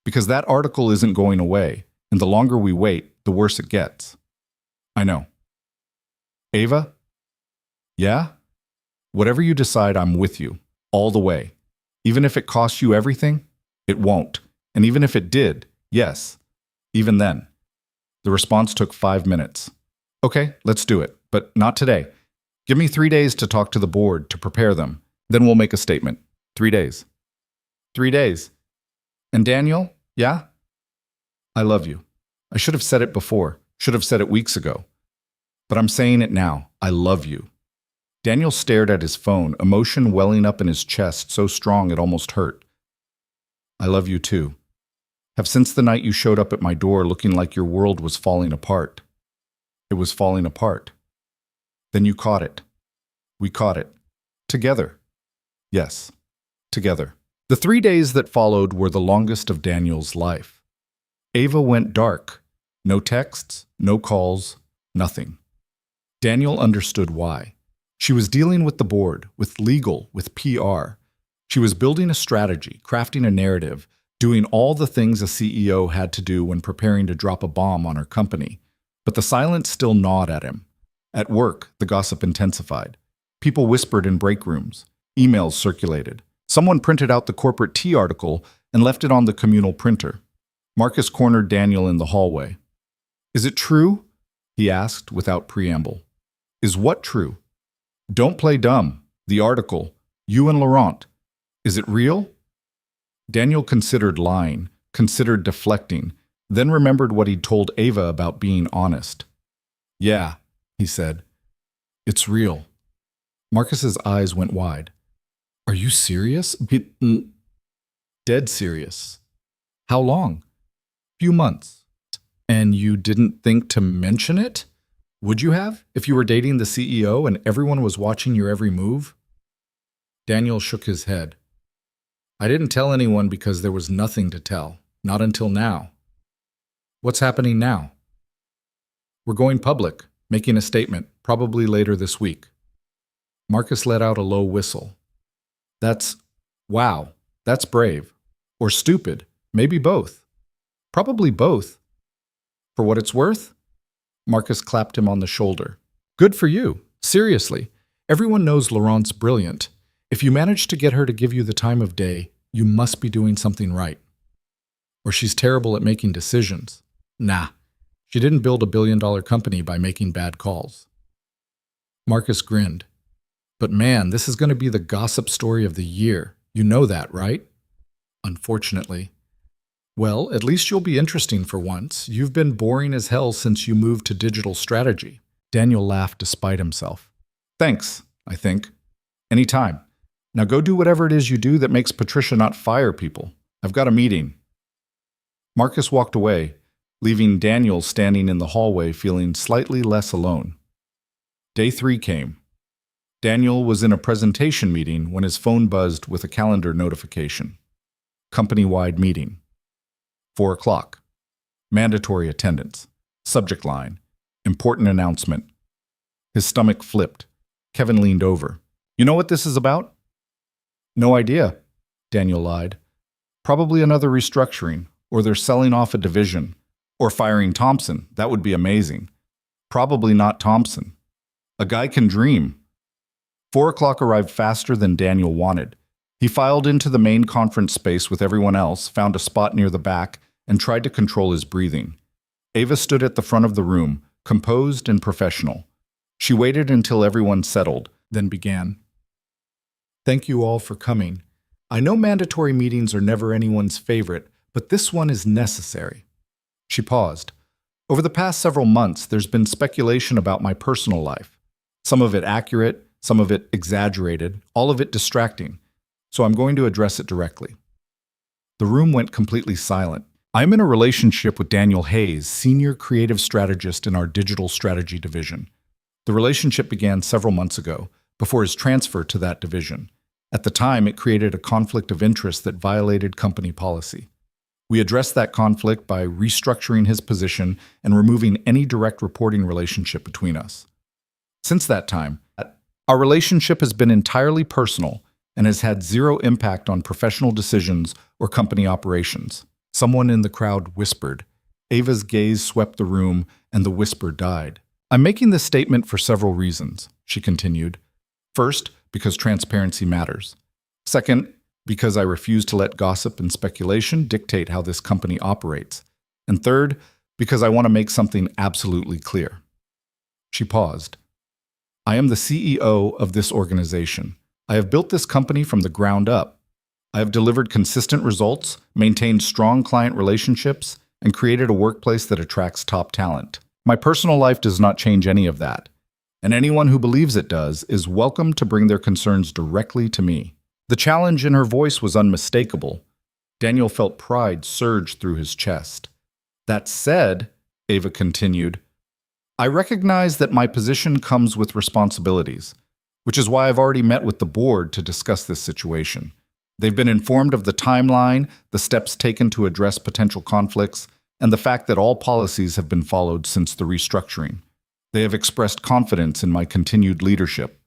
Because that article isn't going away, and the longer we wait, the worse it gets. I know. Ava? Yeah? Whatever you decide, I'm with you. All the way. Even if it costs you everything, it won't. And even if it did, yes. Even then. The response took 5 minutes. Okay, let's do it. But not today. Give me 3 days to talk to the board, to prepare them. Then we'll make a statement. 3 days. 3 days. And Daniel? Yeah? I love you. I should have said it before. Should have said it weeks ago. But I'm saying it now. I love you. Daniel stared at his phone, emotion welling up in his chest so strong it almost hurt. I love you too. Have since the night you showed up at my door looking like your world was falling apart. It was falling apart. Then you caught it. We caught it. Together. Yes, together. The 3 days that followed were the longest of Daniel's life. Ava went dark. No texts, no calls, nothing. Daniel understood why. She was dealing with the board, with legal, with PR. She was building a strategy, crafting a narrative, doing all the things a CEO had to do when preparing to drop a bomb on her company. But the silence still gnawed at him. At work, the gossip intensified. People whispered in break rooms. Emails circulated. Someone printed out the corporate tea article and left it on the communal printer. Marcus cornered Daniel in the hallway. Is it true? He asked without preamble. Is what true? Don't play dumb. The article. You and Laurent. Is it real? Daniel considered lying, considered deflecting, then remembered what he'd told Ava about being honest. Yeah, he said. It's real. Marcus's eyes went wide. Are you serious? Dead serious. How long? Few months. And you didn't think to mention it? Would you have, if you were dating the CEO and everyone was watching your every move? Daniel shook his head. I didn't tell anyone because there was nothing to tell. Not until now. What's happening now? We're going public, making a statement, probably later this week. Marcus let out a low whistle. Wow, that's brave. Or stupid. Maybe both. Probably both. For what it's worth? Marcus clapped him on the shoulder. Good for you. Seriously. Everyone knows Laurent's brilliant. If you manage to get her to give you the time of day, you must be doing something right. Or she's terrible at making decisions. Nah, she didn't build $1 billion company by making bad calls. Marcus grinned. But man, this is going to be the gossip story of the year. You know that, right? Unfortunately. Well, at least you'll be interesting for once. You've been boring as hell since you moved to digital strategy. Daniel laughed despite himself. Thanks, I think. Anytime. Now go do whatever it is you do that makes Patricia not fire people. I've got a meeting. Marcus walked away, leaving Daniel standing in the hallway feeling slightly less alone. Day 3 came. Daniel was in a presentation meeting when his phone buzzed with a calendar notification. Company-wide meeting. 4 o'clock. Mandatory attendance. Subject line. Important announcement. His stomach flipped. Kevin leaned over. You know what this is about? No idea, Daniel lied. Probably another restructuring, or they're selling off a division, or firing Thompson. That would be amazing. Probably not Thompson. A guy can dream. 4 o'clock arrived faster than Daniel wanted. He filed into the main conference space with everyone else, found a spot near the back, and tried to control his breathing. Ava stood at the front of the room, composed and professional. She waited until everyone settled, then began. Thank you all for coming. I know mandatory meetings are never anyone's favorite, but this one is necessary. She paused. Over the past several months, there's been speculation about my personal life. Some of it accurate, some of it exaggerated, all of it distracting. So I'm going to address it directly. The room went completely silent. I'm in a relationship with Daniel Hayes, senior creative strategist in our digital strategy division. The relationship began several months ago, before his transfer to that division. At the time, it created a conflict of interest that violated company policy. We addressed that conflict by restructuring his position and removing any direct reporting relationship between us. Since that time, our relationship has been entirely personal and has had zero impact on professional decisions or company operations. Someone in the crowd whispered. Ava's gaze swept the room, and the whisper died. I'm making this statement for several reasons, she continued. First, because transparency matters. Second, because I refuse to let gossip and speculation dictate how this company operates. And third, because I want to make something absolutely clear. She paused. I am the CEO of this organization. I have built this company from the ground up. I have delivered consistent results, maintained strong client relationships, and created a workplace that attracts top talent. My personal life does not change any of that. And anyone who believes it does is welcome to bring their concerns directly to me. The challenge in her voice was unmistakable. Daniel felt pride surge through his chest. That said, Ava continued, I recognize that my position comes with responsibilities, which is why I've already met with the board to discuss this situation. They've been informed of the timeline, the steps taken to address potential conflicts, and the fact that all policies have been followed since the restructuring. They have expressed confidence in my continued leadership.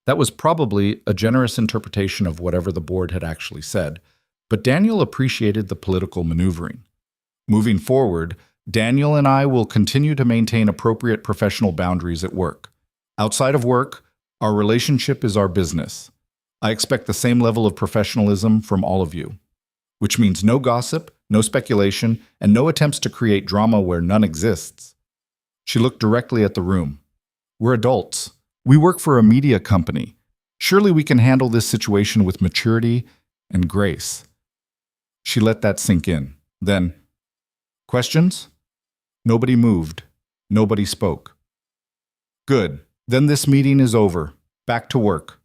That was probably a generous interpretation of whatever the board had actually said, but Daniel appreciated the political maneuvering. Moving forward, Daniel and I will continue to maintain appropriate professional boundaries at work. Outside of work, our relationship is our business. I expect the same level of professionalism from all of you, which means no gossip, no speculation, and no attempts to create drama where none exists. She looked directly at the room. We're adults. We work for a media company. Surely we can handle this situation with maturity and grace. She let that sink in. Then, questions? Nobody moved. Nobody spoke. Good. Then this meeting is over. Back to work.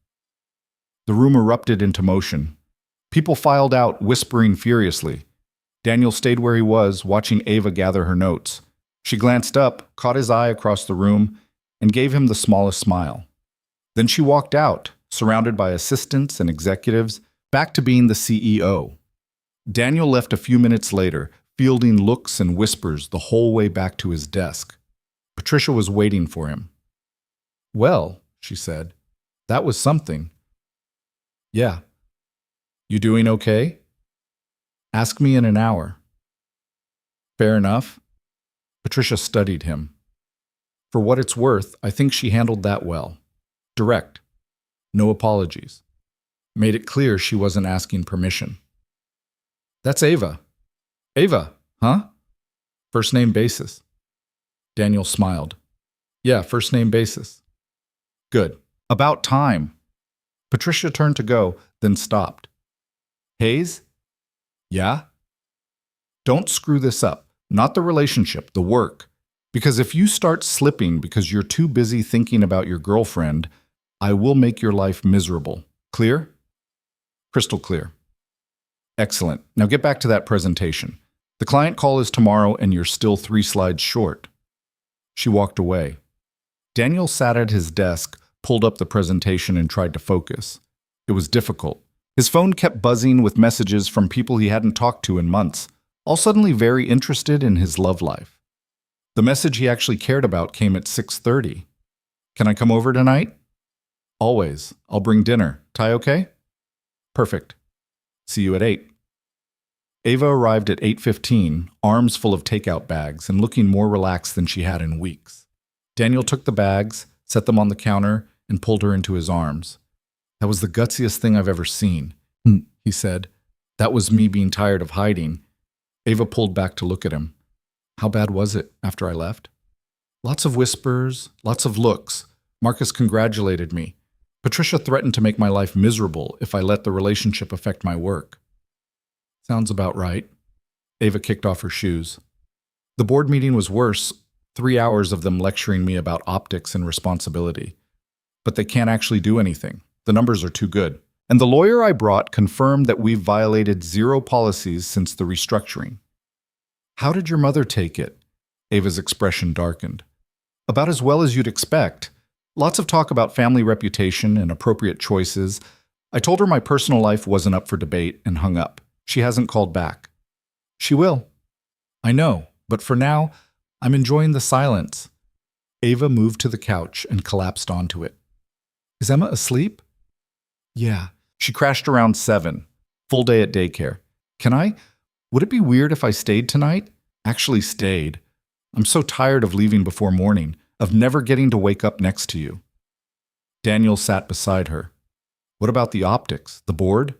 The room erupted into motion. People filed out, whispering furiously. Daniel stayed where he was, watching Ava gather her notes. She glanced up, caught his eye across the room, and gave him the smallest smile. Then she walked out, surrounded by assistants and executives, back to being the CEO. Daniel left a few minutes later, fielding looks and whispers the whole way back to his desk. Patricia was waiting for him. "Well," she said, "that was something." "Yeah. You doing okay?" "Ask me in an hour." "Fair enough." Patricia studied him. For what it's worth, I think she handled that well. Direct. No apologies. Made it clear she wasn't asking permission. "That's Ava." "Ava, huh?" "First name basis." Daniel smiled. "Yeah, first name basis." "Good. About time." Patricia turned to go, then stopped. "Hayes?" "Yeah?" "Don't screw this up. Not the relationship, the work. Because if you start slipping because you're too busy thinking about your girlfriend, I will make your life miserable. Clear?" "Crystal clear." "Excellent. Now get back to that presentation. The client call is tomorrow and you're still 3 slides short." She walked away. Daniel sat at his desk, pulled up the presentation and tried to focus. It was difficult. His phone kept buzzing with messages from people he hadn't talked to in months, all suddenly very interested in his love life. The message he actually cared about came at 6:30. "Can I come over tonight?" "Always. I'll bring dinner. Ty okay?" "Perfect. See you at 8. Ava arrived at 8:15, arms full of takeout bags and looking more relaxed than she had in weeks. Daniel took the bags, set them on the counter, and pulled her into his arms. "That was the gutsiest thing I've ever seen," he said. "That was me being tired of hiding." Ava pulled back to look at him. "How bad was it after I left?" "Lots of whispers, lots of looks. Marcus congratulated me. Patricia threatened to make my life miserable if I let the relationship affect my work." "Sounds about right." Ava kicked off her shoes. "The board meeting was worse, 3 hours of them lecturing me about optics and responsibility. But they can't actually do anything. The numbers are too good. And the lawyer I brought confirmed that we've violated 0 policies since the restructuring." "How did your mother take it?" Ava's expression darkened. "About as well as you'd expect. Lots of talk about family reputation and appropriate choices. I told her my personal life wasn't up for debate and hung up. She hasn't called back." "She will." "I know, but for now, I'm enjoying the silence." Ava moved to the couch and collapsed onto it. "Is Emma asleep?" "Yeah. She crashed around 7. Full day at daycare. Would it be weird if I stayed tonight? Actually stayed. I'm so tired of leaving before morning, of never getting to wake up next to you." Daniel sat beside her. "What about the optics? The board?"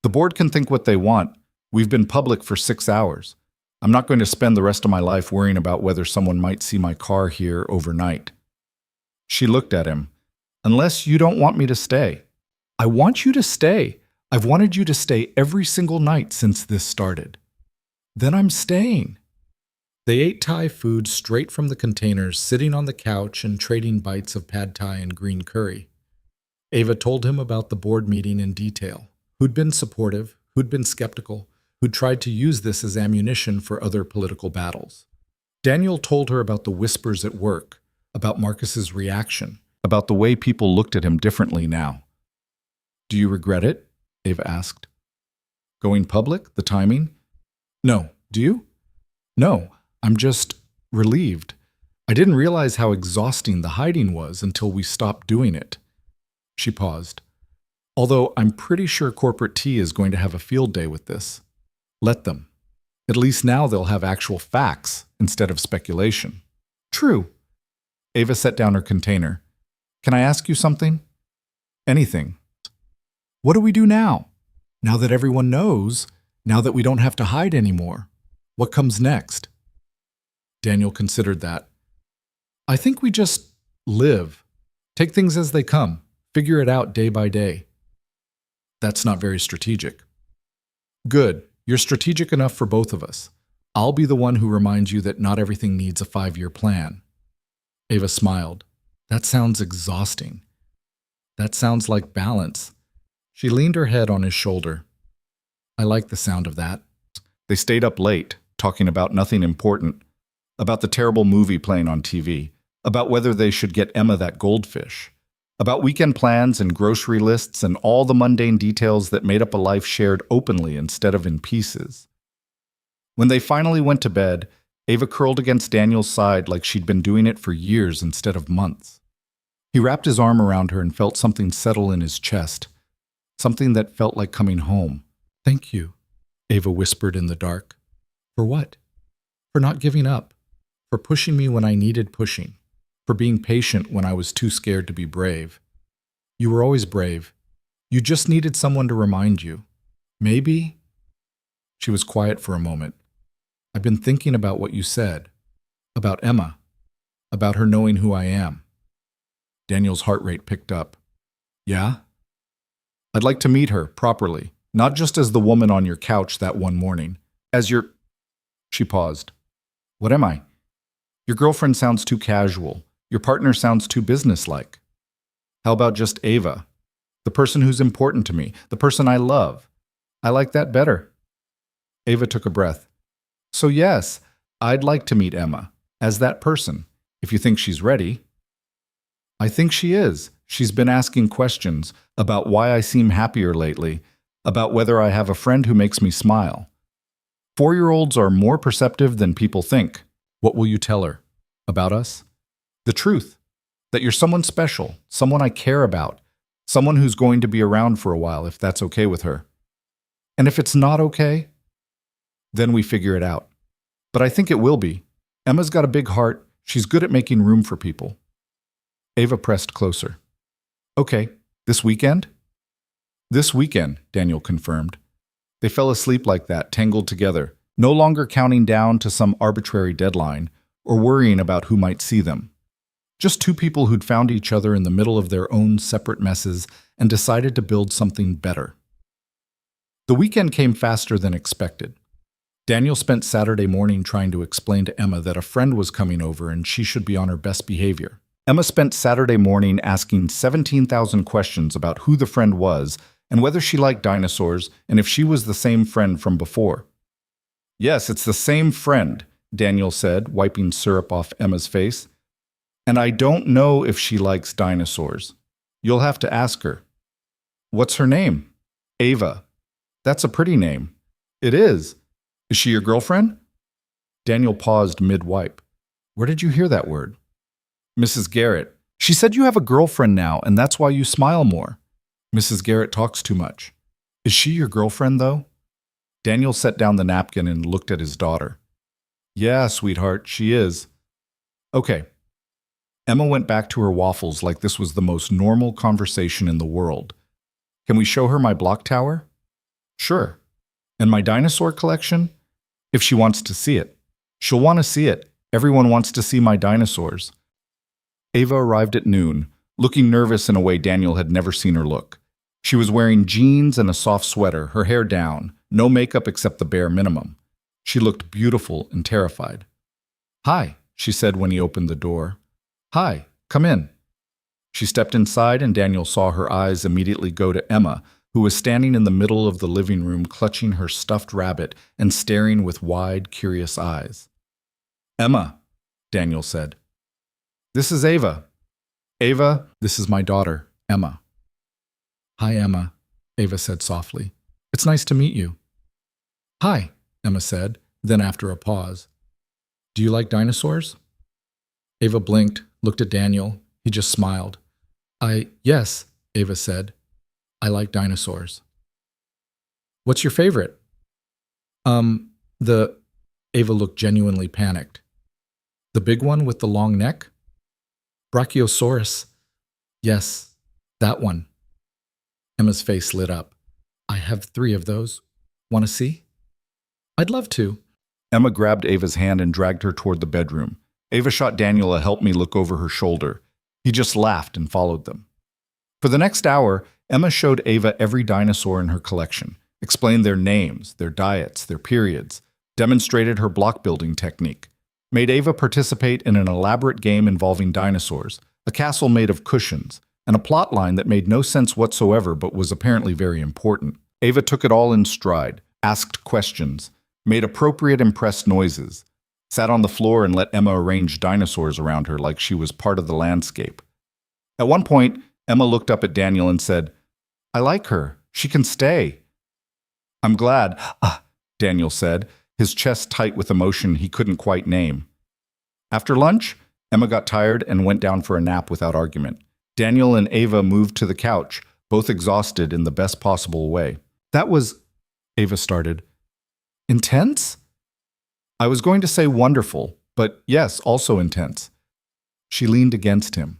"The board can think what they want. We've been public for 6 hours. I'm not going to spend the rest of my life worrying about whether someone might see my car here overnight." She looked at him. "Unless you don't want me to stay." "I want you to stay. I've wanted you to stay every single night since this started." "Then I'm staying." They ate Thai food straight from the containers, sitting on the couch and trading bites of pad Thai and green curry. Ava told him about the board meeting in detail. Who'd been supportive, who'd been skeptical, who'd tried to use this as ammunition for other political battles. Daniel told her about the whispers at work, about Marcus's reaction, about the way people looked at him differently now. "Do you regret it?" Ava asked. "Going public? The timing?" "No. Do you?" "No. I'm just relieved. I didn't realize how exhausting the hiding was until we stopped doing it." She paused. "Although I'm pretty sure corporate T is going to have a field day with this." "Let them. At least now they'll have actual facts instead of speculation." "True." Ava set down her container. "Can I ask you something?" "Anything." "What do we do now? Now that everyone knows, now that we don't have to hide anymore, what comes next?" Daniel considered that. "I think we just live. Take things as they come. Figure it out day by day." "That's not very strategic." "Good. You're strategic enough for both of us. I'll be the one who reminds you that not everything needs a 5-year plan." Ava smiled. "That sounds exhausting." "That sounds like balance." She leaned her head on his shoulder. "I like the sound of that." They stayed up late, talking about nothing important, about the terrible movie playing on TV, about whether they should get Emma that goldfish. about weekend plans and grocery lists and all the mundane details that made up a life shared openly instead of in pieces. When they finally went to bed, Ava curled against Daniel's side like she'd been doing it for years instead of months. He wrapped his arm around her and felt something settle in his chest, something that felt like coming home. "Thank you," Ava whispered in the dark. "For what?" "For not giving up, for pushing me when I needed pushing, for being patient when I was too scared to be brave. You were always brave. You just needed someone to remind you. Maybe." She was quiet for a moment. "I've been thinking about what you said, about Emma, about her knowing who I am." Daniel's heart rate picked up. "Yeah? I'd like to meet her properly, not just as the woman on your couch that one morning, as your—" She paused. "What am I?" "Your girlfriend sounds too casual. Your partner sounds too businesslike. How about just Ava? The person who's important to me, the person I love. I like that better." Ava took a breath. "So yes, I'd like to meet Emma, as that person, if you think she's ready." "I think she is. She's been asking questions about why I seem happier lately, about whether I have a friend who makes me smile. 4-year-olds are more perceptive than people think." "What will you tell her? About us?" "The truth. That you're someone special, someone I care about, someone who's going to be around for a while if that's okay with her. And if it's not okay, then we figure it out. But I think it will be. Emma's got a big heart. She's good at making room for people." Ava pressed closer. "Okay, this weekend?" "This weekend," Daniel confirmed. They fell asleep like that, tangled together, no longer counting down to some arbitrary deadline or worrying about who might see them. Just two people who'd found each other in the middle of their own separate messes and decided to build something better. The weekend came faster than expected. Daniel spent Saturday morning trying to explain to Emma that a friend was coming over and she should be on her best behavior. Emma spent Saturday morning asking 17,000 questions about who the friend was and whether she liked dinosaurs and if she was the same friend from before. "Yes, it's the same friend," Daniel said, wiping syrup off Emma's face. "And I don't know if she likes dinosaurs. You'll have to ask her." "What's her name?" "Ava." "That's a pretty name." "It is. Is she your girlfriend?" Daniel paused mid-wipe. "Where did you hear that word?" "Mrs. Garrett. She said you have a girlfriend now, and that's why you smile more." "Mrs. Garrett talks too much." "Is she your girlfriend, though?" Daniel set down the napkin and looked at his daughter. "Yeah, sweetheart, she is." "Okay." Emma went back to her waffles like this was the most normal conversation in the world. "Can we show her my block tower?" "Sure." "And my dinosaur collection?" "If she wants to see it." "She'll want to see it. Everyone wants to see my dinosaurs." Ava arrived at noon, looking nervous in a way Daniel had never seen her look. She was wearing jeans and a soft sweater, her hair down, no makeup except the bare minimum. She looked beautiful and terrified. "Hi," she said when he opened the door. "Hi, come in." She stepped inside and Daniel saw her eyes immediately go to Emma, who was standing in the middle of the living room clutching her stuffed rabbit and staring with wide, curious eyes. "Emma," Daniel said. "This is Ava." "Ava, this is my daughter, Emma." "Hi, Emma," Ava said softly. "It's nice to meet you." "Hi," Emma said, then after a pause. "Do you like dinosaurs?" Ava blinked, looked at Daniel. He just smiled. Yes, Ava said. "I like dinosaurs." "What's your favorite?" Ava looked genuinely panicked. "The big one with the long neck?" "Brachiosaurus." "Yes, that one." Emma's face lit up. "I have 3 of those. Want to see?" "I'd love to." Emma grabbed Ava's hand and dragged her toward the bedroom. Ava shot Daniel a help me look over her shoulder. He just laughed and followed them. For the next hour, Emma showed Ava every dinosaur in her collection, explained their names, their diets, their periods, demonstrated her block building technique, made Ava participate in an elaborate game involving dinosaurs, a castle made of cushions, and a plot line that made no sense whatsoever but was apparently very important. Ava took it all in stride, asked questions, made appropriate impressed noises, sat on the floor and let Emma arrange dinosaurs around her like she was part of the landscape. At one point, Emma looked up at Daniel and said, I like her. She can stay. I'm glad, Daniel said, his chest tight with emotion he couldn't quite name. After lunch, Emma got tired and went down for a nap without argument. Daniel and Ava moved to the couch, both exhausted in the best possible way. That was, Ava started, intense? I was going to say wonderful, but yes, also intense. She leaned against him.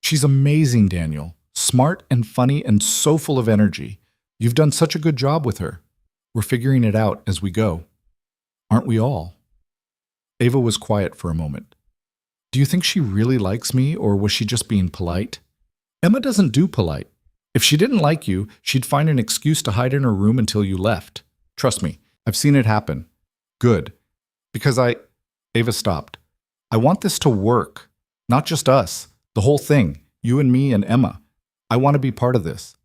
She's amazing, Daniel. Smart and funny and so full of energy. You've done such a good job with her. We're figuring it out as we go. Aren't we all? Ava was quiet for a moment. Do you think she really likes me, or was she just being polite? Emma doesn't do polite. If she didn't like you, she'd find an excuse to hide in her room until you left. Trust me, I've seen it happen. Good. Because Ava stopped. I want this to work. Not just us. The whole thing. You and me and Emma. I want to be part of this.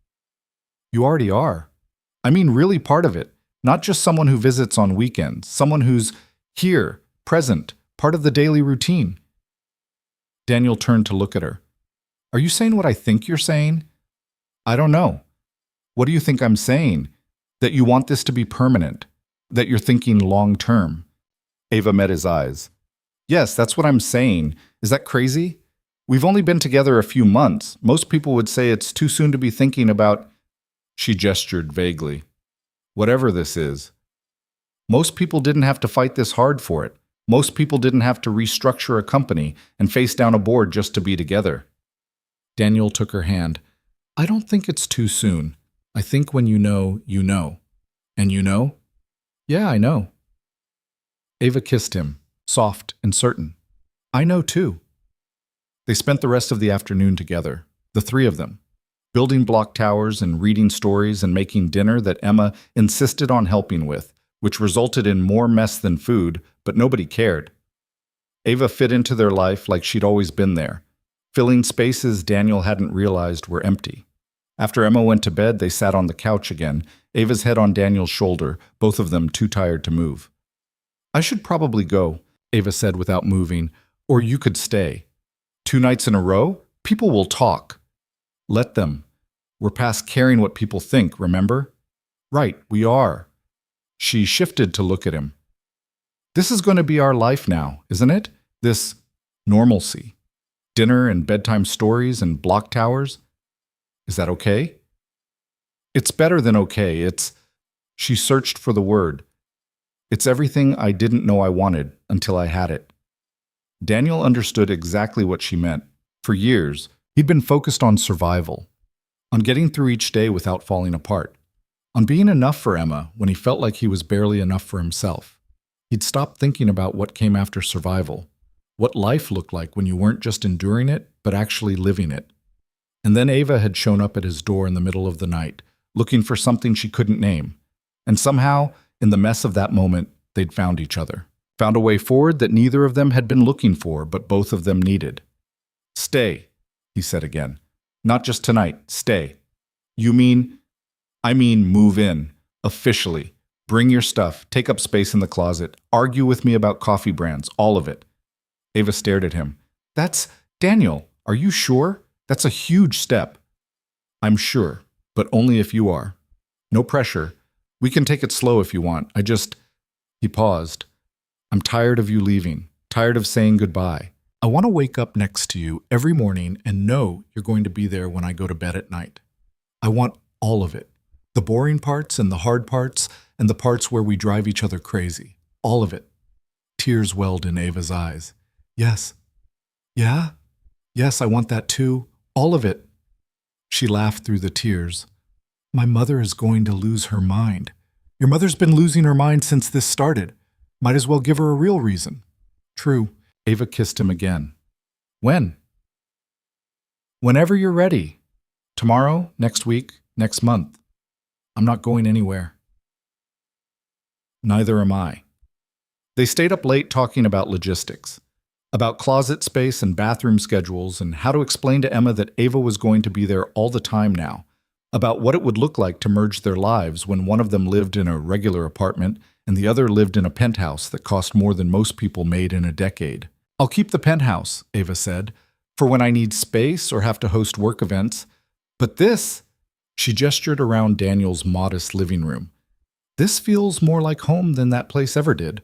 You already are. I mean really part of it. Not just someone who visits on weekends. Someone who's here, present, part of the daily routine. Daniel turned to look at her. Are you saying what I think you're saying? I don't know. What do you think I'm saying? That you want this to be permanent. That you're thinking long term. Ava met his eyes. Yes, that's what I'm saying. Is that crazy? We've only been together a few months. Most people would say it's too soon to be thinking about... She gestured vaguely. Whatever this is. Most people didn't have to fight this hard for it. Most people didn't have to restructure a company and face down a board just to be together. Daniel took her hand. I don't think it's too soon. I think when you know, you know. And you know? Yeah, I know. Ava kissed him, soft and certain. I know too. They spent the rest of the afternoon together, the three of them, building block towers and reading stories and making dinner that Emma insisted on helping with, which resulted in more mess than food, but nobody cared. Ava fit into their life like she'd always been there, filling spaces Daniel hadn't realized were empty. After Emma went to bed, they sat on the couch again, Ava's head on Daniel's shoulder, both of them too tired to move. I should probably go, Ava said without moving, or you could stay. 2 nights in a row? People will talk. Let them. We're past caring what people think, remember? Right, we are. She shifted to look at him. This is going to be our life now, isn't it? This normalcy. Dinner and bedtime stories and block towers. Is that okay? It's better than okay. She searched for the word. It's everything I didn't know I wanted until I had it. Daniel understood exactly what she meant. For years, he'd been focused on survival, on getting through each day without falling apart, on being enough for Emma when he felt like he was barely enough for himself. He'd stopped thinking about what came after survival, what life looked like when you weren't just enduring it, but actually living it. And then Ava had shown up at his door in the middle of the night, looking for something she couldn't name. And somehow, in the mess of that moment, they'd found each other. Found a way forward that neither of them had been looking for, but both of them needed. Stay, he said again. Not just tonight, stay. You mean? I mean move in, officially. Bring your stuff, take up space in the closet, argue with me about coffee brands, all of it. Ava stared at him. That's Daniel, are you sure? That's a huge step. I'm sure, but only if you are. No pressure. We can take it slow if you want. He paused. I'm tired of you leaving, tired of saying goodbye. I want to wake up next to you every morning and know you're going to be there when I go to bed at night. I want all of it. The boring parts and the hard parts and the parts where we drive each other crazy. All of it. Tears welled in Ava's eyes. Yes. Yeah? Yes, I want that too. All of it. She laughed through the tears. My mother is going to lose her mind. Your mother's been losing her mind since this started. Might as well give her a real reason. True. Ava kissed him again. When? Whenever you're ready. Tomorrow, next week, next month. I'm not going anywhere. Neither am I. They stayed up late talking about logistics, about closet space and bathroom schedules, and how to explain to Emma that Ava was going to be there all the time now, about what it would look like to merge their lives when one of them lived in a regular apartment and the other lived in a penthouse that cost more than most people made in a decade. I'll keep the penthouse, Ava said, for when I need space or have to host work events. But this, she gestured around Daniel's modest living room. This feels more like home than that place ever did.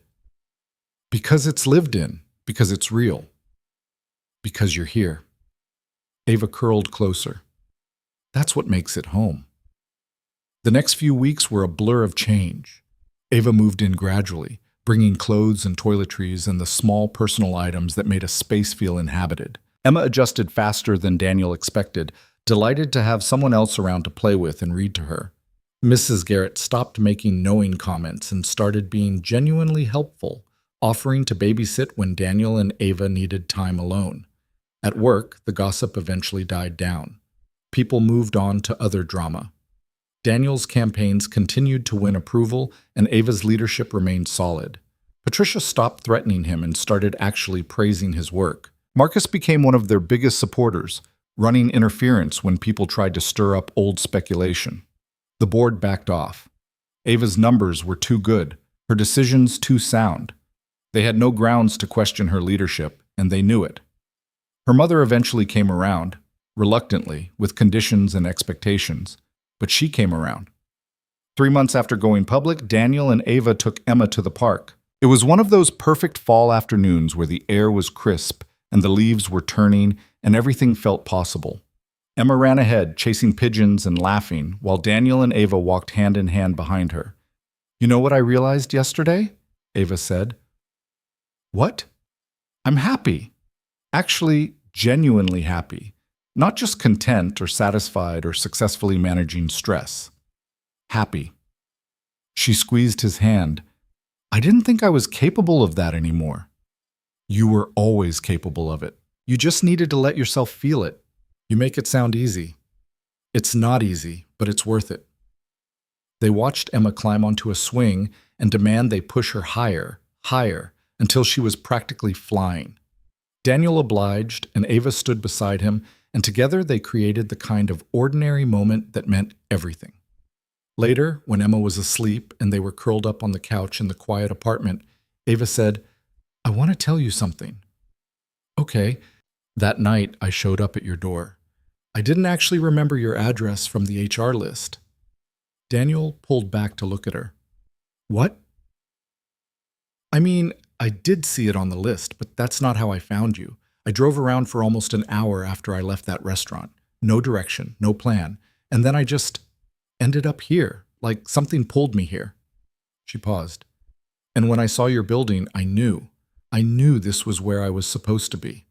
Because it's lived in, because it's real, because you're here. Ava curled closer. That's what makes it home. The next few weeks were a blur of change. Ava moved in gradually, bringing clothes and toiletries and the small personal items that made a space feel inhabited. Emma adjusted faster than Daniel expected, delighted to have someone else around to play with and read to her. Mrs. Garrett stopped making knowing comments and started being genuinely helpful, offering to babysit when Daniel and Ava needed time alone. At work, the gossip eventually died down. People moved on to other drama. Daniel's campaigns continued to win approval, and Ava's leadership remained solid. Patricia stopped threatening him and started actually praising his work. Marcus became one of their biggest supporters, running interference when people tried to stir up old speculation. The board backed off. Ava's numbers were too good, her decisions too sound. They had no grounds to question her leadership, and they knew it. Her mother eventually came around, reluctantly, with conditions and expectations, but she came around. 3 months after going public, Daniel and Ava took Emma to the park. It was one of those perfect fall afternoons where the air was crisp and the leaves were turning and everything felt possible. Emma ran ahead, chasing pigeons and laughing, while Daniel and Ava walked hand in hand behind her. "You know what I realized yesterday?" Ava said. "What?" "I'm happy. Actually, genuinely happy. Not just content or satisfied or successfully managing stress. Happy." She squeezed his hand. "I didn't think I was capable of that anymore." "You were always capable of it. You just needed to let yourself feel it. You make it sound easy. It's not easy, but it's worth it." They watched Emma climb onto a swing and demand they push her higher, higher, until she was practically flying. Daniel obliged, and Ava stood beside him, and together they created the kind of ordinary moment that meant everything. Later, when Emma was asleep and they were curled up on the couch in the quiet apartment, Ava said, "I want to tell you something." "Okay." "That night, I showed up at your door. I didn't actually remember your address from the HR list." Daniel pulled back to look at her. "What?" "I mean, I did see it on the list, but that's not how I found you. I drove around for almost an hour after I left that restaurant. No direction, no plan. And then I just ended up here, like something pulled me here." She paused. "And when I saw your building, I knew this was where I was supposed to be,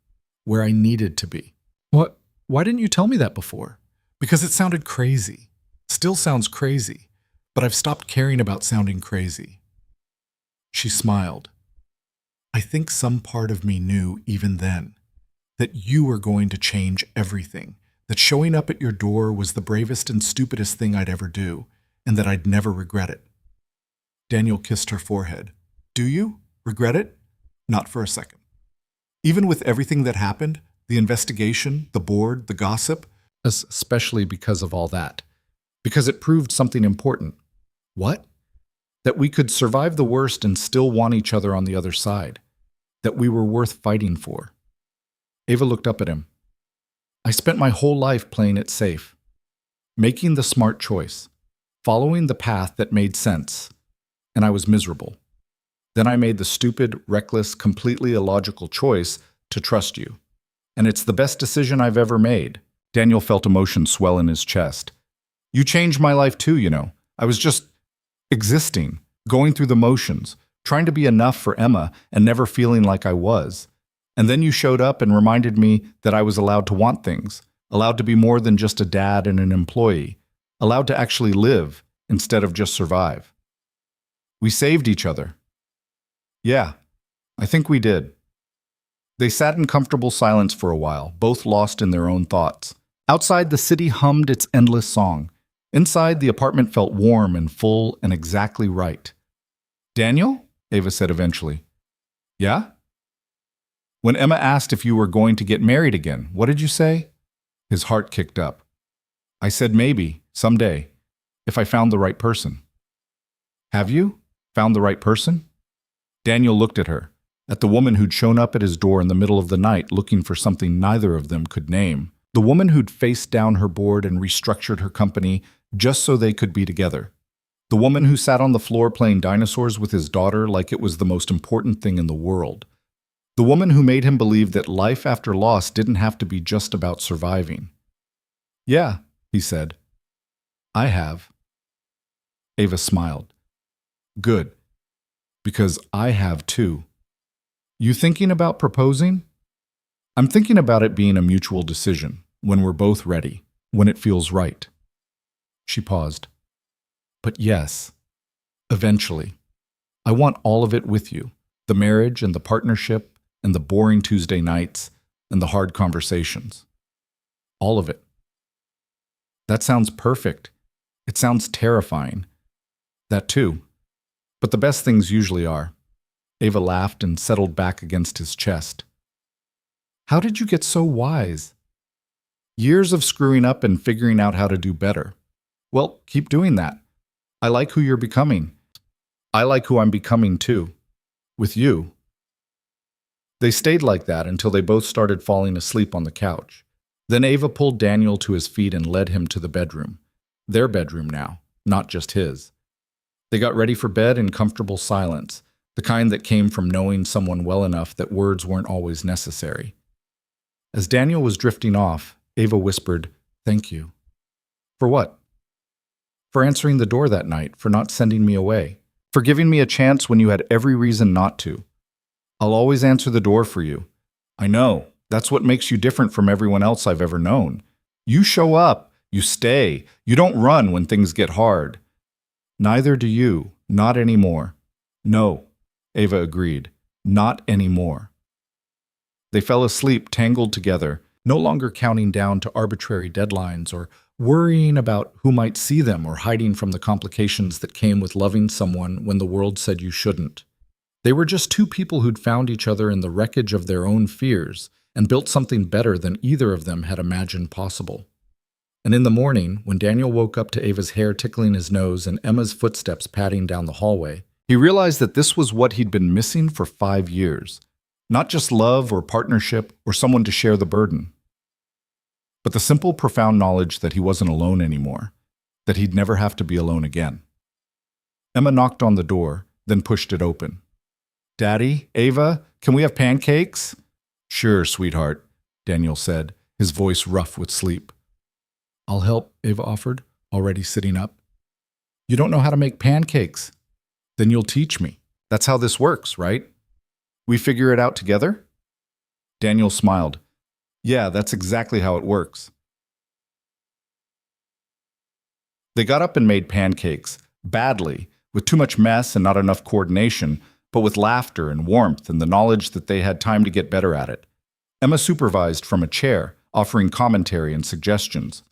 where I needed to be." "What? Why didn't you tell me that before?" "Because it sounded crazy. Still sounds crazy, but I've stopped caring about sounding crazy." She smiled. "I think some part of me knew even then that you were going to change everything, that showing up at your door was the bravest and stupidest thing I'd ever do, and that I'd never regret it." Daniel kissed her forehead. "Do you regret it?" "Not for a second. Even with everything that happened, the investigation, the board, the gossip, especially because of all that. Because it proved something important." "What?" "That we could survive the worst and still want each other on the other side. That we were worth fighting for." Ava looked up at him. "I spent my whole life playing it safe, making the smart choice, following the path that made sense, and I was miserable. Then I made the stupid, reckless, completely illogical choice to trust you. And it's the best decision I've ever made." Daniel felt emotion swell in his chest. "You changed my life too, you know. I was just existing, going through the motions, trying to be enough for Emma and never feeling like I was. And then you showed up and reminded me that I was allowed to want things, allowed to be more than just a dad and an employee, allowed to actually live instead of just survive. We saved each other." "Yeah, I think we did." They sat in comfortable silence for a while, both lost in their own thoughts. Outside, the city hummed its endless song. Inside, the apartment felt warm and full and exactly right. "Daniel?" Ava said eventually. "Yeah?" "When Emma asked if you were going to get married again, what did you say?" His heart kicked up. "I said maybe, someday, if I found the right person." "Have you found the right person?" Daniel looked at her, at the woman who'd shown up at his door in the middle of the night looking for something neither of them could name, the woman who'd faced down her board and restructured her company just so they could be together, the woman who sat on the floor playing dinosaurs with his daughter like it was the most important thing in the world, the woman who made him believe that life after loss didn't have to be just about surviving. "Yeah," he said. "I have." Ava smiled. "Good, because I have too." "You thinking about proposing?" "I'm thinking about it being a mutual decision, when we're both ready, when it feels right." She paused. "But yes, eventually. I want all of it with you, the marriage and the partnership and the boring Tuesday nights and the hard conversations. All of it." "That sounds perfect. It sounds terrifying." "That too. But the best things usually are." Ava laughed and settled back against his chest. "How did you get so wise?" "Years of screwing up and figuring out how to do better." "Well, keep doing that. I like who you're becoming. I like who I'm becoming too. With you." They stayed like that until they both started falling asleep on the couch. Then Ava pulled Daniel to his feet and led him to the bedroom. Their bedroom now, not just his. They got ready for bed in comfortable silence, the kind that came from knowing someone well enough that words weren't always necessary. As Daniel was drifting off, Ava whispered, "Thank you." "For what?" "For answering the door that night, for not sending me away, for giving me a chance when you had every reason not to. I'll always answer the door for you. I know, that's what makes you different from everyone else I've ever known. You show up, you stay, you don't run when things get hard." "Neither do you, not anymore." "No," Ava agreed, "not anymore." They fell asleep tangled together, no longer counting down to arbitrary deadlines or worrying about who might see them or hiding from the complications that came with loving someone when the world said you shouldn't. They were just two people who'd found each other in the wreckage of their own fears and built something better than either of them had imagined possible. And in the morning, when Daniel woke up to Ava's hair tickling his nose and Emma's footsteps padding down the hallway, he realized that this was what he'd been missing for 5 years. Not just love or partnership or someone to share the burden, but the simple, profound knowledge that he wasn't alone anymore, that he'd never have to be alone again. Emma knocked on the door, then pushed it open. "Daddy, Ava, can we have pancakes?" "Sure, sweetheart," Daniel said, his voice rough with sleep. "I'll help," Ava offered, already sitting up. "You don't know how to make pancakes." "Then you'll teach me. That's how this works, right? We figure it out together?" Daniel smiled. "Yeah, that's exactly how it works." They got up and made pancakes, badly, with too much mess and not enough coordination, but with laughter and warmth and the knowledge that they had time to get better at it. Emma supervised from a chair, offering commentary and suggestions.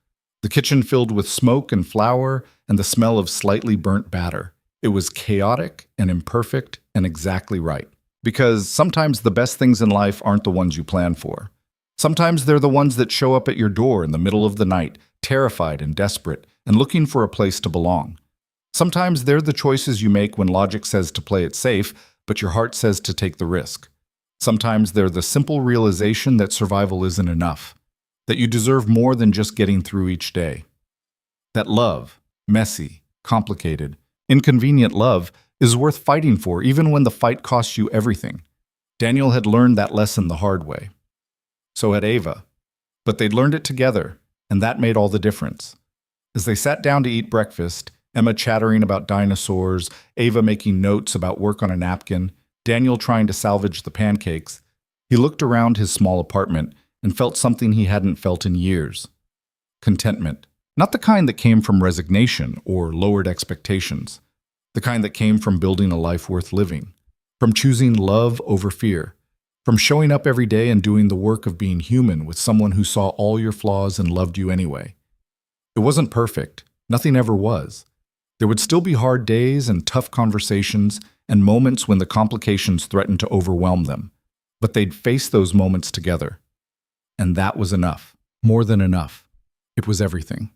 The kitchen filled with smoke and flour and the smell of slightly burnt batter. It was chaotic and imperfect and exactly right. Because sometimes the best things in life aren't the ones you plan for. Sometimes they're the ones that show up at your door in the middle of the night, terrified and desperate, and looking for a place to belong. Sometimes they're the choices you make when logic says to play it safe, but your heart says to take the risk. Sometimes they're the simple realization that survival isn't enough, that you deserve more than just getting through each day. That love, messy, complicated, inconvenient love, is worth fighting for even when the fight costs you everything. Daniel had learned that lesson the hard way. So had Ava. But they'd learned it together, and that made all the difference. As they sat down to eat breakfast, Emma chattering about dinosaurs, Ava making notes about work on a napkin, Daniel trying to salvage the pancakes, he looked around his small apartment and felt something he hadn't felt in years. Contentment. Not the kind that came from resignation or lowered expectations. The kind that came from building a life worth living. From choosing love over fear. From showing up every day and doing the work of being human with someone who saw all your flaws and loved you anyway. It wasn't perfect. Nothing ever was. There would still be hard days and tough conversations and moments when the complications threatened to overwhelm them. But they'd face those moments together. And that was enough. More than enough. It was everything.